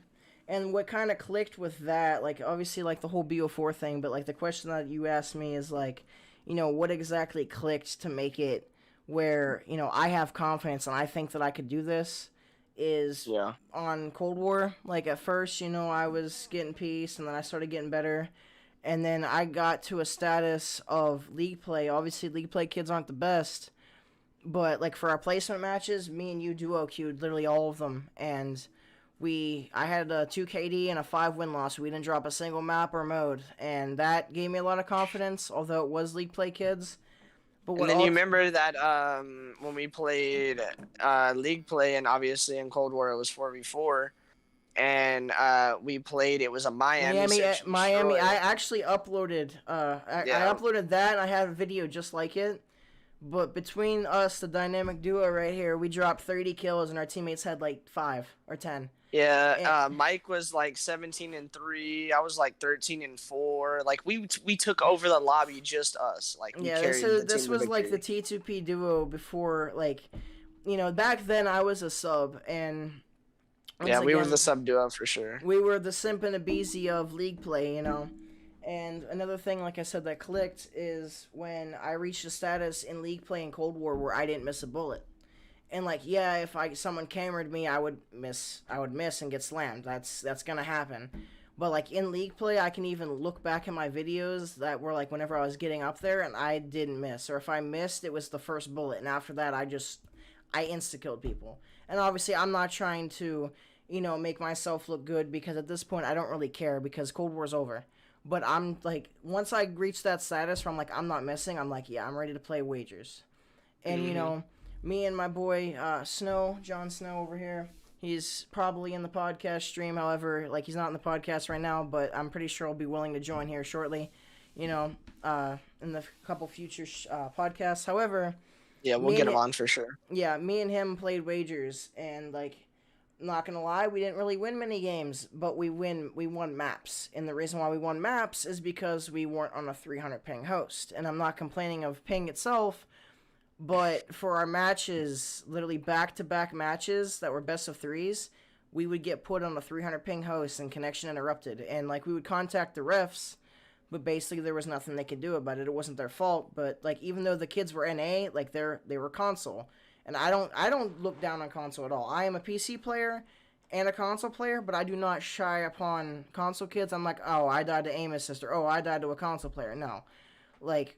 Speaker 1: And what kind of clicked with that, like, obviously, like, the whole BO4 thing, but, like, the question that you asked me is, like, you know, what exactly clicked to make it where, you know, I have confidence and I think that I could do this is on Cold War. Like, at first, you know, I was getting peace, and then I started getting better. And then I got to a status of league play. Obviously, league play kids aren't the best. But, like, for our placement matches, me and you duo queued literally all of them. And I had a 2 KD and a 5 win-loss. We didn't drop a single map or mode. And that gave me a lot of confidence, although it was league play kids. But
Speaker 2: and then you remember that when we played league play, and obviously in Cold War it was 4v4, and we played, it was a Miami.
Speaker 1: I actually uploaded, I uploaded that, and I have a video just like it. But between us, the dynamic duo right here, we dropped 30 kills, and our teammates had like 5 or 10.
Speaker 2: Yeah, Mike was like 17-3. I was like 13-4. Like we took over the lobby, just us. Like
Speaker 1: this was like the T2P duo before, like, you know, back then I was a sub, and
Speaker 2: we were the sub duo for sure.
Speaker 1: We were the Simp and Abizi of league play, you know. And another thing, like I said, that clicked is when I reached a status in league play in Cold War where I didn't miss a bullet. And, like, yeah, if someone camered me, I would miss and get slammed. That's gonna happen. But, like, in league play, I can even look back at my videos that were, like, whenever I was getting up there and I didn't miss. Or if I missed, it was the first bullet. And after that, I insta-killed people. And obviously, I'm not trying to, you know, make myself look good, because at this point, I don't really care, because Cold War's over. But I'm, like, once I reach that status where I'm, like, I'm not missing, I'm like, yeah, I'm ready to play wagers. And, you know, me and my boy, Jon Snow over here, he's probably in the podcast stream. However, like, he's not in the podcast right now, but I'm pretty sure he'll be willing to join here shortly, you know, in the couple future podcasts. However...
Speaker 2: Yeah, we'll get him on for sure.
Speaker 1: Yeah, me and him played wagers, and, like... Not gonna lie, we didn't really win many games, but we won maps. And the reason why we won maps is because we weren't on a 300 ping host. And I'm not complaining of ping itself, but for our matches, literally back-to-back matches that were best of 3s, we would get put on a 300 ping host and connection interrupted. And, like, we would contact the refs, but basically there was nothing they could do about it. It wasn't their fault, but, like, even though the kids were NA, like, they were console. And I don't look down on console at all. I am a PC player and a console player, but I do not shy upon console kids. I'm like, oh, I died to aim assist, or oh, I died to a console player. No. Like,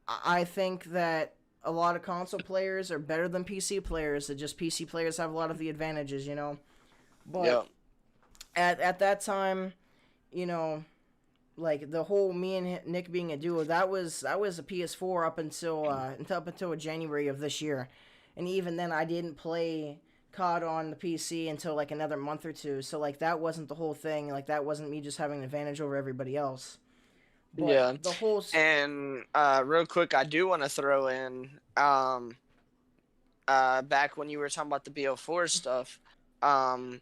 Speaker 1: I think that a lot of console players are better than PC players. That just PC players have a lot of the advantages, you know. But at that time, you know, like the whole me and Nick being a duo, that was a PS4 up until January of this year, and even then I didn't play COD on the PC until like another month or two. So like that wasn't the whole thing. Like that wasn't me just having an advantage over everybody else. But
Speaker 2: Yeah.
Speaker 1: the whole
Speaker 2: And real quick, I do want to throw in back when you were talking about the BO4 stuff. Um,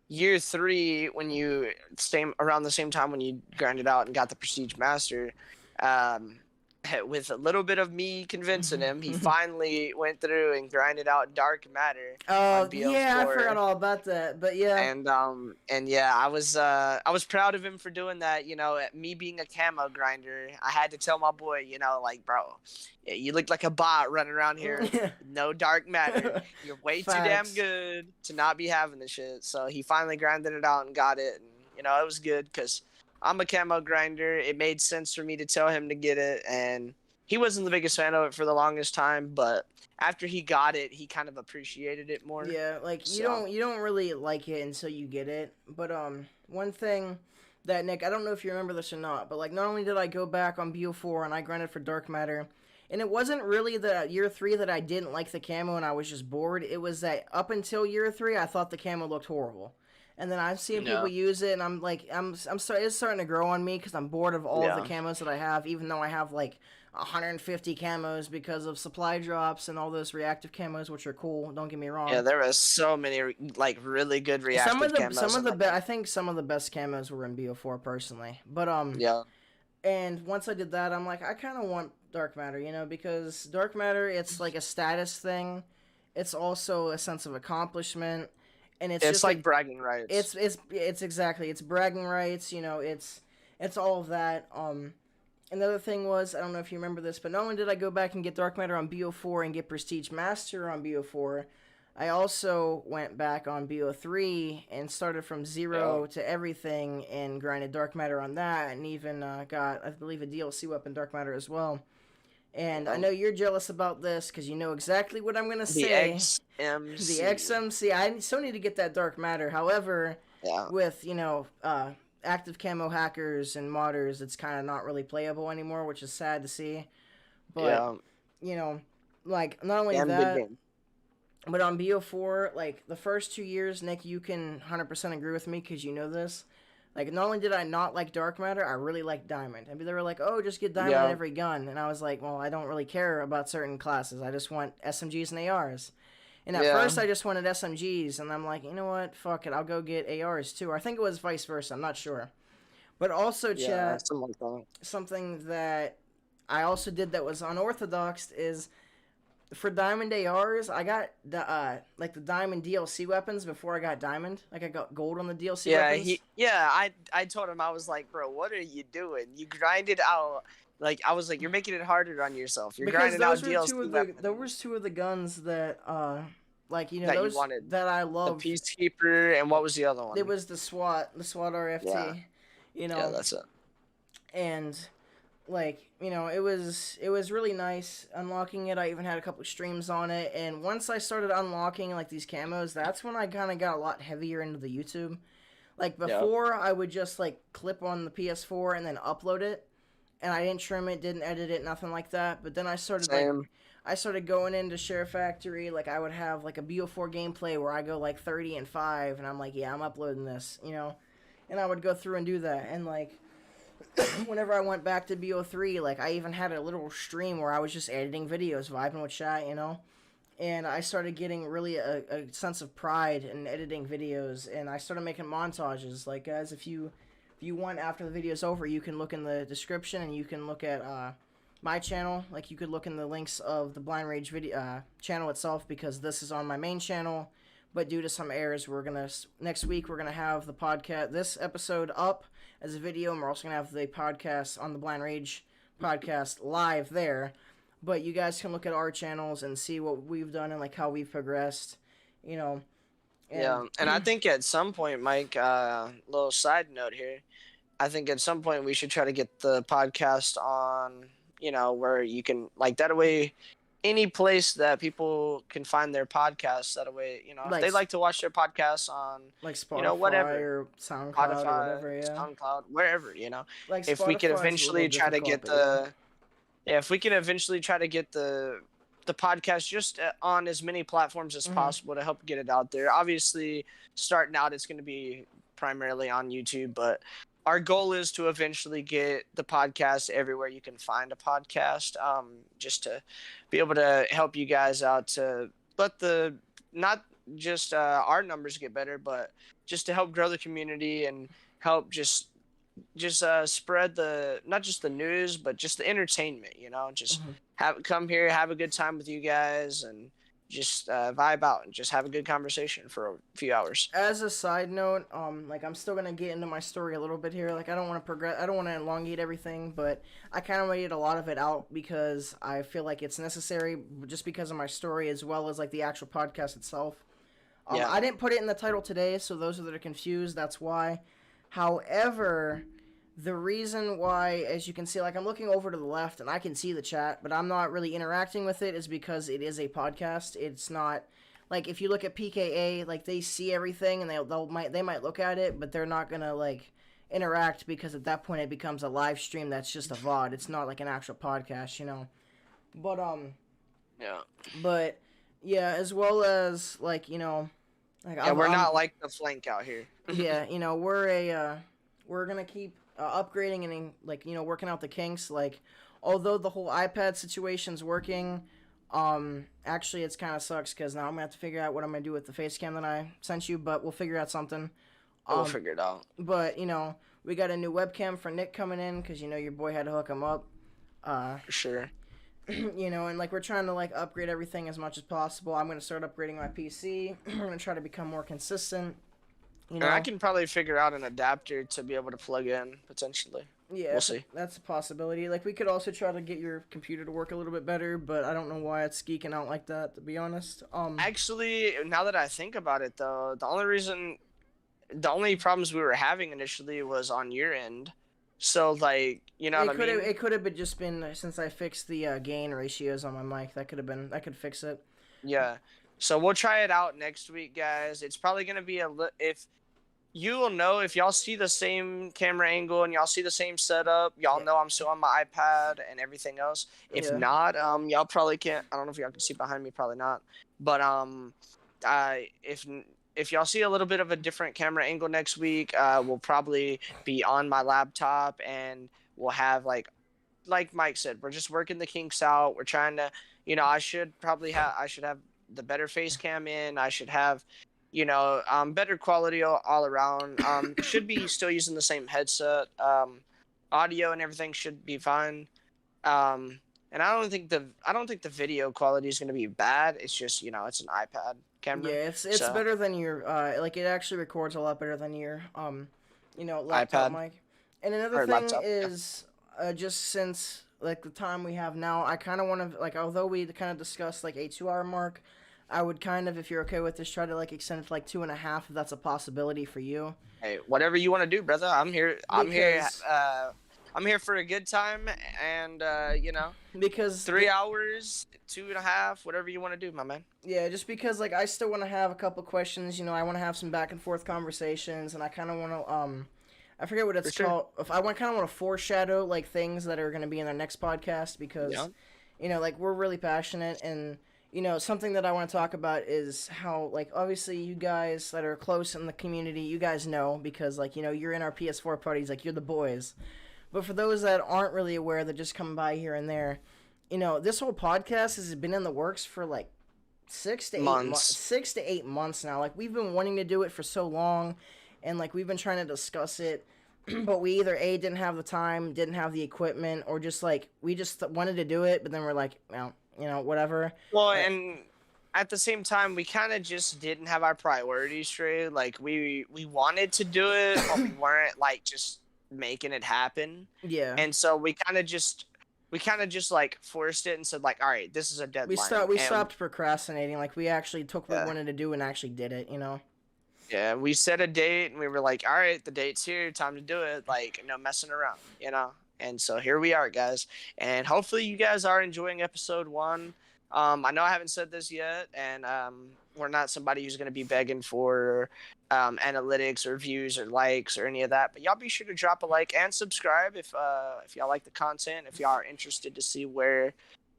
Speaker 2: year 3, when you around the same time when you grinded out and got the Prestige Master, um, with a little bit of me convincing him, he finally went through and grinded out Dark Matter on
Speaker 1: Oh yeah, I forgot
Speaker 2: BO4.
Speaker 1: all about that. But yeah,
Speaker 2: And yeah, I was proud of him for doing that. You know, me being a camo grinder, I had to tell my boy, you know, like, bro, you look like a bot running around here. No dark matter. You're way too damn
Speaker 1: Facts.
Speaker 2: good to not be having this shit. So he finally grinded it out and got it. And you know, it was good because I'm a camo grinder. It made sense for me to tell him to get it, and he wasn't the biggest fan of it for the longest time, but after he got it, he kind of appreciated it more.
Speaker 1: Yeah, like
Speaker 2: So
Speaker 1: you don't really like it until you get it. But one thing that Nick, I don't know if you remember this or not, but like not only did I go back on BO4 and I grinded for Dark Matter, and it wasn't really the year 3 that I didn't like the camo and I was just bored. It was that up until year 3 I thought the camo looked horrible. And then I've seen
Speaker 2: yeah,
Speaker 1: people use it and I'm like it's starting to grow on me cuz I'm bored of all of the
Speaker 2: yeah.
Speaker 1: camos that I have, even though I have like 150 camos because of supply drops and all those reactive camos, which are cool. Don't get me
Speaker 2: Yeah,
Speaker 1: wrong.
Speaker 2: there was so many like really good
Speaker 1: Some of
Speaker 2: reactive camos in that
Speaker 1: I
Speaker 2: game.
Speaker 1: think some of the best camos were in BO4 personally. But
Speaker 2: Yeah,
Speaker 1: and once I did that, I'm like I kind of want Dark Matter, you know, because Dark Matter it's like a status thing. It's also a sense of accomplishment, and it's
Speaker 2: it's
Speaker 1: just
Speaker 2: like
Speaker 1: like
Speaker 2: bragging rights.
Speaker 1: it's exactly it's bragging rights, you know, it's all of that. Another thing was, I don't know if you remember this, but not only did I go back and get Dark Matter on BO4 and get Prestige Master on BO4, I also went back on BO3 and started from
Speaker 2: Yeah,
Speaker 1: zero to everything and grinded Dark Matter on that, and even got, I believe, a DLC weapon Dark Matter as well. And I
Speaker 2: yeah.
Speaker 1: know you're jealous about this because you know exactly what I'm going to
Speaker 2: The
Speaker 1: say. The
Speaker 2: XMC.
Speaker 1: XMC, I still need to get that Dark Matter. However,
Speaker 2: Yeah,
Speaker 1: with, you know, active camo hackers and modders, it's kind of not really playable anymore, which is sad to see. But,
Speaker 2: yeah.
Speaker 1: you know, like, not only
Speaker 2: Damn good
Speaker 1: that,
Speaker 2: game.
Speaker 1: but on BO4, like, the first 2 years, Nick, you can 100% agree with me because you know this. Like, not only did I not like Dark Matter, I really liked Diamond. I mean, they were like, oh, just get Diamond in
Speaker 2: Yeah,
Speaker 1: every gun. And I was like, well, I don't really care about certain classes. I just want SMGs and ARs. And at
Speaker 2: yeah,
Speaker 1: first, I just wanted SMGs, and I'm like, you know what? Fuck it. I'll go get ARs too. Or I think it was vice versa. I'm not sure. But also,
Speaker 2: yeah.
Speaker 1: chat,
Speaker 2: Something like that.
Speaker 1: something that I also did that was unorthodox is for Diamond ARs, I got the like the Diamond DLC weapons before I got Diamond. Like I got gold on the DLC
Speaker 2: Yeah,
Speaker 1: weapons.
Speaker 2: I told him, I was like, bro, what are you doing? You grinded out. Like I was like, you're making it harder on yourself. You're
Speaker 1: Because
Speaker 2: grinding out
Speaker 1: those were
Speaker 2: DLC weapons
Speaker 1: two of the guns that like you know
Speaker 2: that you
Speaker 1: those
Speaker 2: wanted.
Speaker 1: that I
Speaker 2: The
Speaker 1: love.
Speaker 2: Peacekeeper, and what was the other
Speaker 1: It
Speaker 2: one?
Speaker 1: was the SWAT
Speaker 2: Yeah,
Speaker 1: RFT, you
Speaker 2: yeah,
Speaker 1: know,
Speaker 2: that's it.
Speaker 1: and like you know it was really nice unlocking it. I even had a couple streams on it, and once I started unlocking like these camos, that's when I kind of got a lot heavier into the YouTube. Like
Speaker 2: Yeah,
Speaker 1: before, I would just like clip on the PS4 and then upload it, and I didn't trim it, didn't edit it, nothing like that. But then
Speaker 2: same.
Speaker 1: I started going into Share Factory. Like I would have like a BO4 gameplay where I go like 30-5, and I'm like, yeah, I'm uploading this, you know. And I would go through and do that, and like whenever I went back to BO3, like I even had a little stream where I was just editing videos, vibing with chat, you know. And I started getting really a sense of pride in editing videos, and I started making montages. Like guys, if you want after the video's over, you can look in the description and you can look at my channel. Like you could look in the links of the Blind Rage video channel itself because this is on my main channel. But due to some errors, next week we're gonna have the podcast this episode up as a video, and we're also gonna have the podcast on the Blind Rage podcast live there. But you guys can look at our channels and see what we've done and like how we've progressed, you know. And
Speaker 2: Yeah, and I think at some point, Mike, little side note here, I think at some point we should try to get the podcast on, you know, where you can like that way any place that people can find their podcasts. That way, you know, if
Speaker 1: Like
Speaker 2: they like to watch their podcasts on,
Speaker 1: like
Speaker 2: you know,
Speaker 1: Spotify
Speaker 2: whatever,
Speaker 1: or SoundCloud or
Speaker 2: Spotify,
Speaker 1: whatever. Yeah,
Speaker 2: SoundCloud, wherever, you know,
Speaker 1: like
Speaker 2: if we could
Speaker 1: Spotify is a little
Speaker 2: eventually try to
Speaker 1: difficult,
Speaker 2: get
Speaker 1: but yeah.
Speaker 2: yeah, if we can eventually try to get the podcast just on as many platforms as
Speaker 1: Mm-hmm.
Speaker 2: possible to help get it out there. Obviously, starting out, it's going to be primarily on YouTube, but our goal is to eventually get the podcast everywhere you can find a podcast, just to be able to help you guys out to let the not just our numbers get better, but just to help grow the community and help just spread the not just the news but just the entertainment, you know, just
Speaker 1: Mm-hmm.
Speaker 2: have come here, have a good time with you guys, and just vibe out and just have a good conversation for a few hours.
Speaker 1: As a side note, like I'm still gonna get into my story a little bit here. Like I don't want to progress, I don't want to elongate everything, but I kind of made a lot of it out because I feel like it's necessary, just because of my story as well as like the actual podcast itself.
Speaker 2: Yeah.
Speaker 1: I didn't put it in the title today, so those that are confused, that's why. However, the reason why, as you can see, like I'm looking over to the left and I can see the chat, but I'm not really interacting with it, is because it is a podcast. It's not like if you look at PKA, like they see everything and they might look at it, but they're not gonna like interact because at that point it becomes a live stream that's just a VOD. It's not like an actual podcast, you know. But
Speaker 2: Yeah.
Speaker 1: but yeah, as well as like like
Speaker 2: Yeah, we're not like the flank out here.
Speaker 1: yeah, we're gonna keep upgrading and like working out the kinks. Like, although the whole iPad situation's working, actually it's kind of sucks because now I'm gonna have to figure out what I'm gonna do with the face cam that I sent you. But we'll figure out something.
Speaker 2: We'll figure it out.
Speaker 1: But we got a new webcam for Nick coming in because your boy had to hook him up.
Speaker 2: For sure.
Speaker 1: And like we're trying to like upgrade everything as much as possible. I'm gonna start upgrading my PC. We're gonna try to become more consistent.
Speaker 2: And I can probably figure out an adapter to be able to plug in potentially.
Speaker 1: Yeah,
Speaker 2: we'll see.
Speaker 1: That's a possibility. Like we could also try to get your computer to work a little bit better, but I don't know why it's geeking out like that, to be honest.
Speaker 2: Actually, now that I think about it, though, the only problems we were having initially was on your end. So like, you know what I mean?
Speaker 1: It could have just been since I fixed the gain ratios on my mic. That could fix it.
Speaker 2: Yeah. So we'll try it out next week, guys. It's probably gonna be if you will know if y'all see the same camera angle and y'all see the same setup, y'all know I'm still on my iPad and everything else. If not, y'all probably can't. I don't know if y'all can see behind me, probably not. But if y'all see a little bit of a different camera angle next week, we'll probably be on my laptop and we'll have like Mike said, we're just working the kinks out. We're trying to, I should have the better face cam in. I should have better quality all around. Should be still using the same headset. Audio and everything should be fine. And I don't think the video quality is going to be bad. It's just it's an iPad camera.
Speaker 1: Yeah, it's better than your like it actually records a lot better than your laptop
Speaker 2: iPad.
Speaker 1: mic. And another
Speaker 2: Or
Speaker 1: thing
Speaker 2: laptop,
Speaker 1: is just since like the time we have now, I kind of want to like although we kind of discussed like a 2-hour mark. I would kind of, if you're okay with this, try to like extend it to like 2.5 if that's a possibility for you.
Speaker 2: Hey, whatever you want to do, brother. I'm here. I'm here for a good time, and
Speaker 1: because
Speaker 2: 3 hours, 2.5, whatever you want to do, my man.
Speaker 1: Yeah, just because like I still want to have a couple questions. I want to have some back and forth conversations, and I kind of want to I forget what it's called. If I kind of want to foreshadow like things that are going to be in our next podcast because like we're really passionate and. Something that I want to talk about is how, like, obviously you guys that are close in the community, you guys know because, like, you're in our PS4 parties, like, you're the boys. But for those that aren't really aware, that just come by here and there, this whole podcast has been in the works for, like, 6 to 8 months now. Like, we've been wanting to do it for so long, and, like, we've been trying to discuss it. But we either didn't have the time, didn't have the equipment, or just, like, we just wanted to do it, but then we're like, well... whatever.
Speaker 2: Well, and at the same time, we kind of just didn't have our priorities straight. Like, we wanted to do it, but we weren't, like, just making it happen.
Speaker 1: Yeah.
Speaker 2: And so we kind of just, like, forced it and said, like, all right, this is a deadline.
Speaker 1: We stopped procrastinating. Like, we actually took what we wanted to do and actually did it,
Speaker 2: Yeah, we set a date, and we were like, all right, the date's here, time to do it. Like, no messing around, And so here we are, guys. And hopefully you guys are enjoying episode 1. I know I haven't said this yet, and we're not somebody who's going to be begging for analytics or views or likes or any of that. But y'all be sure to drop a like and subscribe if y'all like the content, if y'all are interested to see where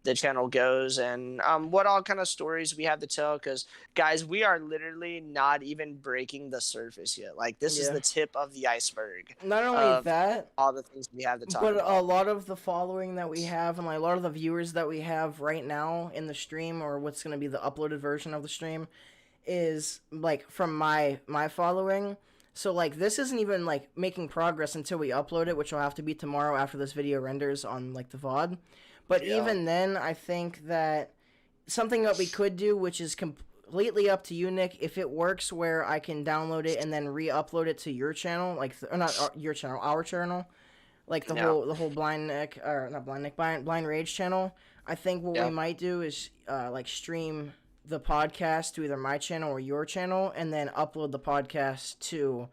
Speaker 2: the channel goes and what all kind of stories we have to tell. Because guys, we are literally not even breaking the surface yet. Like this is
Speaker 1: Yeah.
Speaker 2: the tip of the iceberg
Speaker 1: Not only
Speaker 2: of
Speaker 1: that,
Speaker 2: all the things we have to talk
Speaker 1: but
Speaker 2: about.
Speaker 1: a lot of the following that we have and like a lot of the viewers that we have right now in the stream, or what's going to be the uploaded version of the stream, is like from my following. So like this isn't even like making progress until we upload it, which will have to be tomorrow after this video renders on like the VOD. But
Speaker 2: Yeah.
Speaker 1: even then, I think that something that we could do, which is completely up to you, Nick, if it works, where I can download it and then re-upload it to your channel, like or not your channel, our channel, like the whole Blind Nick, or not Blind Nick, Blind Rage channel. I think what we might do is like stream the podcast to either my channel or your channel, and then upload the podcast to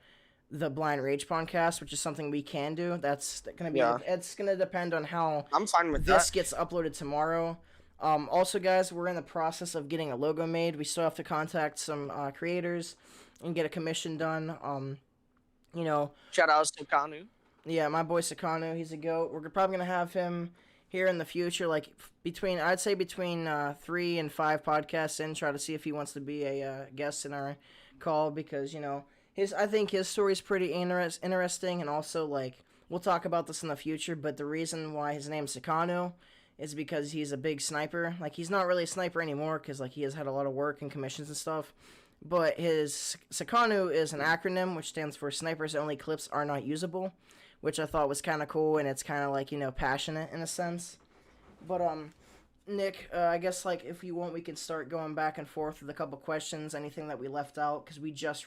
Speaker 1: the Blind Rage podcast, which is something we can do. That's gonna be it's gonna depend on how
Speaker 2: I'm fine with
Speaker 1: this
Speaker 2: that.
Speaker 1: gets uploaded tomorrow. Also, guys, we're in the process of getting a logo made. We still have to contact some creators and get a commission done. You know,
Speaker 2: Shout out to Kanu.
Speaker 1: yeah, my boy Sakano, he's a goat. We're probably gonna have him here in the future, like I'd say between 3 and 5 podcasts in, try to see if he wants to be a guest in our call, because I think his story is pretty interesting, and also like we'll talk about this in the future. But the reason why his name's Sakano is because he's a big sniper. Like he's not really a sniper anymore because like he has had a lot of work and commissions and stuff. But his Sakano is an acronym which stands for Snipers Only Clips Are Not Usable, which I thought was kind of cool, and it's kind of like passionate in a sense. But Nick, I guess like if you want, we can start going back and forth with a couple questions, anything that we left out, because we just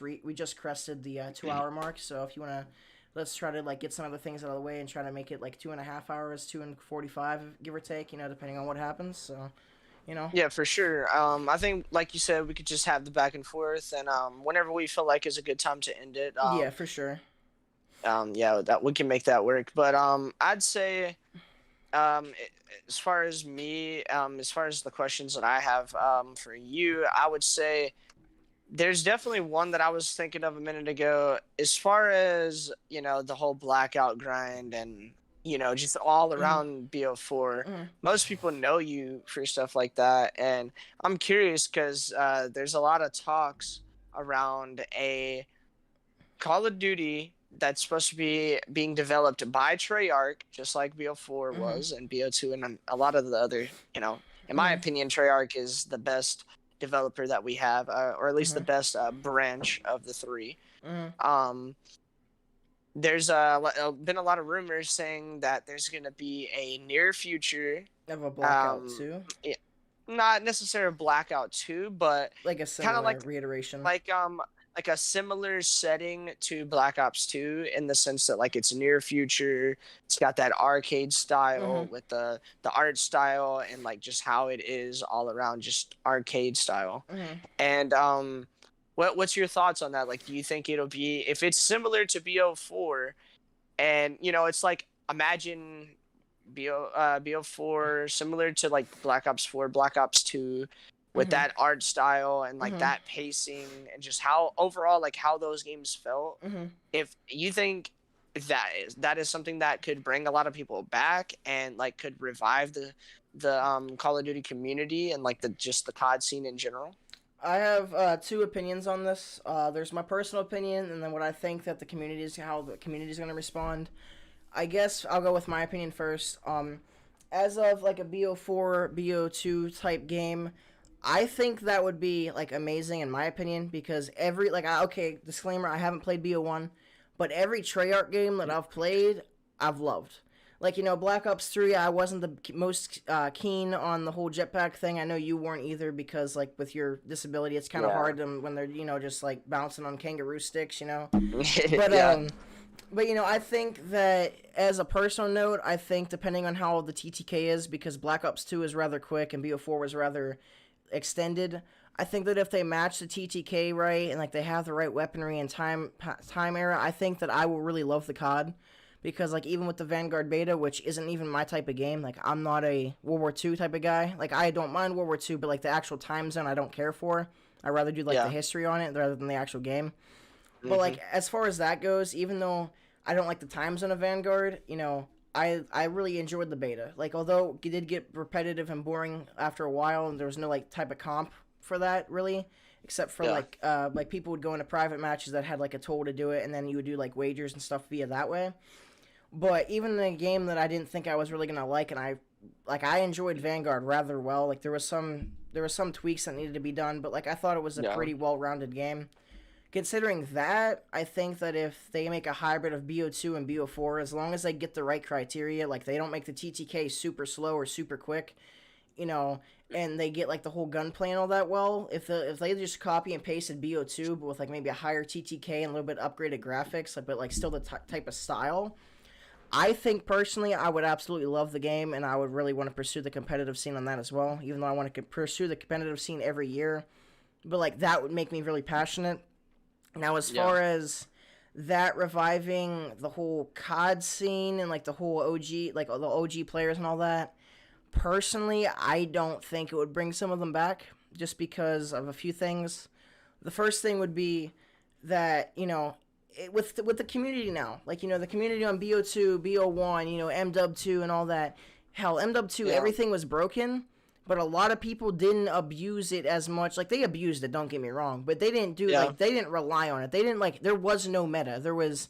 Speaker 1: crested the 2-hour mark. So if you wanna, let's try to like get some other things out of the way and try to make it like 2.5 hours, 2:45, give or take, depending on what happens. So,
Speaker 2: Yeah, for sure. I think, like you said, we could just have the back and forth, and whenever we feel like is a good time to end it.
Speaker 1: Yeah, for sure.
Speaker 2: Yeah, that we can make that work. But I'd say, as far as me, as far as the questions that I have for you, I would say there's definitely one that I was thinking of a minute ago. As far as the whole blackout grind and just all around BO4, most people know you for stuff like that, and I'm curious because there's a lot of talks around a Call of Duty that's supposed to be being developed by Treyarch, just like BO4 was, and BO2, and a lot of the other, in my opinion, Treyarch is the best developer that we have, or at least the best branch of the three. There's been a lot of rumors saying that there's going to be a near future
Speaker 1: of a Blackout 2.
Speaker 2: Yeah, not necessarily Blackout 2, but
Speaker 1: like a similar reiteration,
Speaker 2: like a similar setting to Black Ops 2 in the sense that like it's near future. It's got that arcade style with the art style and like just how it is all around just arcade style. And what's your thoughts on that? Like, do you think it'll be, if it's similar to BO4 and it's like imagine BO4 similar to like Black Ops 4, Black Ops 2, with that art style and like that pacing and just how overall like how those games felt. If you think that is something that could bring a lot of people back and like could revive the Call of Duty community and like the COD scene in general.
Speaker 1: I have 2 opinions on this. There's my personal opinion, and then what I think that how the community is going to respond. I guess I'll go with my opinion first. As of like a BO4, BO2 type game, I think that would be like amazing in my opinion, because okay, disclaimer, I haven't played BO1, but every Treyarch game that I've played, I've loved. Like, Black Ops 3, I wasn't the most keen on the whole jetpack thing. I know you weren't either, because like with your disability, it's kind of hard when they're just like bouncing on kangaroo sticks, But but I think that as a personal note, I think depending on how the TTK is, because Black Ops 2 is rather quick and BO4 was rather extended, I think that if they match the TTK right and like they have the right weaponry and time era, I think that I will really love the COD, because like even with the Vanguard beta, which isn't even my type of game, like I'm not a World War II type of guy. Like I don't mind World War II, but like the actual time zone I don't care for. I rather do like the history on it rather than the actual game. But like as far as that goes, even though I don't like the time zone of Vanguard, you know, I really enjoyed the beta. Like although it did get repetitive and boring after a while, and there was no like type of comp for that really, except for like people would go into private matches that had like a tool to do it, and then you would do like wagers and stuff via that way. But even in a game that I didn't think I was really gonna like, and I enjoyed Vanguard rather well. Like there was some tweaks that needed to be done, but like I thought it was a pretty well-rounded game. Considering that, I think that if they make a hybrid of BO2 and BO4, as long as they get the right criteria, like they don't make the TTK super slow or super quick, you know, and they get like the whole gunplay and all that well, if they just copy and pasted BO2 but with like maybe a higher TTK and a little bit upgraded graphics, but like still the type of style, I think personally I would absolutely love the game, and I would really want to pursue the competitive scene on that as well, even though I want to pursue the competitive scene every year. But like that would make me really passionate. Now, as far as that reviving the whole COD scene and like the whole OG, like the OG players and all that, personally, I don't think it would bring some of them back just because of a few things. The first thing would be that, you know, with the community now, like, you know, the community on BO2, BO1, you know, MW2 and all that. Hell, MW2, everything was broken. But a lot of people didn't abuse it as much. Like, they abused it, don't get me wrong. But they didn't like, they didn't rely on it. They didn't, like, there was no meta. There was,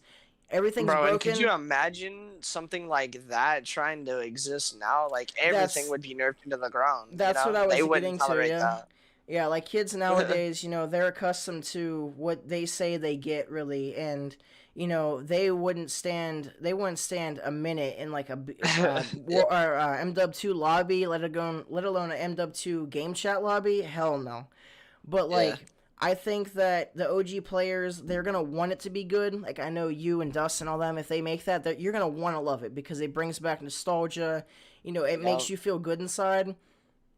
Speaker 1: everything's broken.
Speaker 2: Could you imagine something like that trying to exist now? Like, everything would be nerfed into the ground.
Speaker 1: That's what I was getting to,
Speaker 2: that.
Speaker 1: Yeah, like, kids nowadays, you know, they're accustomed to what they say they get, really. And, you know, they wouldn't stand a minute in like a MW2 lobby, let alone an MW2 game chat lobby. Hell no. But like, I think that the OG players, they're gonna want it to be good. Like I know you and Dust and all them, if they make that you're gonna want to love it because it brings back nostalgia. You know, it makes you feel good inside.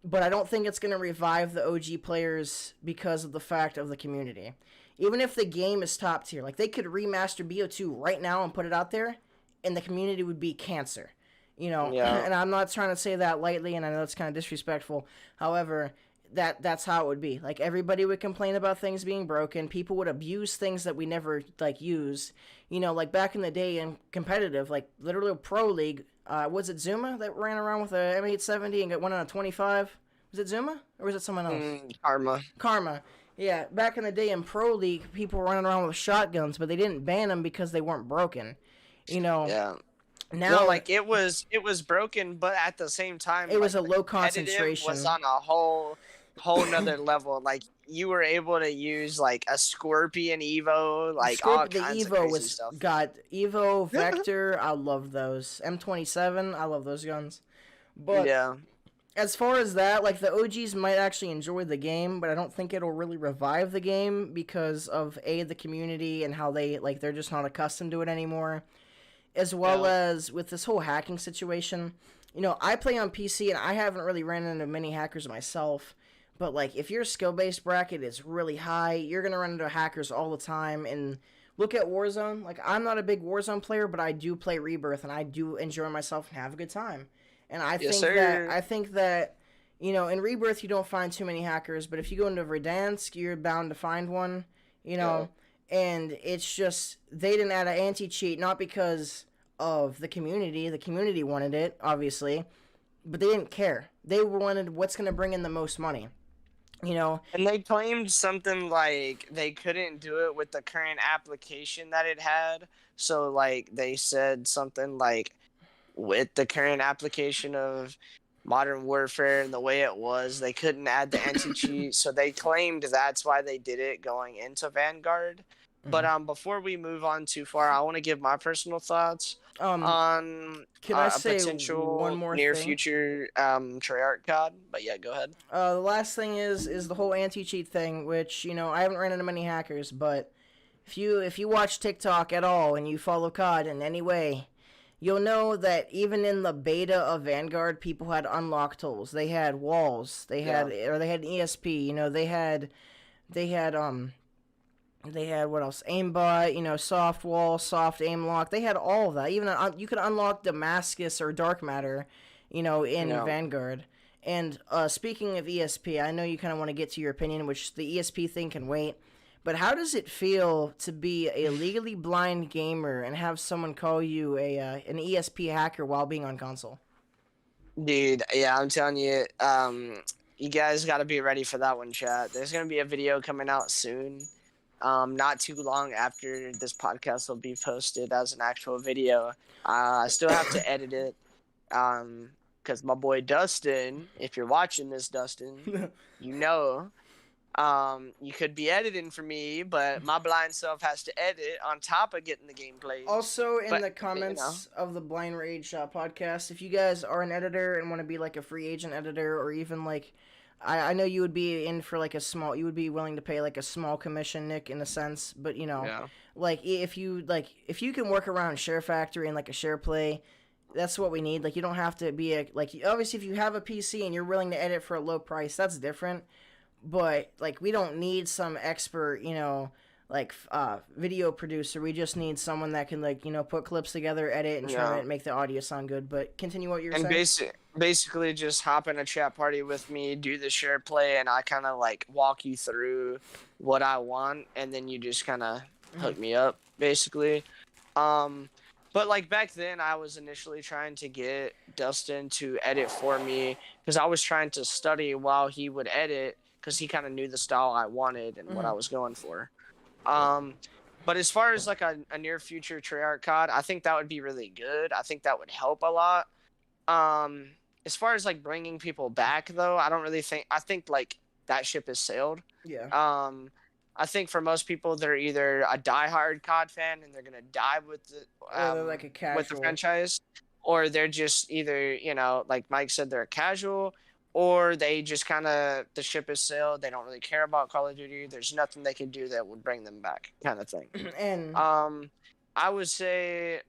Speaker 1: But I don't think it's gonna revive the OG players because of the fact of the community. Even if the game is top tier, like they could remaster BO2 right now and put it out there, and the community would be cancer, you know. And I'm not trying to say that lightly, and I know it's kind of disrespectful. However, that's how it would be. Like everybody would complain about things being broken. People would abuse things that we never like used. You know, like back in the day in competitive, like literally Pro League. Was it Zuma that ran around with a M870 and went on a 25? Was it Zuma or was it someone else? Karma. Yeah, back in the day in Pro League, people were running around with shotguns, but they didn't ban them because they weren't broken. You know.
Speaker 2: Yeah.
Speaker 1: Now,
Speaker 2: like it was broken, but at the same time,
Speaker 1: it was a low concentration.
Speaker 2: Was on a whole nother level. Like you were able to use like a Scorpion Evo, like all kinds of crazy stuff.
Speaker 1: Got Evo, Vector. I love those. M27. I love those guns. But as far as that, like, the OGs might actually enjoy the game, but I don't think it'll really revive the game because of, the community and how they're just not accustomed to it anymore. As well as with this whole hacking situation. You know, I play on PC, and I haven't really ran into many hackers myself. But, like, if your skill-based bracket is really high, you're going to run into hackers all the time. And look at Warzone. Like, I'm not a big Warzone player, but I do play Rebirth, and I do enjoy myself and have a good time. And I think that, you know, in Rebirth you don't find too many hackers, but if you go into Verdansk, you're bound to find one, you know, and it's just, they didn't add an anti-cheat, not because of the community wanted it, obviously, but they didn't care. They wanted what's going to bring in the most money, you know.
Speaker 2: And they claimed something like they couldn't do it with the current application that it had, so, like, they said something like, with the current application of Modern Warfare and the way it was, they couldn't add the anti-cheat, so they claimed that's why they did it going into Vanguard. But before we move on too far, I want to give my personal thoughts on
Speaker 1: can I say
Speaker 2: potential
Speaker 1: one more
Speaker 2: near
Speaker 1: thing?
Speaker 2: future Treyarch COD. But yeah, go ahead.
Speaker 1: The last thing is the whole anti-cheat thing, which, you know, I haven't ran into many hackers, but if you watch TikTok at all and you follow COD in any way, you'll know that even in the beta of Vanguard, people had unlock tools. They had walls. They had an ESP. You know, they had They had what else? Aimbot, soft wall, soft aim lock. They had all of that. Even you could unlock Damascus or Dark Matter, in
Speaker 2: Yeah.
Speaker 1: Vanguard. And speaking of ESP, I know you kind of want to get to your opinion, which the ESP thing can wait. But how does it feel to be a legally blind gamer and have someone call you an ESP hacker while being on console?
Speaker 2: Dude, yeah, I'm telling you, you guys got to be ready for that one, chat. There's gonna be a video coming out soon. Not too long after this podcast will be posted as an actual video. I still have to edit it. Because my boy Dustin, if you're watching this, Dustin, you know, you could be editing for me, but my blind self has to edit on top of getting the gameplays.
Speaker 1: Also, in
Speaker 2: But,
Speaker 1: the comments of the Blind Rage podcast, if you guys are an editor and want to be like a free agent editor, or even like, I know you would be in for like you would be willing to pay like a small commission, Nick, in a sense, but
Speaker 2: yeah.
Speaker 1: like if you can work around Share Factory and like a Share Play, that's what we need. Like, you don't have to be obviously if you have a PC and you're willing to edit for a low price, that's different. But like, we don't need some expert, video producer. We just need someone that can put clips together, edit, and trim it, make the audio sound good. But continue what you're saying.
Speaker 2: Basically just hop in a chat party with me, do the share play, and I kind of like walk you through what I want, and then you just kind of hook me up, basically. But like back then, I was initially trying to get Dustin to edit for me because I was trying to study while he would edit, because he kind of knew the style I wanted and what I was going for. But as far as like a near future Treyarch COD, I think that would be really good. I think that would help a lot. As far as like bringing people back though, I don't really think. I think like that ship has sailed.
Speaker 1: Yeah.
Speaker 2: I think for most people, they're either a diehard COD fan and they're gonna die with
Speaker 1: or they're like a casual
Speaker 2: with the franchise, or they're just either like Mike said, they're a casual, or they just kind of the ship has sailed. They don't really care about Call of Duty. There's nothing they can do that would bring them back, kind of thing.
Speaker 1: And
Speaker 2: I would say,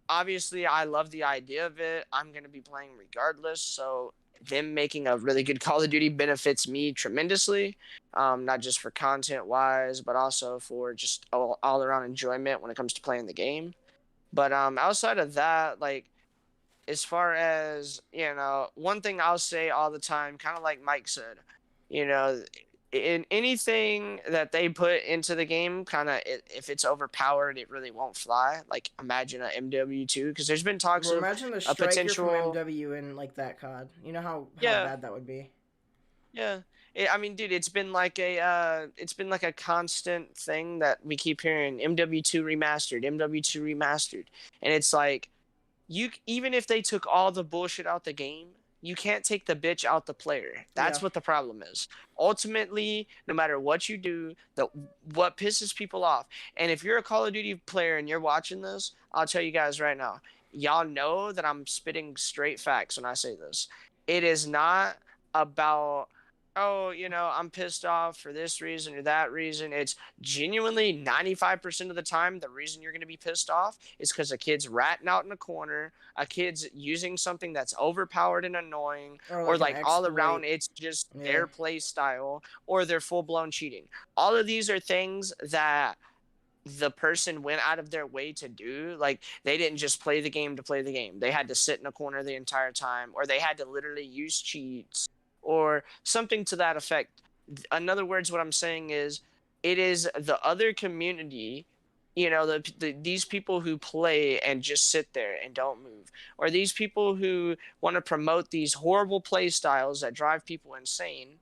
Speaker 2: obviously, I love the idea of it. I'm gonna be playing regardless, so them making a really good Call of Duty benefits me tremendously, not just for content wise, but also for just all around enjoyment when it comes to playing the game. But outside of that, like, as far as, one thing I'll say all the time, kind of like Mike said, in anything that they put into the game, kind of, if it's overpowered, it really won't fly. Like, imagine a MW2, because there's been talks of
Speaker 1: imagine the
Speaker 2: a
Speaker 1: striker
Speaker 2: potential
Speaker 1: from MW in like that COD. You know how bad that would be.
Speaker 2: Yeah. I mean, dude, it's been like a constant thing that we keep hearing, MW2 remastered, MW2 remastered. And it's like, even if they took all the bullshit out the game, you can't take the bitch out the player. That's what the problem is. Ultimately, no matter what you do, what pisses people off. And if you're a Call of Duty player and you're watching this, I'll tell you guys right now, y'all know that I'm spitting straight facts when I say this. It is not about, I'm pissed off for this reason or that reason. It's genuinely 95% of the time, the reason you're going to be pissed off is because a kid's ratting out in a corner, a kid's using something that's overpowered and annoying, or like all around it's just their play style, or they're full-blown cheating. All of these are things that the person went out of their way to do. Like, they didn't just play the game to play the game. They had to sit in a corner the entire time, or they had to literally use cheats, or something to that effect. In other words, what I'm saying is, it is the other community, these people who play and just sit there and don't move, or these people who want to promote these horrible play styles that drive people insane.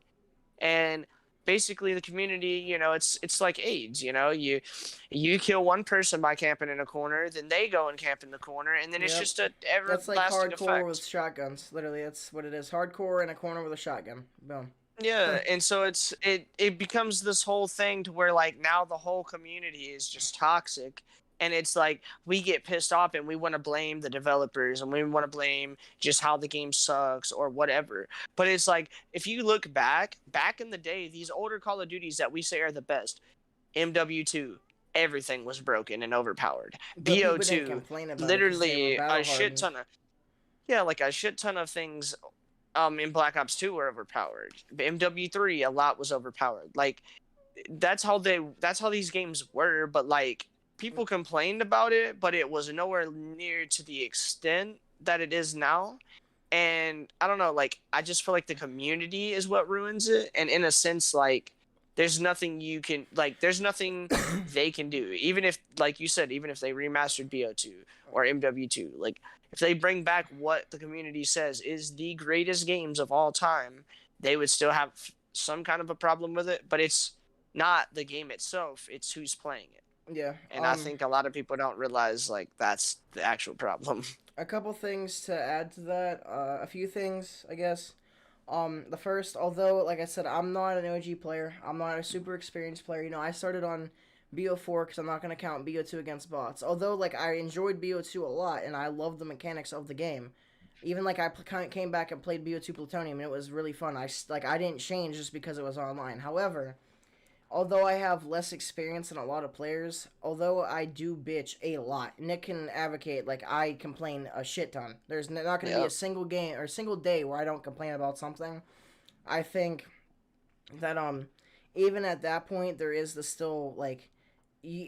Speaker 2: And basically the community, it's like AIDS. You kill one person by camping in a corner, then they go and camp in the corner, and then it's just a everlasting
Speaker 1: That's like hardcore
Speaker 2: effect.
Speaker 1: with shotguns. Literally, that's what it is. Hardcore in a corner with a shotgun. Boom.
Speaker 2: Yeah, and so it becomes this whole thing to where, like, now the whole community is just toxic, and it's like we get pissed off and we want to blame the developers and we want to blame just how the game sucks or whatever. But it's like, if you look back in the day, these older Call of Duties that we say are the best, MW2, everything was broken and overpowered. BO2, literally a shit ton of things in Black Ops 2 were overpowered. MW3, a lot was overpowered. Like, that's how these games were, but like people complained about it, but it was nowhere near to the extent that it is now. And I don't know, like I just feel like the community is what ruins it, and in a sense, like there's nothing there's nothing they can do, even if, like you said, even if they remastered BO2 or MW2, like if they bring back what the community says is the greatest games of all time, they would still have some kind of a problem with it. But it's not the game itself, it's who's playing it.
Speaker 1: Yeah.
Speaker 2: And I think a lot of people don't realize like that's the actual problem.
Speaker 1: A couple things to add to that. A few things, I guess. The first, although, like I said, I'm not an OG player. I'm not a super experienced player. You know, I started on BO4 because I'm not going to count BO2 against bots. Although, like, I enjoyed BO2 a lot, and I love the mechanics of the game. Even, like, I came back and played BO2 Plutonium, and it was really fun. I didn't change just because it was online. However, although I have less experience than a lot of players, although I do bitch a lot, Nick can advocate, like, I complain a shit ton. There's not going to be a single game or a single day where I don't complain about something. I think that, even at that point, there is the still, like,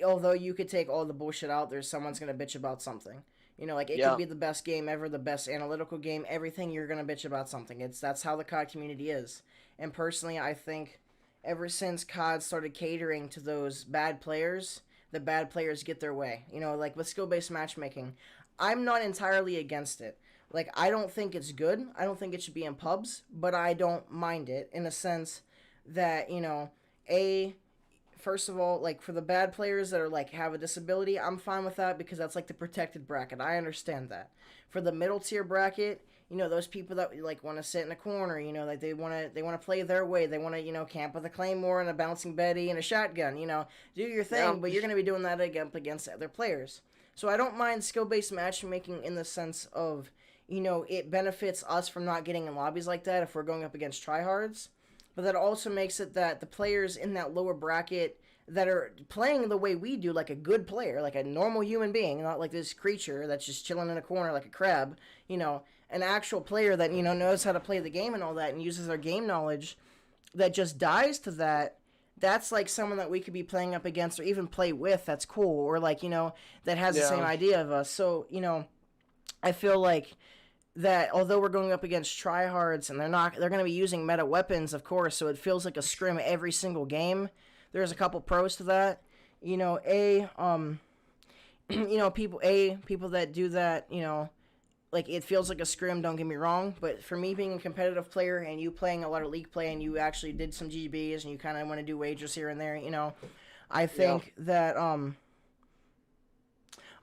Speaker 1: although you could take all the bullshit out, there's someone's going to bitch about something. You know, like, it could be the best game ever, the best analytical game, everything, you're going to bitch about something. That's how the COD community is. And personally, I think ever since COD started catering to those bad players, the bad players get their way. You know, like with skill-based matchmaking, I'm not entirely against it. Like, I don't think it's good. I don't think it should be in pubs, but I don't mind it in a sense that, you know, first of all, like for the bad players that are like have a disability, I'm fine with that because that's like the protected bracket. I understand that. For the middle tier bracket, you know, those people that like want to sit in a corner, you know, like they want to play their way. They want to, you know, camp with a claymore and a bouncing Betty and a shotgun, you know, do your thing, but you're going to be doing that against other players. So I don't mind skill-based matchmaking in the sense of, you know, it benefits us from not getting in lobbies like that if we're going up against tryhards. But that also makes it that the players in that lower bracket that are playing the way we do, like a good player, like a normal human being, not like this creature that's just chilling in a corner like a crab, you know, an actual player that, you know, knows how to play the game and all that and uses their game knowledge, that just dies to that, that's like someone that we could be playing up against or even play with that's cool, or like, you know, that has the same idea of us. So, you know, I feel like that although we're going up against tryhards and they're going to be using meta weapons, of course, so it feels like a scrim every single game. There's a couple pros to that. You know, you know, people that do that, you know, like it feels like a scrim, don't get me wrong, but for me being a competitive player and you playing a lot of league play and you actually did some GBs and you kind of want to do wagers here and there, you know, I think that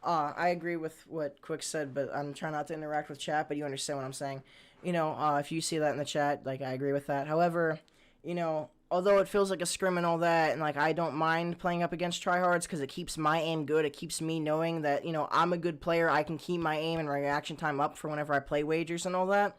Speaker 1: I agree with what Quick said, but I'm trying not to interact with chat, but you understand what I'm saying. You know, if you see that in the chat, like, I agree with that. However, you know, although it feels like a scrim and all that, and, like, I don't mind playing up against tryhards because it keeps my aim good. It keeps me knowing that, you know, I'm a good player. I can keep my aim and reaction time up for whenever I play wagers and all that.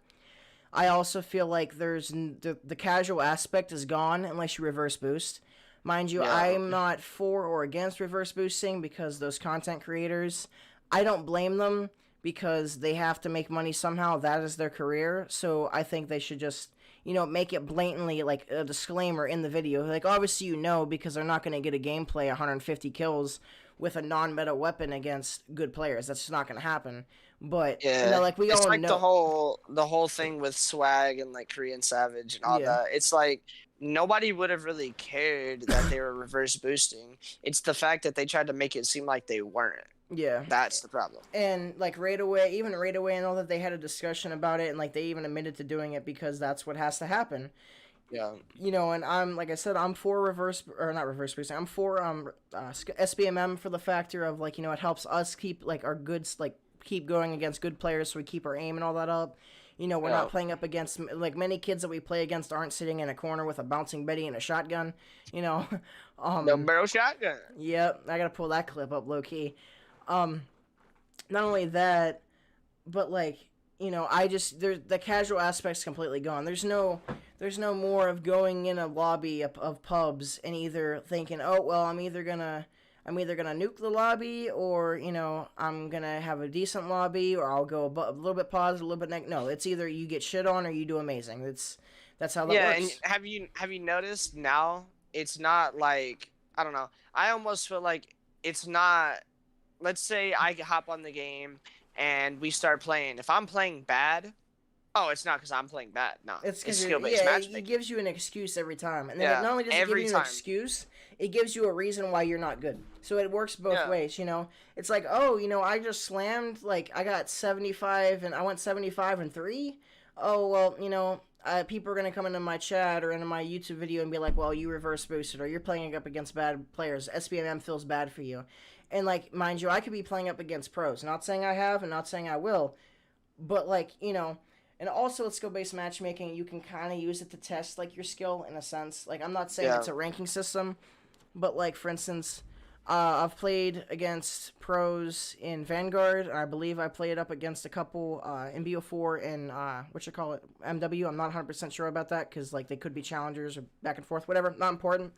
Speaker 1: I also feel like there's the casual aspect is gone unless you reverse boost. Mind you, I'm not for or against reverse boosting because those content creators, I don't blame them because they have to make money somehow. That is their career. So I think they should just, you know, make it blatantly like a disclaimer in the video. Like, obviously, you know, because they're not going to get a gameplay 150 kills with a non-meta weapon against good players. That's just not going to happen. But, you know, like we all know.
Speaker 2: It's like the whole thing with Swag and like Korean Savage and all that. It's like nobody would have really cared that they were reverse boosting. It's the fact that they tried to make it seem like they weren't.
Speaker 1: Yeah.
Speaker 2: That's the problem.
Speaker 1: And like Raid Away and all that, they had a discussion about it and like they even admitted to doing it because that's what has to happen.
Speaker 2: Yeah.
Speaker 1: You know, and I'm, like I said, I'm for not reverse boosting. I'm for SBMM for the factor of like, you know, it helps us keep like our goods, like keep going against good players so we keep our aim and all that up. You know, we're not playing up against, like, many kids that we play against aren't sitting in a corner with a bouncing Betty and a shotgun, you know.
Speaker 2: No barrel shotgun.
Speaker 1: Yep, I gotta pull that clip up low-key. Not only that, but, like, you know, the casual aspect's completely gone. There's no more of going in a lobby of pubs and either thinking, oh, well, I'm either gonna nuke the lobby, or, you know, I'm gonna have a decent lobby, or I'll go a little bit positive, a little bit negative. No, it's either you get shit on or you do amazing. That's how that works.
Speaker 2: And have you noticed now it's not like, I don't know. I almost feel like it's not. Let's say I hop on the game and we start playing. If I'm playing bad, oh, it's not because I'm playing bad. No,
Speaker 1: It's
Speaker 2: it's
Speaker 1: because
Speaker 2: skill-based
Speaker 1: it
Speaker 2: matchmaking.
Speaker 1: gives you an excuse every time, and then
Speaker 2: Yeah,
Speaker 1: not only does it give
Speaker 2: every
Speaker 1: you an
Speaker 2: time.
Speaker 1: excuse, it gives you a reason why you're not good. So it works both
Speaker 2: Yeah.
Speaker 1: ways, you know. It's like, oh, you know, I just slammed, like I got 75 and I went 75 and 3. Oh well, you know, people are gonna come into my chat or into my YouTube video and be like, well, you reverse boosted or you're playing up against bad players. SBMM feels bad for you, and like, mind you, I could be playing up against pros. Not saying I have, and not saying I will, but like, you know. And also, with skill-based matchmaking, you can kind of use it to test like your skill in a sense. Like, I'm not saying
Speaker 2: Yeah.
Speaker 1: it's a ranking system, but like, for instance, I've played against pros in Vanguard. I believe I played up against a couple in BO4 and what you call it, MW. I'm not 100% sure about that because like they could be challengers or back and forth, whatever. Not important.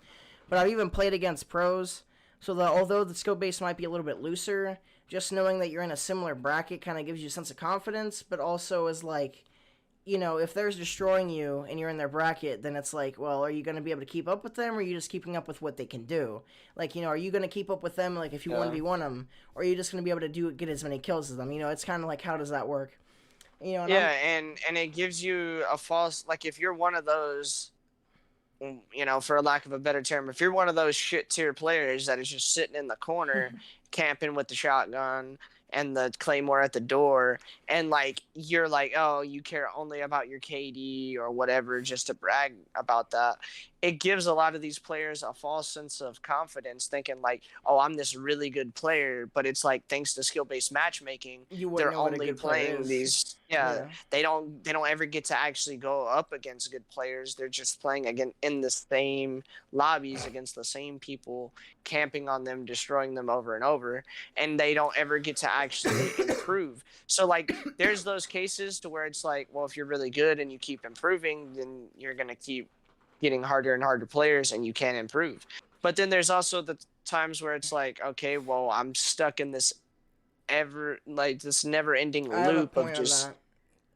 Speaker 1: But I've even played against pros. So that although the skill base might be a little bit looser, just knowing that you're in a similar bracket kind of gives you a sense of confidence, but also is like, you know, if they're destroying you and you're in their bracket, then it's like, well, are you going to be able to keep up with them, or are you just keeping up with what they can do? Like, you know, are you going to keep up with them, like, if you 1v1 them, or are you just going to be able to get as many kills as them? You know, it's kind of like, how does that work? You know,
Speaker 2: Yeah, and it gives you a false, like, if you're one of those, you know, for a lack of a better term, if you're one of those shit tier players that is just sitting in the corner camping with the shotgun and the claymore at the door, and like you're like, oh, you care only about your KD or whatever just to brag about that, it gives a lot of these players a false sense of confidence, thinking like, oh, I'm this really good player. But it's like, thanks to skill-based matchmaking,
Speaker 1: you wouldn't
Speaker 2: they're
Speaker 1: know what a
Speaker 2: only
Speaker 1: good player
Speaker 2: playing
Speaker 1: is.
Speaker 2: these, they don't ever get to actually go up against good players. They're just playing again in the same lobbies against the same people, camping on them, destroying them over and over, and they don't ever get to actually improve. So like, there's those cases to where it's like, well, if you're really good and you keep improving, then you're gonna keep getting harder and harder players and you can't improve. But then there's also the times where it's like, okay, well, I'm stuck in this never ending
Speaker 1: I have a
Speaker 2: loop of
Speaker 1: point
Speaker 2: just,
Speaker 1: on that.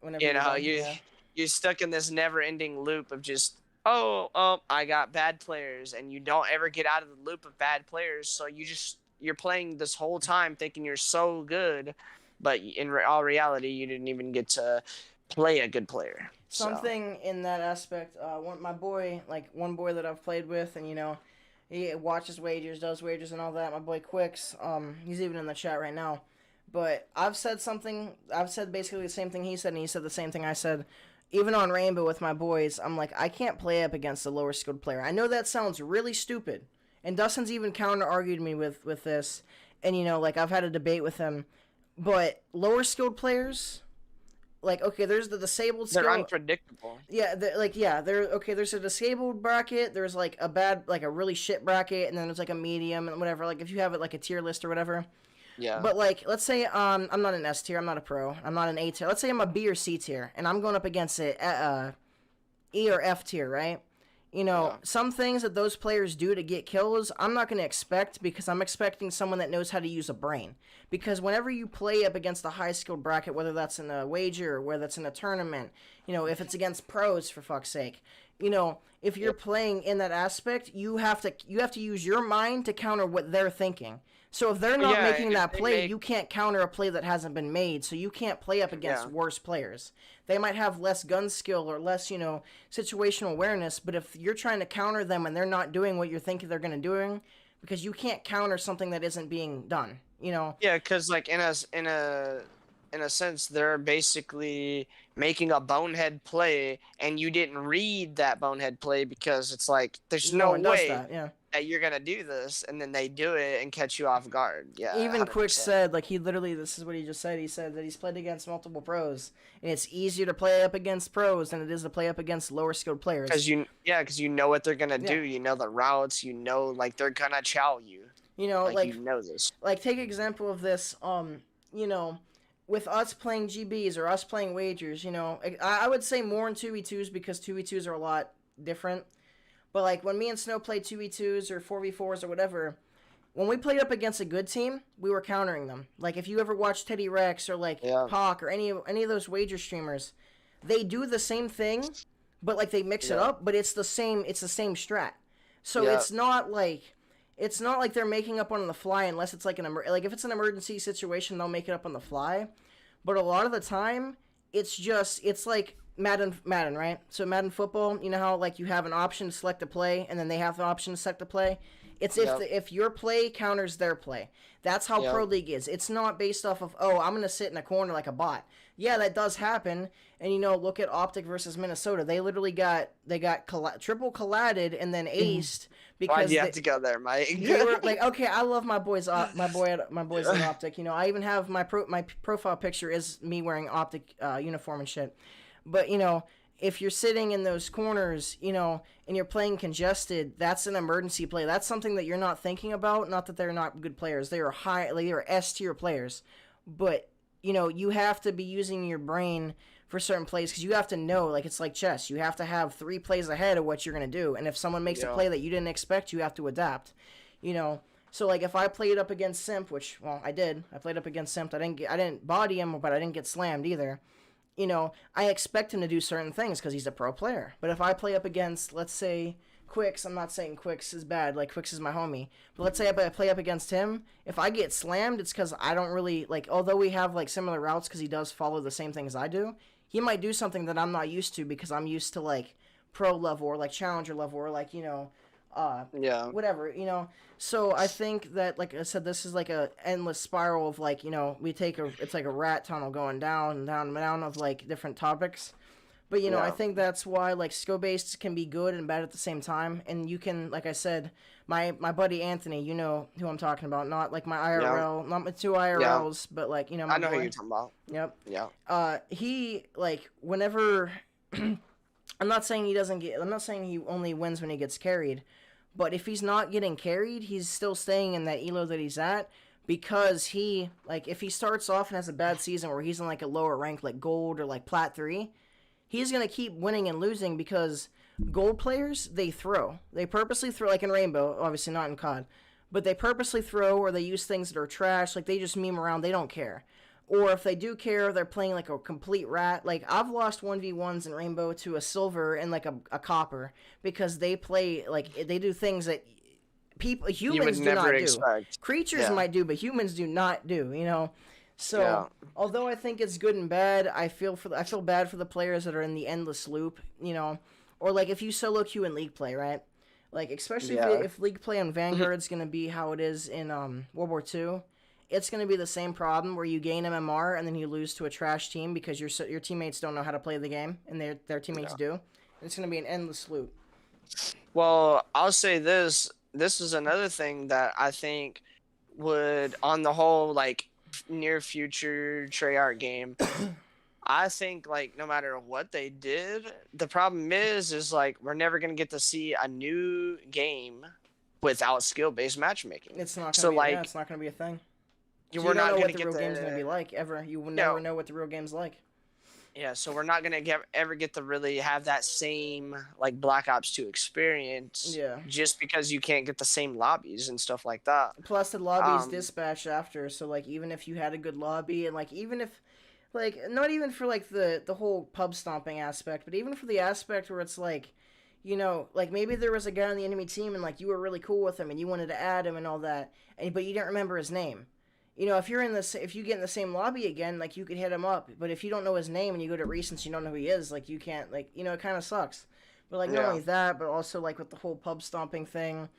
Speaker 1: Whenever
Speaker 2: you
Speaker 1: you're
Speaker 2: know,
Speaker 1: done, yeah.
Speaker 2: you're stuck in this never ending loop of just, I got bad players, and you don't ever get out of the loop of bad players. So you're playing this whole time thinking you're so good, but in all reality, you didn't even get to play a good player.
Speaker 1: Something in that aspect, one boy that I've played with, and you know, he watches wagers, does wagers, and all that. My boy Quicks, he's even in the chat right now. But I've said basically the same thing he said, and he said the same thing I said. Even on Rainbow with my boys, I'm like, I can't play up against a lower skilled player. I know that sounds really stupid, and Dustin's even counter argued me with this, and you know, like I've had a debate with him, but lower skilled players. Like, okay, there's the disabled skill.
Speaker 2: They're unpredictable.
Speaker 1: Yeah, there's a disabled bracket. There's like a bad, like a really shit bracket, and then there's like a medium and whatever. Like if you have it like a tier list or whatever.
Speaker 2: Yeah.
Speaker 1: But like, let's say I'm not an S tier. I'm not a pro. I'm not an A tier. Let's say I'm a B or C tier, and I'm going up against a E or F tier, right? You know, some things that those players do to get kills, I'm not going to expect, because I'm expecting someone that knows how to use a brain. Because whenever you play up against a high-skilled bracket, whether that's in a wager or whether that's in a tournament, you know, if it's against pros, for fuck's sake, you know, if you're playing in that aspect, you have to use your mind to counter what they're thinking. So if they're not making that play, you can't counter a play that hasn't been made, so you can't play up against worse players. They might have less gun skill or less, you know, situational awareness, but if you're trying to counter them and they're not doing what you're thinking they're going to do, because you can't counter something that isn't being done, you know?
Speaker 2: Yeah, because like in a sense, they're basically making a bonehead play, and you didn't read that bonehead play, because it's like, there's no way that you're gonna do this, and then they do it and catch you off guard. Yeah.
Speaker 1: Even
Speaker 2: 100%.
Speaker 1: Quick said, like, this is what he just said. He said that he's played against multiple pros, and it's easier to play up against pros than it is to play up against lower skilled players.
Speaker 2: Because you know what they're gonna do. You know the routes. You know, like, they're gonna chow you.
Speaker 1: You know, like
Speaker 2: you know this.
Speaker 1: Like, take example of this. You know, with us playing GBs or us playing wagers, you know, I would say more in 2v2s, because 2v2s are a lot different. But, like, when me and Snow played 2v2s or 4v4s or whatever, when we played up against a good team, we were countering them. Like, if you ever watch Teddy Rex or, like, Pac or any of those wager streamers, they do the same thing, but, like, they mix it up, but it's the same strat. So it's not like they're making up on the fly unless it's like like if it's an emergency situation, they'll make it up on the fly. But a lot of the time, it's like Madden, right? So Madden football, you know how like you have an option to select a play, and then they have the option to select a play. It's if your play counters their play. That's how Pro League is. It's not based off of, oh, I'm gonna sit in a corner like a bot. Yeah, that does happen. And look at Optic versus Minnesota. They literally got triple colladed and then aced because
Speaker 2: why'd you have to go there, Mike?
Speaker 1: They were like, okay, I love my boys at Optic. I even have my profile picture is me wearing Optic uniform and shit. But if you're sitting in those corners, and you're playing congested, that's an emergency play. That's something that you're not thinking about. Not that they're not good players. They are they are S tier players. But, you have to be using your brain for certain plays because you have to know, like it's like chess. You have to have 3 plays ahead of what you're going to do. And if someone makes a play that you didn't expect, you have to adapt, So, like, if I played up against Simp, which, well, I did. I played up against Simp. I didn't body him, but I didn't get slammed either. I expect him to do certain things because he's a pro player. But if I play up against, let's say, Quicks, I'm not saying Quicks is bad, like Quicks is my homie. But let's say I play up against him, if I get slammed, it's because I don't really, like, although we have, like, similar routes because he does follow the same things I do, he might do something that I'm not used to because I'm used to, like, pro level or, like, challenger level or, like, whatever, So I think that, like I said, this is like a endless spiral of like, it's like a rat tunnel going down and down and down of like different topics. But I think that's why like skill based can be good and bad at the same time. And you can, like I said, my buddy Anthony, you know who I'm talking about, not like my IRL, not my 2 IRLs, but like my
Speaker 2: I know
Speaker 1: boy.
Speaker 2: who you're talking about.
Speaker 1: Yep.
Speaker 2: Yeah.
Speaker 1: He like whenever. I'm not saying he only wins when he gets carried. But if he's not getting carried, he's still staying in that elo that he's at because if he starts off and has a bad season where he's in like a lower rank like gold or like plat 3, he's going to keep winning and losing because gold players, they purposely throw, like in Rainbow, obviously not in COD, but they purposely throw or they use things that are trash, like they just meme around, they don't care. Or if they do care, they're playing like a complete rat. Like, I've lost 1v1s in Rainbow to a silver and like a copper because they play, like, they do things that humans do not do. Creatures might do, but humans do not do, So, although I think it's good and bad, I feel bad for the players that are in the endless loop, Or like if you solo queue in League play, right? Like, especially if League play on Vanguard's going to be how it is in World War II. It's going to be the same problem where you gain MMR and then you lose to a trash team because your teammates don't know how to play the game and their teammates do. And it's going to be an endless loop.
Speaker 2: Well, I'll say this. This is another thing that I think would, on the whole, like, near future Treyarch game, I think, like, no matter what they did, the problem is like, we're never going to get to see a new game without skill-based matching.
Speaker 1: It's not going to be a thing. We're not going to get what the real game's going to be like ever. You will never know what the real game's like.
Speaker 2: Yeah, so we're not going to ever get to really have that same like Black Ops 2 experience.
Speaker 1: Yeah.
Speaker 2: Just because you can't get the same lobbies and stuff like that.
Speaker 1: Plus the lobbies dispatch after, so like even if you had a good lobby and like even if like not even for like the whole pub stomping aspect, but even for the aspect where it's like like maybe there was a guy on the enemy team and like you were really cool with him and you wanted to add him and all that, but you didn't remember his name. If you get in the same lobby again, like you could hit him up, but if you don't know his name and you go to recents, you don't know who he is, like you can't, like it kind of sucks. But like not only that, but also like with the whole pub stomping thing,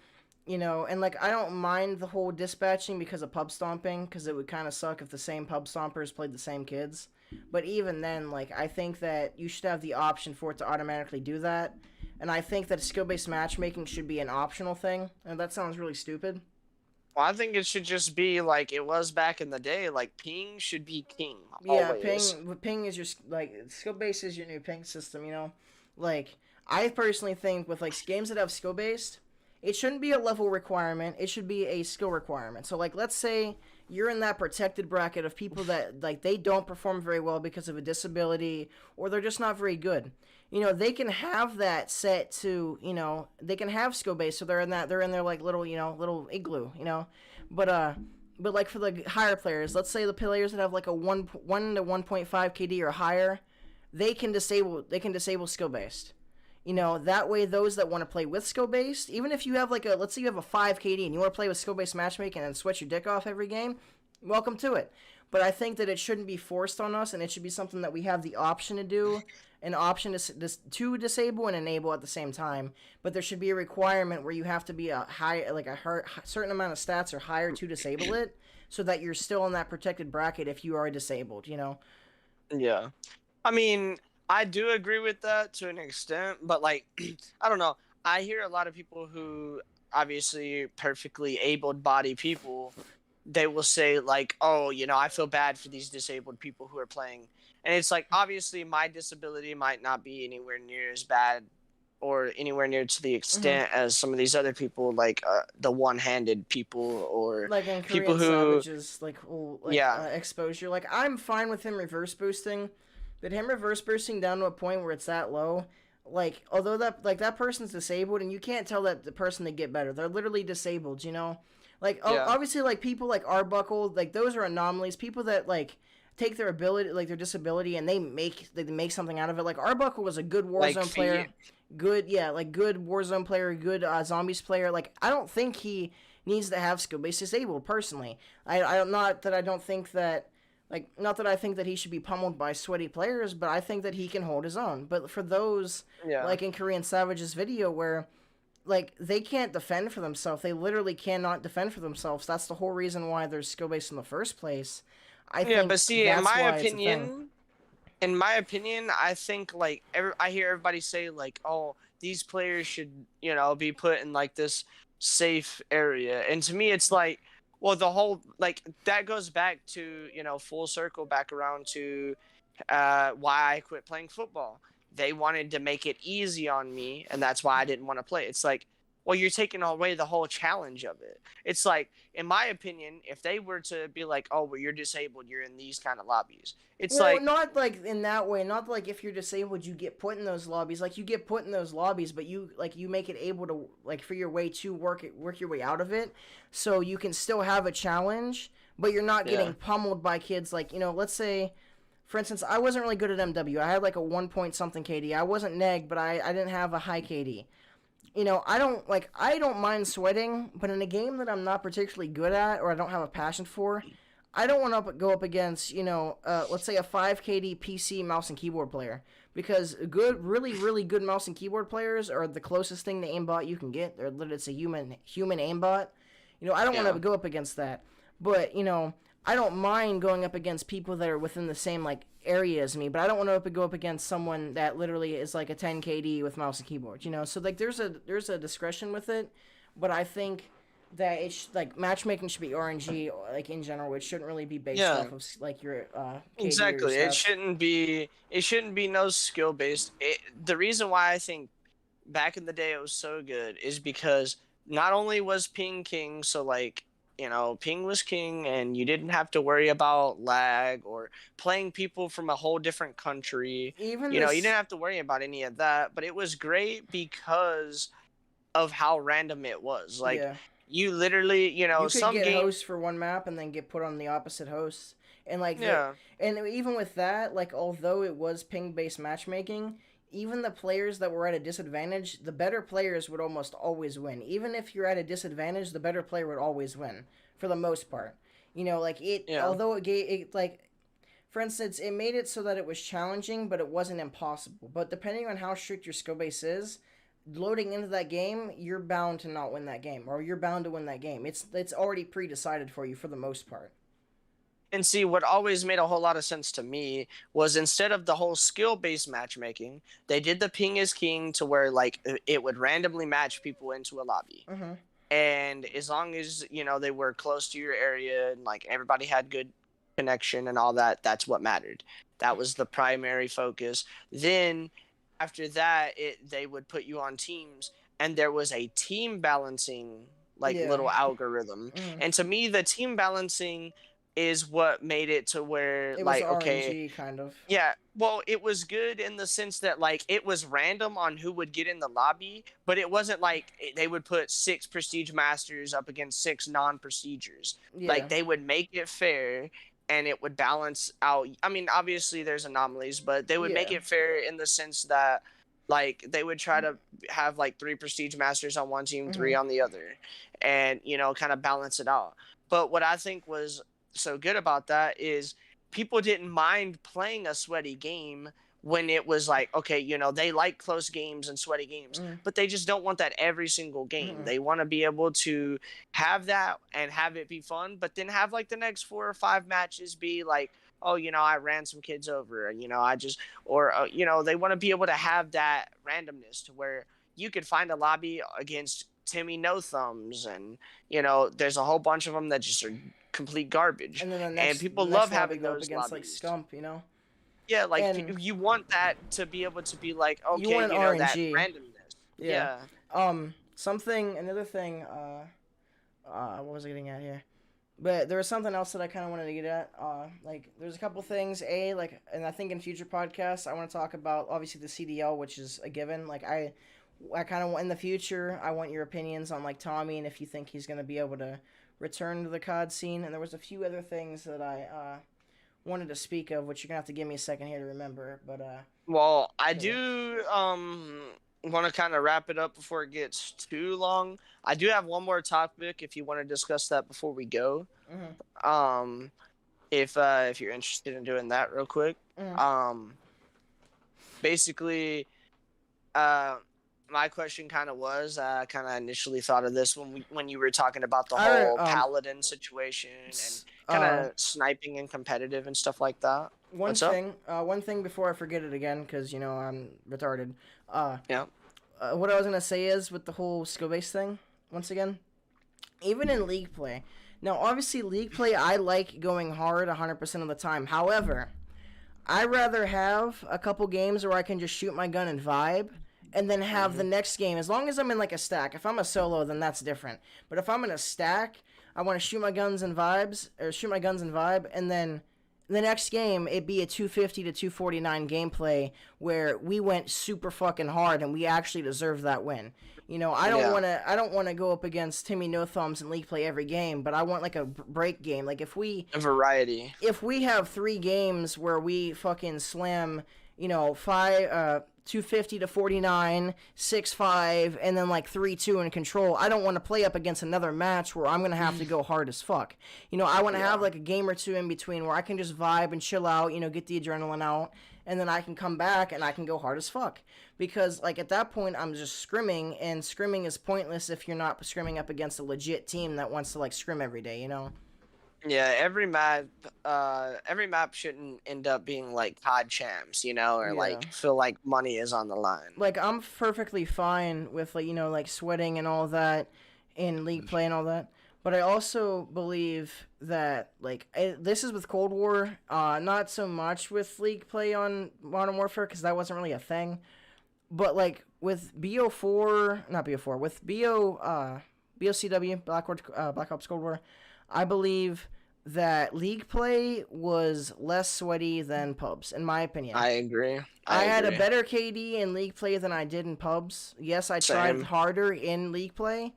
Speaker 1: and like I don't mind the whole dispatching because of pub stomping, because it would kind of suck if the same pub stompers played the same kids. But even then, like I think that you should have the option for it to automatically do that, and I think that skill-based matchmaking should be an optional thing. And that sounds really stupid.
Speaker 2: Well, I think it should just be like it was back in the day. Like ping should be king.
Speaker 1: Always. Yeah, ping is your like skill base is your new ping system. Like I personally think with like games that have skill based, it shouldn't be a level requirement. It should be a skill requirement. So like let's say you're in that protected bracket of people that like they don't perform very well because of a disability or they're just not very good. They can have that set to, they can have skill base, so they're in their like little, little igloo, but like for the higher players, let's say the players that have like a 1 to 1.5 KD or higher, they can disable skill based. You know, that way those that want to play with skill based, even if you have like let's say you have a 5 KD and you want to play with skill based matchmaking and sweat your dick off every game, welcome to it. But I think that it shouldn't be forced on us, and it should be something that we have the option to do, an option to disable and enable at the same time. But there should be a requirement where you have to be a certain amount of stats or higher to disable it, so that you're still in that protected bracket if you are disabled. You know.
Speaker 2: Yeah. I mean, I do agree with that to an extent, but like, I don't know. I hear a lot of people who obviously perfectly able-bodied people, they will say like, "Oh, you know, I feel bad for these disabled people who are playing." And it's like, obviously my disability might not be anywhere near as bad or anywhere near to the extent as some of these other people, like the one-handed people or
Speaker 1: Like in
Speaker 2: people
Speaker 1: Korean
Speaker 2: who,
Speaker 1: Savages,
Speaker 2: yeah,
Speaker 1: exposure. Like I'm fine with him reverse boosting, but him reverse boosting down to a point where it's that low, like although that person's disabled and you can't tell that the person they get better. They're literally disabled, you know. Like
Speaker 2: yeah,
Speaker 1: obviously like people like Arbuckle, like those are anomalies. People that like take their ability, like their disability, and they make something out of it. Like Arbuckle was a good
Speaker 2: like
Speaker 1: Warzone player, good good Warzone player, good Zombies player. Like I don't think he needs to have skill based disabled personally. I not that I don't think that not that I think that he should be pummeled by sweaty players, but I think that he can hold his own. But for those
Speaker 2: yeah.
Speaker 1: like in Korean Savage's video where like they can't defend for themselves, they literally cannot defend for themselves. That's the whole reason why there's skill based in the first place. I
Speaker 2: Yeah,
Speaker 1: think
Speaker 2: but see,
Speaker 1: that's why it's a thing.
Speaker 2: in my opinion, I think like I hear everybody say like, "Oh, these players should, you know, be put in like this safe area." And to me, it's like, well, the whole like that goes back to, you know, full circle back around to why I quit playing football. They wanted to make it easy on me, and that's why I didn't want to play. It's like, well, you're taking away the whole challenge of it. It's like, in my opinion, if they were to be like, "Oh, well, you're disabled, you're in these kind of lobbies," it's
Speaker 1: Well,
Speaker 2: like,
Speaker 1: not like in that way. Not like if you're disabled, you get put in those lobbies. Like you get put in those lobbies, but you make it able to like for your way to work your way out of it, so you can still have a challenge, but you're not
Speaker 2: yeah,
Speaker 1: getting pummeled by kids. Like let's say, for instance, I wasn't really good at MW. I had like a 1 point something KD. I wasn't neg, but I didn't have a high KD. I don't mind sweating, but in a game that I'm not particularly good at or I don't have a passion for, I don't want to go up against let's say a 5 KD PC mouse and keyboard player, because really good mouse and keyboard players are the closest thing to aimbot you can get. It's a human aimbot. I don't want to go up against that, but I don't mind going up against people that are within the same like area as me, but I don't want to go up against someone that literally is like a 10 KD with mouse and keyboard. So like there's a discretion with it, but I think that like matchmaking should be RNG like in general. It shouldn't really be based
Speaker 2: yeah,
Speaker 1: off of like your KD
Speaker 2: exactly.
Speaker 1: or your
Speaker 2: It
Speaker 1: stats.
Speaker 2: shouldn't be no skill based. The reason why I think back in the day it was so good is because not only was ping king, so like, you know, ping was king and you didn't have to worry about lag or playing people from a whole different country.
Speaker 1: Even
Speaker 2: You know, you
Speaker 1: this,
Speaker 2: didn't have to worry about any of that, but it was great because of how random it was. Like,
Speaker 1: yeah,
Speaker 2: you literally, you know,
Speaker 1: you could
Speaker 2: some
Speaker 1: get
Speaker 2: game,
Speaker 1: hosts for one map and then get put on the opposite hosts, and
Speaker 2: yeah,
Speaker 1: and even with that, like although it was ping based matchmaking, even the players that were at a disadvantage, the better players would almost always win. Even if you're at a disadvantage, the better player would always win for the most part. Like it,
Speaker 2: yeah.
Speaker 1: although it gave it like, for instance, it made it so that it was challenging, but it wasn't impossible. But depending on how strict your skill base is, loading into that game, you're bound to not win that game, or you're bound to win that game. It's already pre-decided for you for the most part.
Speaker 2: And see, what always made a whole lot of sense to me was instead of the whole skill-based matchmaking, they did the ping is king to where like it would randomly match people into a lobby.
Speaker 1: Mm-hmm.
Speaker 2: And as long as, you know, they were close to your area and like everybody had good connection and all that, that's what mattered. That was the primary focus. Then after that, they would put you on teams, and there was a team balancing like
Speaker 1: Yeah.
Speaker 2: little algorithm.
Speaker 1: Mm-hmm.
Speaker 2: And to me, the team balancing is what made it to where
Speaker 1: It was
Speaker 2: like, okay,
Speaker 1: RNG kind of.
Speaker 2: yeah, well, it was good in the sense that like it was random on who would get in the lobby, but it wasn't like they would put 6 prestige masters up against 6 non-prestigers.
Speaker 1: Yeah.
Speaker 2: Like they would make it fair and it would balance out. I mean, obviously there's anomalies, but they would make
Speaker 1: Yeah.
Speaker 2: it fair in the sense that Like they would try to have like 3 prestige masters on one team, 3 on the other, and kind of balance it out. But what I think was so good about that is people didn't mind playing a sweaty game when it was like, okay, they like close games and sweaty games, but they just don't want that every single game. They want to be able to have that and have it be fun, but then have like the next 4 or 5 matches be like, oh, I ran some kids over, and I just, or they want to be able to have that randomness to where you could find a lobby against Timmy No Thumbs, and there's a whole bunch of them that just are complete garbage,
Speaker 1: And then
Speaker 2: and people love having
Speaker 1: go up
Speaker 2: those
Speaker 1: against
Speaker 2: lobbies.
Speaker 1: like Scump,
Speaker 2: Yeah, like
Speaker 1: And
Speaker 2: you want that to be able to be like,
Speaker 1: you
Speaker 2: okay,
Speaker 1: want
Speaker 2: that
Speaker 1: RNG.
Speaker 2: randomness.
Speaker 1: Yeah. Another thing. What was I getting at here? But there was something else that I kind of wanted to get at. Like there's a couple things. And I think in future podcasts I want to talk about obviously the CDL, which is a given. Like I kind of in the future I want your opinions on like Tommy and if you think he's gonna be able to return to the COD scene. And there was a few other things that I wanted to speak of, which you're gonna have to give me a second here to remember. But
Speaker 2: well, I do want to kind of wrap it up before it gets too long. I do have one more topic if you want to discuss that before we go. If you're interested in doing that real quick. Basically, my question kind of was, kind of initially thought of this when you were talking about the whole paladin situation and kind of sniping and competitive and stuff like that.
Speaker 1: One thing before I forget it again, because I'm retarded.
Speaker 2: Yeah.
Speaker 1: What I was gonna say is with the whole skill based thing. Once again, even in league play. Now, obviously, league play I like going hard 100% of the time. However, I rather have a couple games where I can just shoot my gun and vibe, and then have the next game. As long as I'm in like a stack. If I'm a solo, then that's different. But if I'm in a stack, I want to shoot my guns and vibe, and then the next game it be a 250 to 249 gameplay where we went super fucking hard and we actually deserve that win. I don't want to go up against Timmy No Thumbs in league play every game, but I want like a break game. Like a variety. If we have 3 games where we fucking slam, 250 to 49, 6-5, and then like 3-2 in control. I don't want to play up against another match where I'm going to have to go hard as fuck. I want to have like a game or two in between where I can just vibe and chill out, get the adrenaline out, and then I can come back and I can go hard as fuck. Because like at that point I'm just scrimming, and scrimming is pointless if you're not scrimming up against a legit team that wants to like scrim every day,
Speaker 2: Yeah, every map shouldn't end up being like COD champs, or like feel like money is on the line.
Speaker 1: Like I'm perfectly fine with like like sweating and all that in league play and all that, but I also believe that like this is with Cold War, not so much with league play on Modern Warfare because that wasn't really a thing, but like with BO4, with BOCW Black Ops Cold War. I believe that league play was less sweaty than pubs, in my opinion.
Speaker 2: I agree.
Speaker 1: I had a better KD in league play than I did in pubs. Yes, I tried harder in league play,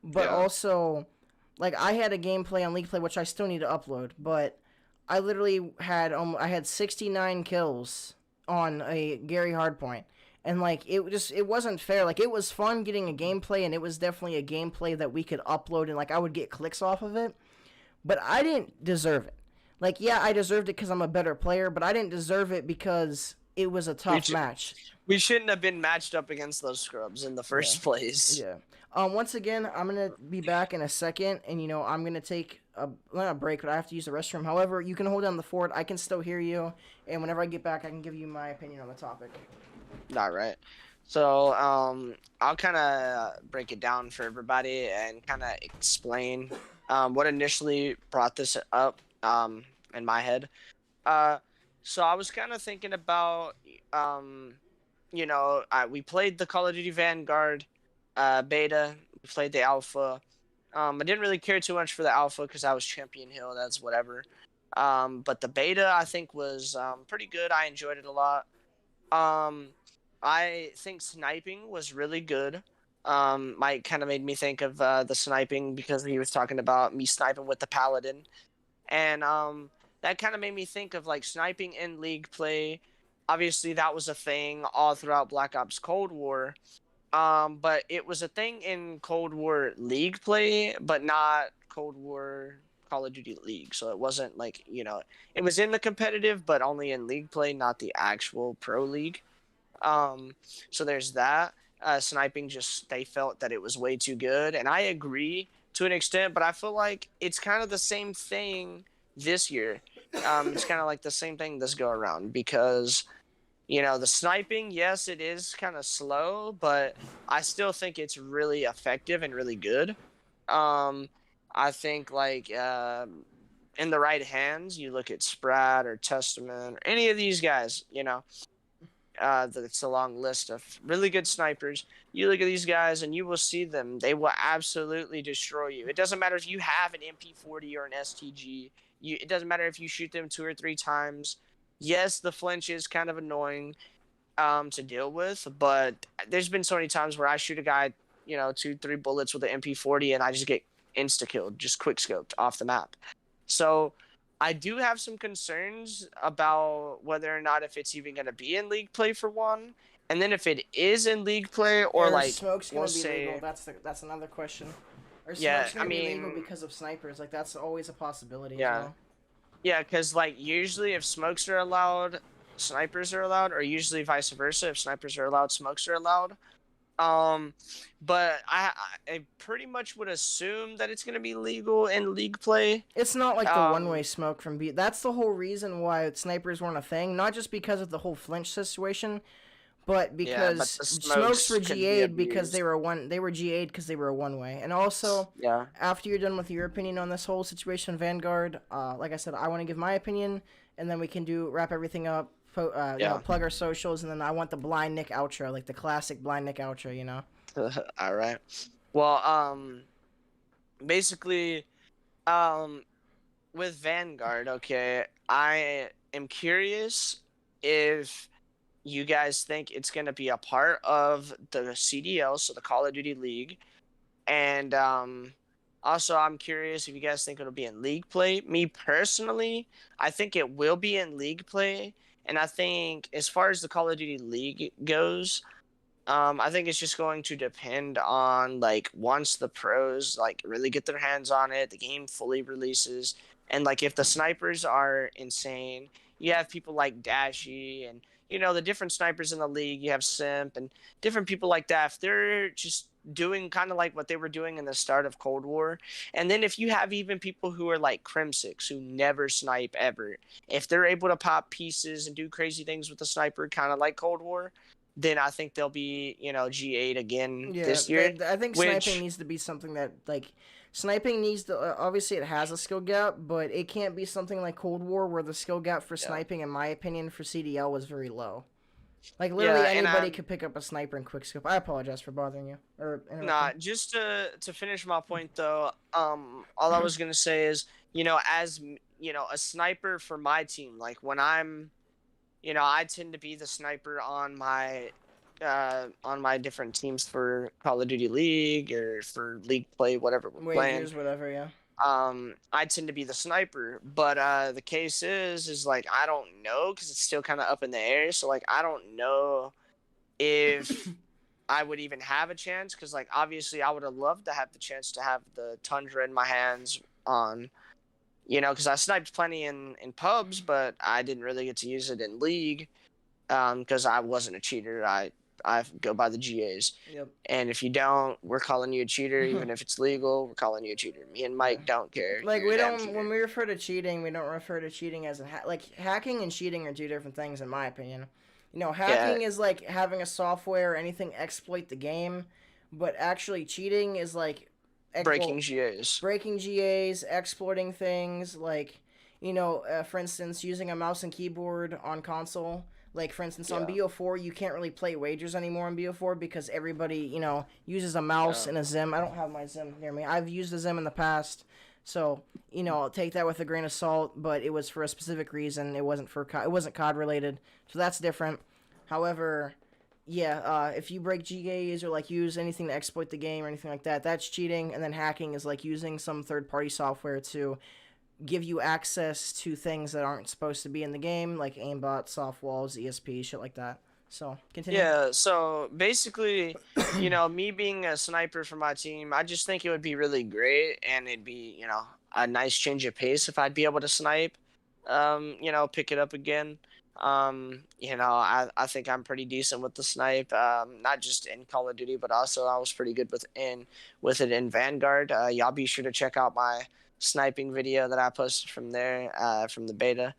Speaker 1: but also, like, I had a gameplay on league play, which I still need to upload, but I literally had 69 kills on a Gary Hardpoint. And, like, it wasn't fair. Like, it was fun getting a gameplay, and it was definitely a gameplay that we could upload, and, like, I would get clicks off of it. But I didn't deserve it. Like, yeah, I deserved it because I'm a better player, but I didn't deserve it because it was a tough match.
Speaker 2: We shouldn't have been matched up against those scrubs in the first place.
Speaker 1: Yeah. Once again, I'm going to be back in a second, and, I'm going to take not a break, but I have to use the restroom. However, you can hold down the fort. I can still hear you, and whenever I get back, I can give you my opinion on the topic.
Speaker 2: All right. So, I'll kind of break it down for everybody and kind of explain what initially brought this up in my head. So I was kind of thinking about, we played the Call of Duty Vanguard beta. We played the alpha. I didn't really care too much for the alpha because I was Champion Hill. That's whatever. But the beta, I think, was pretty good. I enjoyed it a lot. I think sniping was really good. Mike kind of made me think of the sniping because he was talking about me sniping with the Paladin. And that kind of made me think of like sniping in league play obviously that was a thing all throughout Black Ops Cold War. But it was a thing in Cold War League play, but not Cold War Call of Duty League. So it wasn't like, it was in the competitive, but only in League play, not the actual Pro League. So there's that. Sniping, just they felt that it was way too good, and I agree to an extent, but I feel like it's kind of the same thing this year. It's kind of like the same thing this go around because the sniping, yes, it is kind of slow, but I still think it's really effective and really good. I think like in the right hands, you look at Sprat or Testament or any of these guys, that's a long list of really good snipers. You look at these guys and you will see them. They will absolutely destroy you. It doesn't matter if you have an MP40 or an STG. It doesn't matter if you shoot them 2 or 3 times. Yes, the flinch is kind of annoying to deal with, but there's been so many times where I shoot a guy, 2, 3 bullets with an MP40 and I just get insta-killed, just quick-scoped off the map. So I do have some concerns about whether or not if it's even going to be in League play for one, and then if it is in League play or like
Speaker 1: smoke's gonna
Speaker 2: we'll
Speaker 1: be
Speaker 2: say,
Speaker 1: legal. That's another question. Or
Speaker 2: yeah,
Speaker 1: smoke's gonna be legal because of snipers. Like that's always a possibility.
Speaker 2: Yeah.
Speaker 1: As well.
Speaker 2: Yeah, because like usually if smokes are allowed, snipers are allowed, or usually vice versa. If snipers are allowed, smokes are allowed. But I pretty much would assume that it's gonna be legal in League play.
Speaker 1: It's not like the one-way smoke from B. That's the whole reason why snipers weren't a thing. Not just because of the whole flinch situation, but because
Speaker 2: but
Speaker 1: smokes were GA'd because they were GA'd because they were a one-way. And also, after you're done with your opinion on this whole situation, Vanguard, like I said, I want to give my opinion, and then we can wrap everything up. Plug our socials, and then I want the blind Nick outro, like the classic blind Nick outro,
Speaker 2: All right. Well, basically, with Vanguard, okay, I am curious if you guys think it's going to be a part of the CDL, so the Call of Duty League, and also I'm curious if you guys think it'll be in League play. Me personally, I think it will be in League play. And I think as far as the Call of Duty League goes, I think it's just going to depend on like once the pros like really get their hands on it, the game fully releases, and like if the snipers are insane, you have people like Dashy and the different snipers in the league. You have Simp and different people like that. If they're just doing kind of like what they were doing in the start of Cold War, and then if you have even people who are like Crimsix who never snipe ever, if they're able to pop pieces and do crazy things with the sniper, kind of like Cold War, then I think they'll be G8 again this year.
Speaker 1: I think sniping needs to be something that like sniping needs to obviously it has a skill gap, but it can't be something like Cold War where the skill gap for sniping, in my opinion, for CDL was very low. Like literally anybody could pick up a sniper and quick scope. I apologize for bothering you.
Speaker 2: Just to finish my point though, all I was gonna say is, as a sniper for my team, like when I'm, I tend to be the sniper on my different teams for Call of Duty League or for League play, whatever we're playing.
Speaker 1: Whatever, yeah.
Speaker 2: I tend to be the sniper, but the case is like I don't know because it's still kind of up in the air. So like I don't know if I would even have a chance because like obviously I would have loved to have the chance to have the Tundra in my hands on, because I sniped plenty in pubs, but I didn't really get to use it in League because I wasn't a cheater. I go by the GAs.
Speaker 1: Yep.
Speaker 2: And if you don't, we're calling you a cheater. Even if it's legal, we're calling you a cheater. Me and Mike don't care.
Speaker 1: Like when we refer to cheating, we don't refer to cheating as hacking and cheating are two different things in my opinion. Hacking is like having a software or anything exploit the game, but actually cheating is like
Speaker 2: breaking GAs.
Speaker 1: Breaking GAs, exploiting things like, for instance, using a mouse and keyboard on console. Like, for instance, on BO4, you can't really play wagers anymore on BO4 because everybody, uses a mouse and a Zim. I don't have my Zim near me. I've used a Zim in the past, so, I'll take that with a grain of salt, but it was for a specific reason. It wasn't COD related, so that's different. However, if you break GAs or, like, use anything to exploit the game or anything like that, that's cheating, and then hacking is, like, using some third-party software to give you access to things that aren't supposed to be in the game, like aimbot, soft walls, ESP, shit like that. So continue.
Speaker 2: Yeah, so basically, you know, me being a sniper for my team, I just think it would be really great, and it'd be, you know, a nice change of pace if I'd be able to snipe, you know, pick it up again. You know, I think I'm pretty decent with the snipe, not just in Call of Duty, but also I was pretty good with it in Vanguard. Y'all be sure to check out my sniping video that I posted from there, from the beta.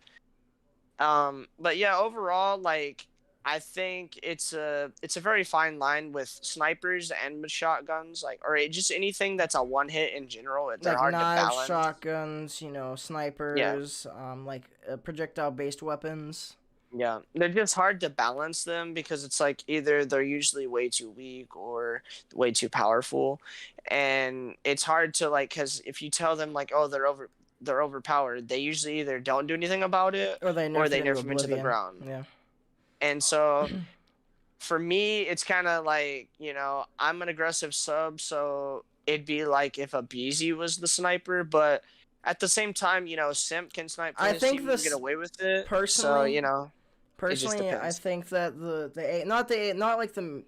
Speaker 2: But yeah, overall, like, I think it's a very fine line with snipers and with shotguns, like, or just anything that's a one hit in general. They're
Speaker 1: Like
Speaker 2: hard to
Speaker 1: knives,
Speaker 2: balance.
Speaker 1: shotguns,
Speaker 2: Yeah,
Speaker 1: snipers, like projectile-based weapons.
Speaker 2: yeah, they're just hard to balance them because it's like either they're usually way too weak or way too powerful, and it's hard to like because if you tell them like, oh, they're overpowered, they usually either don't do anything about it
Speaker 1: Or they
Speaker 2: or
Speaker 1: nerf it
Speaker 2: they
Speaker 1: into
Speaker 2: nerf them into the
Speaker 1: oblivion.
Speaker 2: ground.
Speaker 1: Yeah.
Speaker 2: And so for me, it's kind of like, you know, I'm an aggressive sub, so it'd be like if a BZ was the sniper, but at the same time, you know, Simp can snipe for
Speaker 1: I
Speaker 2: his
Speaker 1: think
Speaker 2: team and get away with it. So,
Speaker 1: personally,
Speaker 2: you know, it just
Speaker 1: personally, I
Speaker 2: depends.
Speaker 1: think that not like the,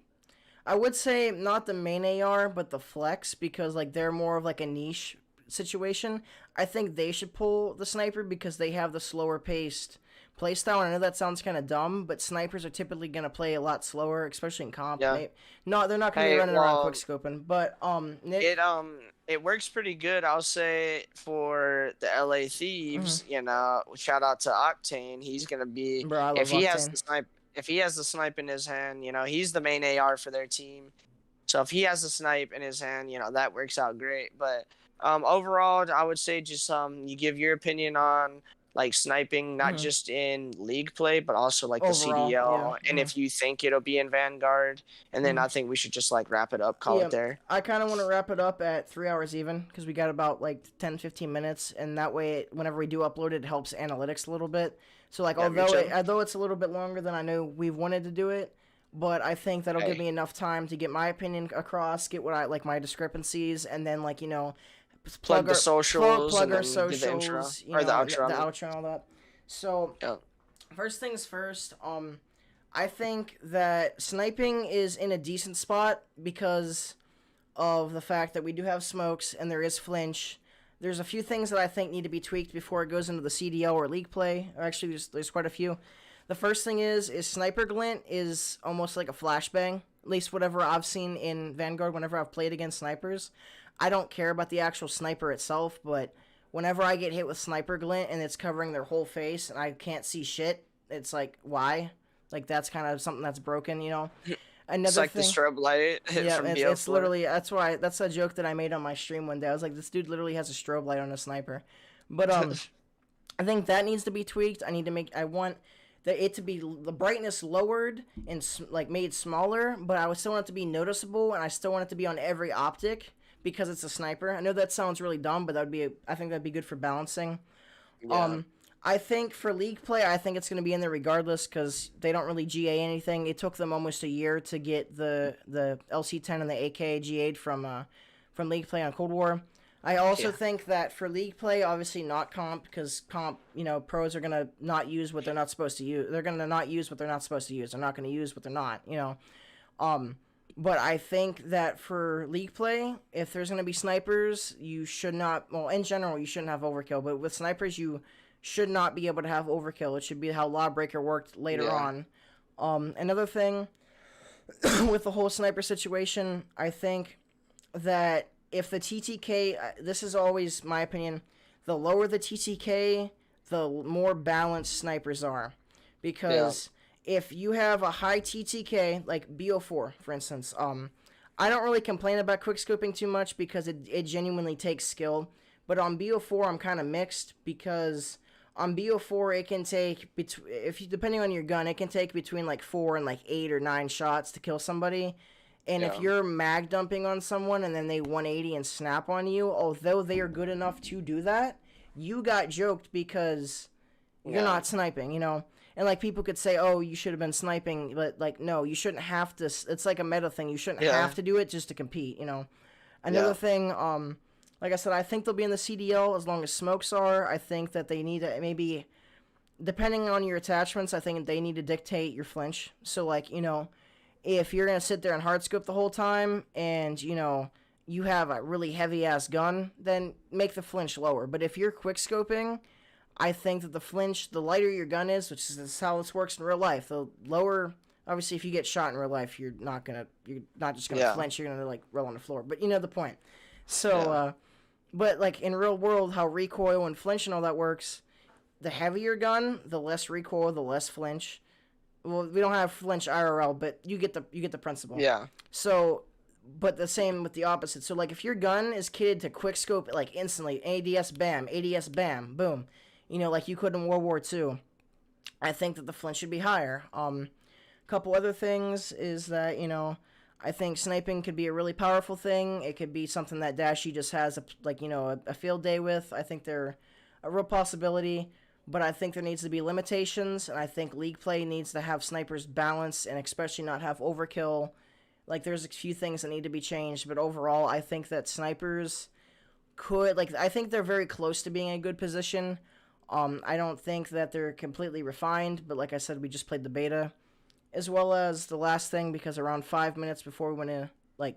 Speaker 1: I would say not the main AR, but the flex, because like they're more of like a niche situation. I think they should pull the sniper because they have the slower paced playstyle. I know that sounds kind of dumb, but snipers are typically gonna play a lot slower, especially in comp.
Speaker 2: Yeah.
Speaker 1: They're not gonna be
Speaker 2: Hey,
Speaker 1: running around
Speaker 2: well,
Speaker 1: quick scoping. But Nick,
Speaker 2: it works pretty good, I'll say, for the LA Thieves. You know, shout out to Octane. He's gonna be
Speaker 1: bro, I love
Speaker 2: if he has
Speaker 1: Octane.
Speaker 2: the snipe if he has the snipe in his hand. You know, he's the main AR for their team. So if he has the snipe in his hand, you know, that works out great. But overall, I would say just you give your opinion on like sniping, not just in league play, but also like the
Speaker 1: Overall, yeah.
Speaker 2: CDL, and if you think it'll be in Vanguard, and then I think we should just like wrap it up, call
Speaker 1: Yeah,
Speaker 2: it there.
Speaker 1: I kind of want to wrap it up at 3 hours even because we got about like 10, 15 minutes, and that way, whenever we do upload it, it helps analytics a little bit. So like,
Speaker 2: Yeah,
Speaker 1: although it's a little bit longer than I know we've wanted to do it, but I think that'll give me enough time to get my opinion across, get what I like my discrepancies, and then like
Speaker 2: plug the socials,
Speaker 1: plug
Speaker 2: and
Speaker 1: our
Speaker 2: then give the intro
Speaker 1: socials,
Speaker 2: or the outro.
Speaker 1: the outro and all that. So
Speaker 2: Yeah.
Speaker 1: first things first, I think that sniping is in a decent spot because of the fact that we do have smokes and there is flinch. There's a few things that I think need to be tweaked before it goes into the CDL or league play. Or actually, there's quite a few. The first thing is sniper glint is almost like a flashbang. At least whatever I've seen in Vanguard, whenever I've played against snipers. I don't care about the actual sniper itself, but whenever I get hit with sniper glint and it's covering their whole face and I can't see shit, it's like, why? Like, that's kind of something that's broken, Another
Speaker 2: It's like
Speaker 1: thing,
Speaker 2: the strobe light
Speaker 1: yeah,
Speaker 2: from
Speaker 1: it's
Speaker 2: BO4.
Speaker 1: literally, that's a joke that I made on my stream one day. I was like, this dude literally has a strobe light on a sniper. But, I think that needs to be tweaked. I want it to be the brightness lowered and like made smaller, but I would still want it to be noticeable, and I still want it to be on every optic because it's a sniper. I know that sounds really dumb, but I think that'd be good for balancing.
Speaker 2: Yeah.
Speaker 1: I think for league play, I think it's going to be in there regardless because they don't really GA anything. It took them almost a year to get the LC10 and the AK GA'd from league play on Cold War. I also think that for league play, obviously not comp, because comp, pros are going to not use what they're not supposed to use. They're going to not use what they're not supposed to use. They're not going to use what they're not, But I think that for league play, if there's going to be snipers, you should not, well, in general, you shouldn't have overkill. But with snipers, you should not be able to have overkill. It should be how Lawbreaker worked later on. Another thing with the whole sniper situation, I think that if the TTK, this is always my opinion, the lower the TTK, the more balanced snipers are. Because if you have a high TTK, like BO4, for instance, I don't really complain about quickscoping too much because it genuinely takes skill. But on BO4, I'm kind of mixed because on BO4, it can take, depending on your gun, it can take between like 4 and like 8 or 9 shots to kill somebody. And if you're mag dumping on someone and then they 180 and snap on you, although they are good enough to do that, you got joked because you're not sniping, And like people could say, oh, you should have been sniping, but like, no, you shouldn't have to. It's like a meta thing. You shouldn't have to do it just to compete, Another thing, like I said, I think they'll be in the CDL as long as smokes are. I think that they need to maybe, depending on your attachments, I think they need to dictate your flinch. So, like, if you're going to sit there and hardscope the whole time and, you have a really heavy-ass gun, then make the flinch lower. But if you're quick-scoping, I think that the lighter your gun is, which is how this works in real life, the lower... Obviously, if you get shot in real life, you're not just gonna flinch. You're gonna, like, roll on the floor. But you know the point. So, but, like, in real world, how recoil and flinch and all that works, the heavier gun, the less recoil, the less flinch. Well, we don't have flinch IRL, but you get the principle.
Speaker 2: Yeah.
Speaker 1: So, but the same with the opposite. So, like, if your gun is kitted to quick scope, like, instantly, ADS bam, ADS bam, boom, like you could in World War II, I think that the flinch should be higher. Couple other things is that, I think sniping could be a really powerful thing. It could be something that Dashy just has, a field day with. I think they're a real possibility, but I think there needs to be limitations, and I think League play needs to have snipers balanced and especially not have overkill. Like, there's a few things that need to be changed, but overall, I think that snipers could, I think they're very close to being in a good position. I don't think that they're completely refined, but like I said, we just played the beta. As well as the last thing, because around 5 minutes before we want to,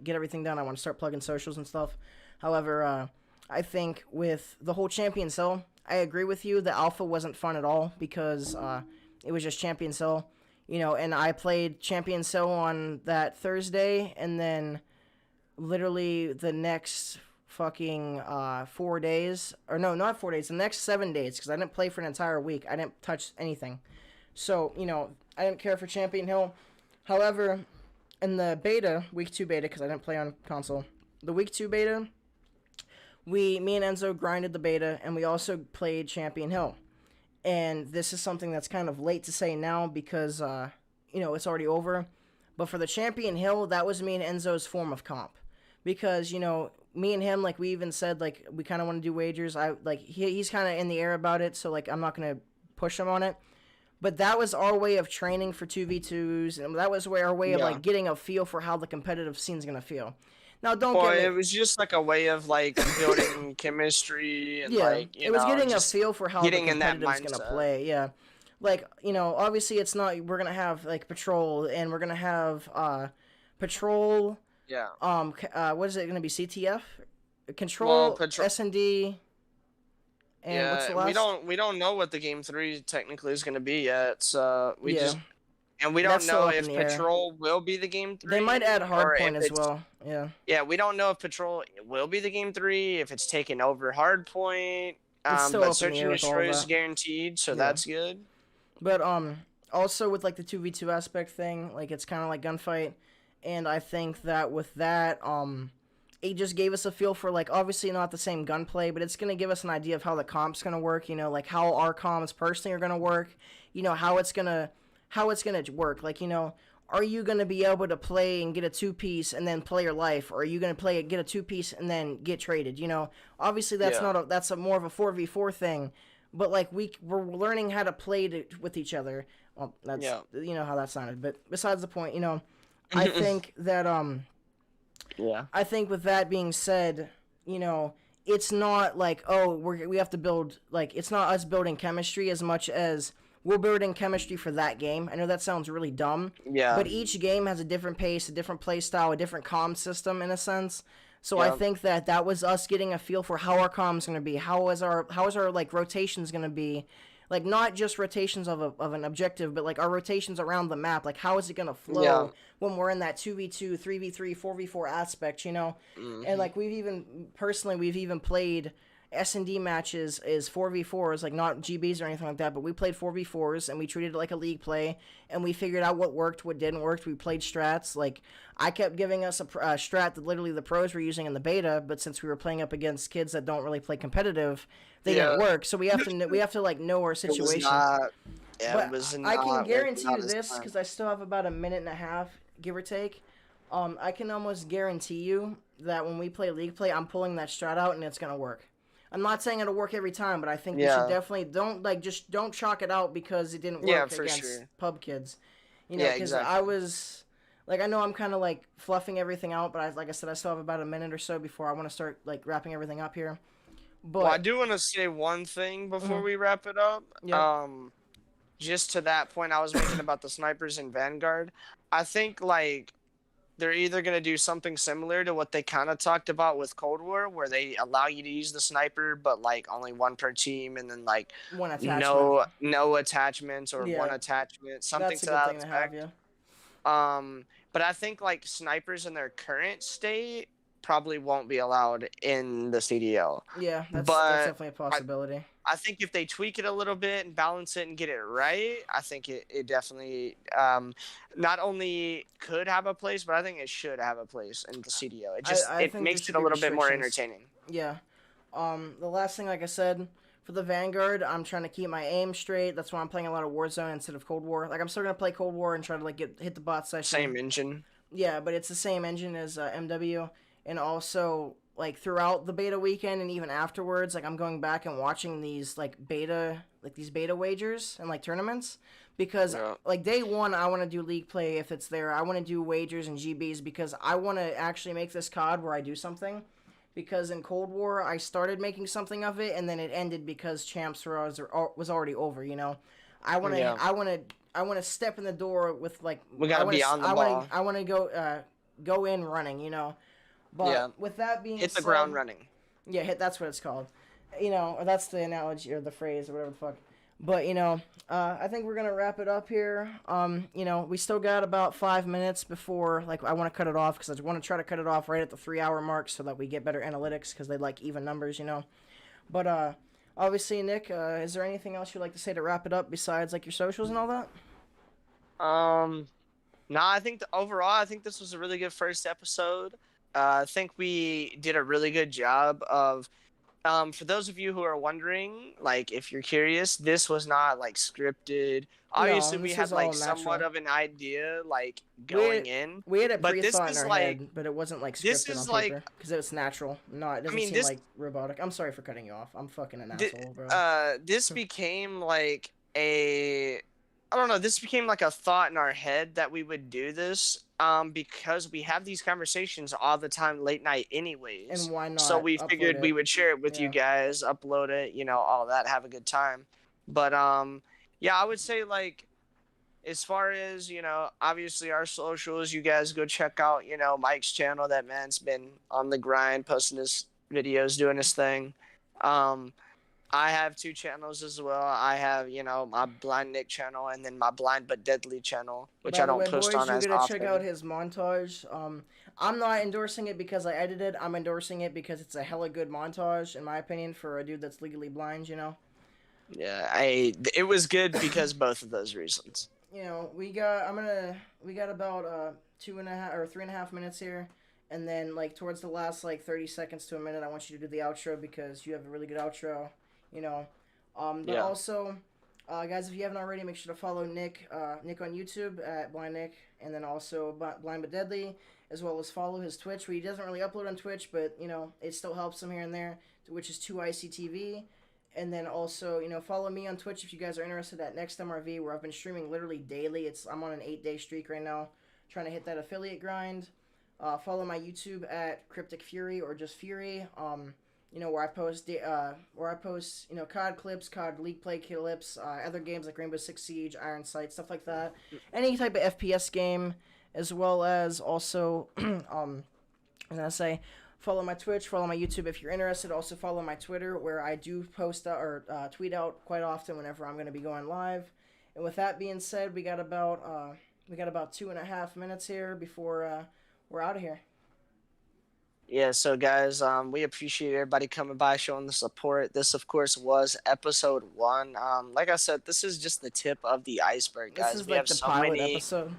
Speaker 1: get everything done, I want to start plugging socials and stuff. However, I think with the whole Champion Cell, I agree with you. The alpha wasn't fun at all because it was just Champion Cell. And I played Champion Cell on that Thursday, and then literally the next fucking 4 days, or no, not 4 days, the next 7 days, because I didn't play for an entire week. I didn't touch anything. So, I didn't care for Champion Hill. However, in the beta, week 2 beta, because I didn't play on console, the week 2 beta, me and Enzo grinded the beta, and we also played Champion Hill. And this is something that's kind of late to say now because, it's already over. But for the Champion Hill, that was me and Enzo's form of comp. Because, me and him, we even said, we kind of want to do wagers. He's kind of in the air about it, so, I'm not going to push him on it. But that was our way of training for 2v2s, and that was our way of, getting a feel for how the competitive scene's going to feel. Now,
Speaker 2: it was just, a way of, building chemistry and,
Speaker 1: it was getting a feel for how the competitive's going to play, yeah. Obviously it's not, we're going to have, Patrol, and we're going to have, Patrol, what is it going to be, CTF? Control, S&D... And what's the last?
Speaker 2: We don't know what the game 3 technically is going to be yet. So we don't know if Patrol will be the game 3.
Speaker 1: They might add Hardpoint as well. Yeah.
Speaker 2: Yeah, we don't know if Patrol will be the game 3, if it's taking over Hardpoint.
Speaker 1: But
Speaker 2: Search and Destroy is guaranteed, so that's good.
Speaker 1: But also with the 2v2 aspect thing, it's kind of like gunfight, and I think that with that it just gave us a feel for, obviously not the same gunplay, but it's going to give us an idea of how the comp's going to work, how our comms personally are going to work, how it's going to work. Are you going to be able to play and get a 2-piece and then play your life, or are you going to get a 2-piece and then get traded? Obviously that's that's more of a 4v4 thing, but, we're learning how to play with each other. Well, that's, how that sounded, but besides the point, I think that, I think with that being said, it's not we have to build, it's not us building chemistry as much as we're building chemistry for that game. I know that sounds really dumb.
Speaker 2: Yeah.
Speaker 1: But each game has a different pace, a different play style, a different comm system in a sense. So I think that was us getting a feel for how our comm's going to be, how is our rotations going to be. Not just rotations of an objective, but, our rotations around the map. How is it going to flow when we're in that 2v2, 3v3, 4v4 aspect,
Speaker 2: Mm-hmm.
Speaker 1: And, we've even played S&D matches is 4v4s, like not GBs or anything like that, but we played 4v4s and we treated it like a league play, and we figured out what worked, what didn't work. We played strats. Like, I kept giving us a strat that literally the pros were using in the beta, but since we were playing up against kids that don't really play competitive, they didn't work. So we have to like know our situation.
Speaker 2: It was not,
Speaker 1: I can guarantee you this, because I still have about a minute and a half, give or take. I can almost guarantee you that when we play league play, I'm pulling that strat out and it's gonna work. I'm not saying it'll work every time, but I think we should definitely don't chalk it out because it didn't work against pub kids. You know, because I was like I know I'm kind of like fluffing everything out, but like I said, I still have about a minute or so before I want to start like wrapping everything up here.
Speaker 2: Well, I
Speaker 1: But
Speaker 2: do want to say one thing before
Speaker 1: mhm,
Speaker 2: we wrap it up.
Speaker 1: yep,
Speaker 2: Just to that point I was making about the snipers in Vanguard. I think like they're either going to do something similar to what they kind of talked about with Cold War, where they allow you to use the sniper, but like only one per team, and then like
Speaker 1: one attachment.
Speaker 2: no attachments or one
Speaker 1: Yeah,
Speaker 2: attachment, something
Speaker 1: that's a
Speaker 2: to
Speaker 1: good
Speaker 2: that
Speaker 1: thing to have.
Speaker 2: effect.
Speaker 1: Yeah.
Speaker 2: But I think like snipers in their current state probably won't be allowed in the CDL.
Speaker 1: Yeah, that's
Speaker 2: But
Speaker 1: definitely a possibility.
Speaker 2: I think if they tweak it a little bit and balance it and get it right, I think it definitely not only could have a place, but I think it should have a place in the CDO.
Speaker 1: I
Speaker 2: It
Speaker 1: think there
Speaker 2: makes it
Speaker 1: should
Speaker 2: a
Speaker 1: be
Speaker 2: little bit more
Speaker 1: restrictions.
Speaker 2: entertaining.
Speaker 1: Yeah. The last thing, like I said, for the Vanguard, I'm trying to keep my aim straight. That's why I'm playing a lot of Warzone instead of Cold War. Like I'm still gonna play Cold War and try to like hit the bot session.
Speaker 2: Same engine.
Speaker 1: Yeah, but it's the same engine as MW, and also like throughout the beta weekend and even afterwards, like I'm going back and watching these these beta wagers and like tournaments because
Speaker 2: Yeah.
Speaker 1: like day one I want to do league play if it's there. I want to do wagers and GBs because I want to actually make this COD where I do something. Because in Cold War I started making something of it and then it ended because Champs was already over. You know, I want to
Speaker 2: Yeah.
Speaker 1: I want to step in the door with like
Speaker 2: We gotta be on the ball.
Speaker 1: I want to go in running, you know. But
Speaker 2: Yeah.
Speaker 1: with that being
Speaker 2: Hit the
Speaker 1: said,
Speaker 2: ground running.
Speaker 1: yeah, that's what it's called. You know, or that's the analogy or the phrase or whatever the fuck. But you know, I think we're gonna wrap it up here. You know, we still got about 5 minutes before like I want to cut it off because I want to try to cut it off right at the 3 hour mark so that we get better analytics because they like even numbers, you know. But obviously, Nick, is there anything else you'd like to say to wrap it up besides like your socials and all that?
Speaker 2: No, I think overall, I think this was a really good first episode. I think we did a really good job of. For those of you who are wondering, like if you're curious, this was not like scripted. Obviously,
Speaker 1: No,
Speaker 2: we
Speaker 1: this
Speaker 2: had
Speaker 1: was
Speaker 2: like
Speaker 1: all
Speaker 2: somewhat
Speaker 1: natural.
Speaker 2: of an idea, like
Speaker 1: We
Speaker 2: going in.
Speaker 1: we had a
Speaker 2: But this
Speaker 1: pre-thought in
Speaker 2: is
Speaker 1: our
Speaker 2: like
Speaker 1: head, but it wasn't like
Speaker 2: this
Speaker 1: scripted on
Speaker 2: is like
Speaker 1: paper because it was natural. No, it
Speaker 2: I
Speaker 1: doesn't
Speaker 2: mean
Speaker 1: seem
Speaker 2: this
Speaker 1: like robotic. I'm sorry for cutting you off. I'm fucking an
Speaker 2: thi-
Speaker 1: asshole, bro.
Speaker 2: this became like a I don't know, this became like a thought in our head that we would do this because we have these conversations all the time late night anyways.
Speaker 1: And why
Speaker 2: So
Speaker 1: not
Speaker 2: we
Speaker 1: upload
Speaker 2: figured we
Speaker 1: it?
Speaker 2: would share it with you
Speaker 1: Yeah.
Speaker 2: guys, upload it, all that, have a good time. But yeah, I would say like as far as, obviously our socials, you guys go check out, Mike's channel. That man's been on the grind, posting his videos, doing his thing. Um I have two channels as well. I have, my Blind Nick channel and then my Blind But Deadly channel, which
Speaker 1: By
Speaker 2: I
Speaker 1: the
Speaker 2: don't
Speaker 1: way,
Speaker 2: post
Speaker 1: boys,
Speaker 2: on
Speaker 1: you
Speaker 2: as
Speaker 1: gotta check out
Speaker 2: often.
Speaker 1: his montage. I'm not endorsing it because I edited. I'm endorsing it because it's a hella good montage, in my opinion, for a dude that's legally blind. You know.
Speaker 2: Yeah, it was good because both of those reasons.
Speaker 1: You know, we got about 2.5 or 3.5 minutes here, and then like towards the last like 30 seconds to a minute, I want you to do the outro because you have a really good outro. You know, but
Speaker 2: Yeah.
Speaker 1: also, guys, if you haven't already, make sure to follow Nick on YouTube at Blind Nick, and then also Blind but Deadly, as well as follow his Twitch, where he doesn't really upload on Twitch, but you know it still helps him here and there, which is 2ICTV. And then also, follow me on Twitch if you guys are interested at Next MRV, where I've been streaming literally daily. I'm on an 8-day streak right now, trying to hit that affiliate grind. Follow my YouTube at Cryptic Fury or just Fury. Where I post COD clips, COD League play clips, other games like Rainbow Six Siege, Iron Sight, stuff like that. Any type of FPS game, as well as also, follow my Twitch, follow my YouTube if you're interested. Also follow my Twitter, where I do post or tweet out quite often whenever I'm going to be going live. And with that being said, we got about 2.5 minutes here before we're out of here.
Speaker 2: Yeah, so guys, we appreciate everybody coming by, showing the support. This, of course, was episode 1. Like I said, this is just the tip of the iceberg, guys.
Speaker 1: This is
Speaker 2: We
Speaker 1: like
Speaker 2: have
Speaker 1: the
Speaker 2: so
Speaker 1: pilot
Speaker 2: many.
Speaker 1: episode.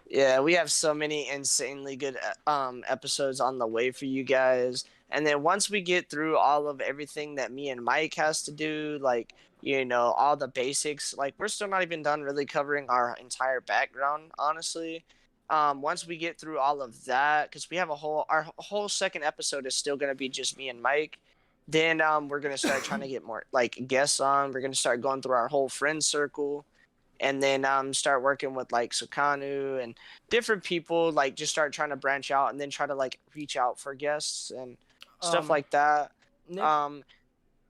Speaker 2: Yeah, we have so many insanely good episodes on the way for you guys. And then once we get through all of everything that me and Mike has to do, like, all the basics, like we're still not even done really covering our entire background, honestly. Once we get through all of that, because we have our whole second episode is still gonna be just me and Mike. Then we're gonna start trying to get more like guests on. We're gonna start going through our whole friend circle. and then start working with like Sukanu and different people, like just start trying to branch out and then try to like reach out for guests and stuff like that.
Speaker 1: Nick,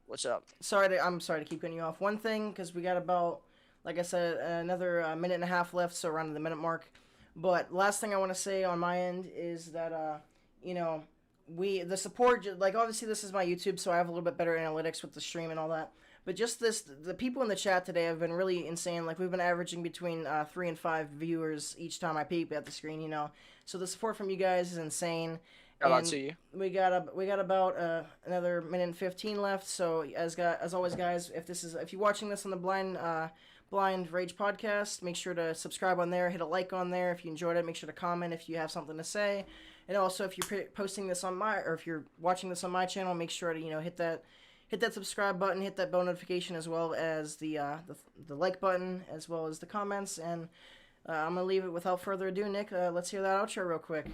Speaker 2: What's up?
Speaker 1: I'm sorry to keep cutting you off. One thing, because we got about, like I said, another minute and a half left, so around the minute mark. But last thing I want to say on my end is that, you know, the support, like obviously this is my YouTube, so I have a little bit better analytics with the stream and all that. But just the people in the chat today have been really insane. Like we've been averaging between 3 and 5 viewers each time I peep at the screen, you know. So the support from you guys is insane.
Speaker 2: Shout out to you.
Speaker 1: We got about another minute and 15 left. So as always, guys, if you're watching this on the Blind Rage podcast, make sure to subscribe on there, hit a like on there if you enjoyed it. Make sure to comment if you have something to say, and also if you're posting this on if you're watching this on my channel, make sure to hit that subscribe button, hit that bell notification, as well as the like button, as well as the comments. And I'm gonna leave it without further ado. Nick, let's hear that outro real quick.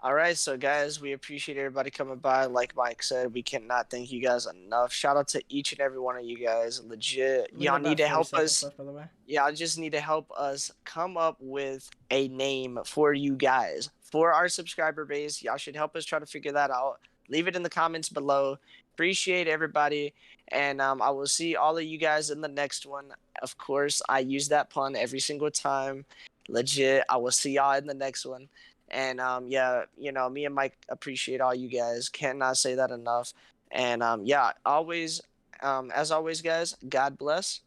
Speaker 2: All right, so guys, we appreciate everybody coming by. Like Mike said, we cannot thank you guys enough. Shout out to each and every one of you guys. Legit, y'all need to help us.
Speaker 1: Left, by the way.
Speaker 2: Y'all just need to help us come up with a name for you guys, for our subscriber base. Y'all should help us try to figure that out. Leave it in the comments below. Appreciate everybody, and I will see all of you guys in the next one. Of course, I use that pun every single time. Legit, I will see y'all in the next one. And yeah, me and Mike appreciate all you guys. Cannot say that enough. And yeah, always, as always, guys, God bless.